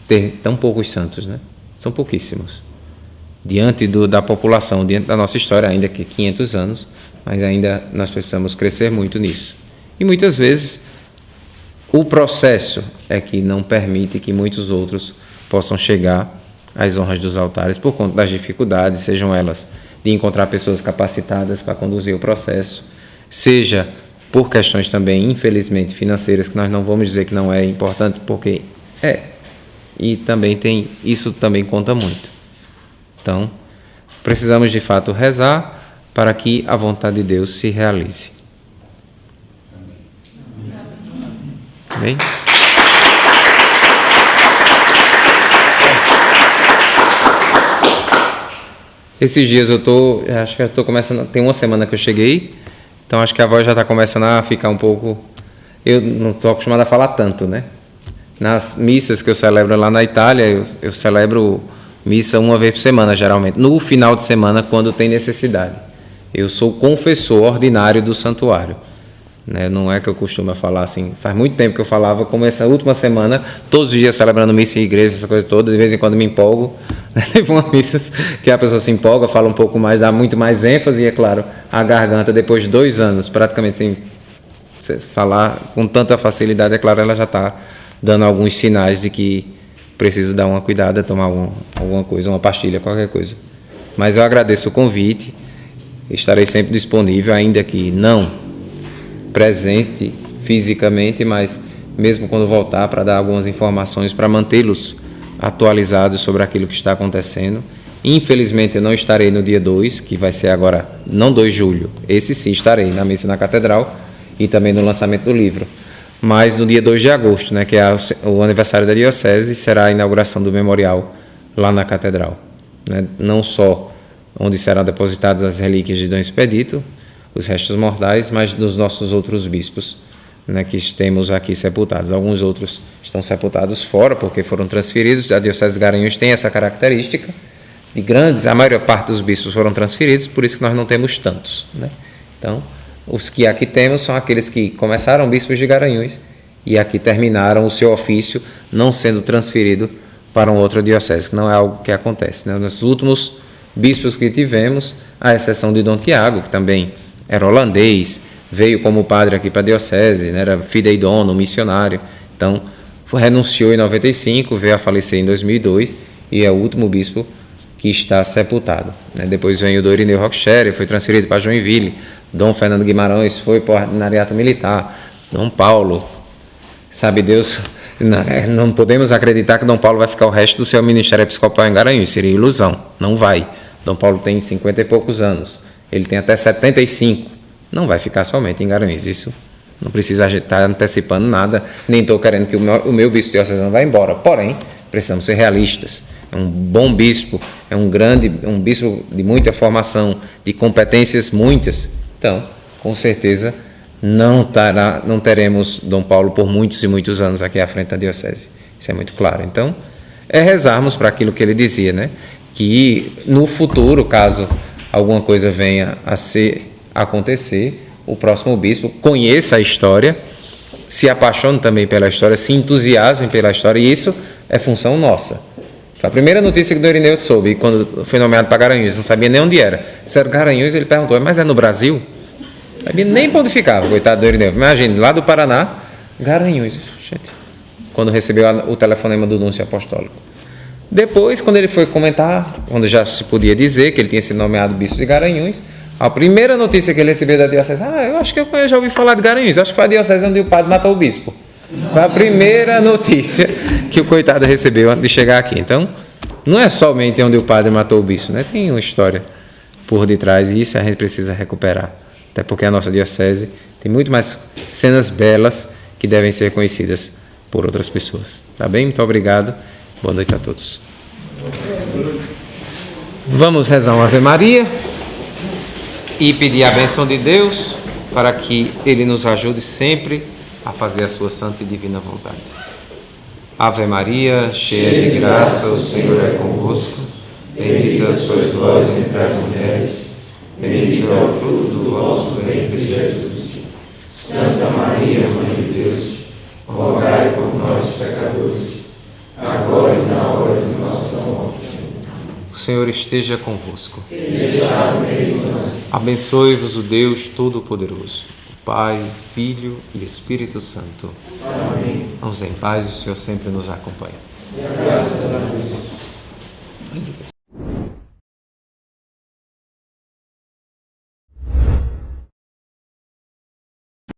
ter tão poucos santos, né? São pouquíssimos. Diante da população, diante da nossa história, ainda que 500 anos, mas ainda nós precisamos crescer muito nisso. E muitas vezes o processo é que não permite que muitos outros possam chegar às honras dos altares por conta das dificuldades, sejam elas de encontrar pessoas capacitadas para conduzir o processo, seja por questões também, infelizmente, financeiras, que nós não vamos dizer que não é importante, porque é. E também isso também conta muito. Então, precisamos de fato rezar para que a vontade de Deus se realize. Amém? Esses dias acho que eu estou começando, tem uma semana que eu cheguei, então acho que a voz já está começando a ficar um pouco, eu não estou acostumado a falar tanto, né? Nas missas que eu celebro lá na Itália, eu celebro missa uma vez por semana, geralmente, no final de semana, quando tem necessidade. Eu sou confessor ordinário do santuário. Né? Não é que eu costumo falar assim, faz muito tempo que eu falava, como essa última semana, todos os dias celebrando missa em igreja, essa coisa toda, de vez em quando me empolgo. Teve uma missa que a pessoa se empolga, fala um pouco mais, dá muito mais ênfase, e é claro, a garganta, depois de 2 anos, praticamente sem falar com tanta facilidade, é claro, ela já está dando alguns sinais de que preciso dar uma cuidada, tomar alguma coisa, uma pastilha, qualquer coisa. Mas eu agradeço o convite, estarei sempre disponível, ainda que não presente fisicamente, mas mesmo quando voltar, para dar algumas informações, para mantê-los atualizados sobre aquilo que está acontecendo. Infelizmente eu não estarei no dia 2, que vai ser agora, não 2 de julho, esse sim estarei na missa na Catedral e também no lançamento do livro, mas no dia 2 de agosto, né, que é o aniversário da Diocese, será a inauguração do memorial lá na Catedral, né, não só onde serão depositadas as relíquias de Dom Expedito, os restos mortais, mas dos nossos outros bispos, né, que temos aqui sepultados. Alguns outros estão sepultados fora, porque foram transferidos. A Diocese de Garanhuns tem essa característica de grandes, a maior parte dos bispos foram transferidos, por isso que nós não temos tantos. Né? Então, os que aqui temos são aqueles que começaram bispos de Garanhuns e aqui terminaram o seu ofício, não sendo transferido para uma outra diocese, que não é algo que acontece. Né? Nos últimos bispos que tivemos, à exceção de Dom Tiago, que também era holandês, veio como padre aqui para a diocese, né? Era fideidono, missionário, então renunciou em 95, veio a falecer em 2002 e é o último bispo que está sepultado. Né? Depois veio o Dom Irineu Roqueschere, foi transferido para Joinville, Dom Fernando Guimarães foi para o ordinariato militar, Dom Paulo, sabe Deus, não podemos acreditar que Dom Paulo vai ficar o resto do seu ministério episcopal em Garanhuns, seria ilusão, não vai. Dom Paulo tem 50 e poucos anos, ele tem até 75, não vai ficar somente em Garanhuns, isso não precisa a gente estar antecipando nada, nem estou querendo que o meu bispo diocesano vá embora, porém, precisamos ser realistas, é um bom bispo, é um bispo de muita formação, de competências muitas, então, com certeza, não teremos Dom Paulo por muitos e muitos anos aqui à frente da diocese, isso é muito claro, então, é rezarmos para aquilo que ele dizia, né? Que no futuro, caso alguma coisa venha a acontecer, o próximo bispo conheça a história, se apaixone também pela história, se entusiasme pela história, e isso é função nossa. A primeira notícia que o Dom Irineu soube, quando foi nomeado para Garanhuns, não sabia nem onde era. Se era Garanhuns, ele perguntou, mas é no Brasil? Não sabia nem para onde ficava, coitado do Irineu. Imagine, lá do Paraná, Garanhuns. Gente, quando recebeu o telefonema do Núncio Apostólico. Depois, quando ele foi comentar, quando já se podia dizer que ele tinha sido nomeado bispo de Garanhuns, a primeira notícia que ele recebeu da diocese, eu acho que eu já ouvi falar de Garanhuns, acho que foi a diocese onde o padre matou o bispo. Foi a primeira notícia que o coitado recebeu antes de chegar aqui. Então, não é somente onde o padre matou o bispo, né? Tem uma história por detrás e isso a gente precisa recuperar. Até porque a nossa diocese tem muito mais cenas belas que devem ser conhecidas por outras pessoas. Tá bem? Muito obrigado. Boa noite a todos. Vamos rezar uma Ave Maria e pedir a bênção de Deus para que Ele nos ajude sempre a fazer a sua santa e divina vontade. Ave Maria, cheia de graça, o Senhor é convosco. Bendita sois vós entre as mulheres, bendito é o fruto do vosso ventre, Jesus. Santa Maria, Mãe de Deus, rogai por nós, pecadores, agora e na hora de nossa morte. O Senhor esteja convosco. Ele está no meio de nós. Abençoe-vos o Deus Todo-Poderoso, o Pai, Filho e Espírito Santo. Amém. Vamos em paz e o Senhor sempre nos acompanha. Graças a Deus.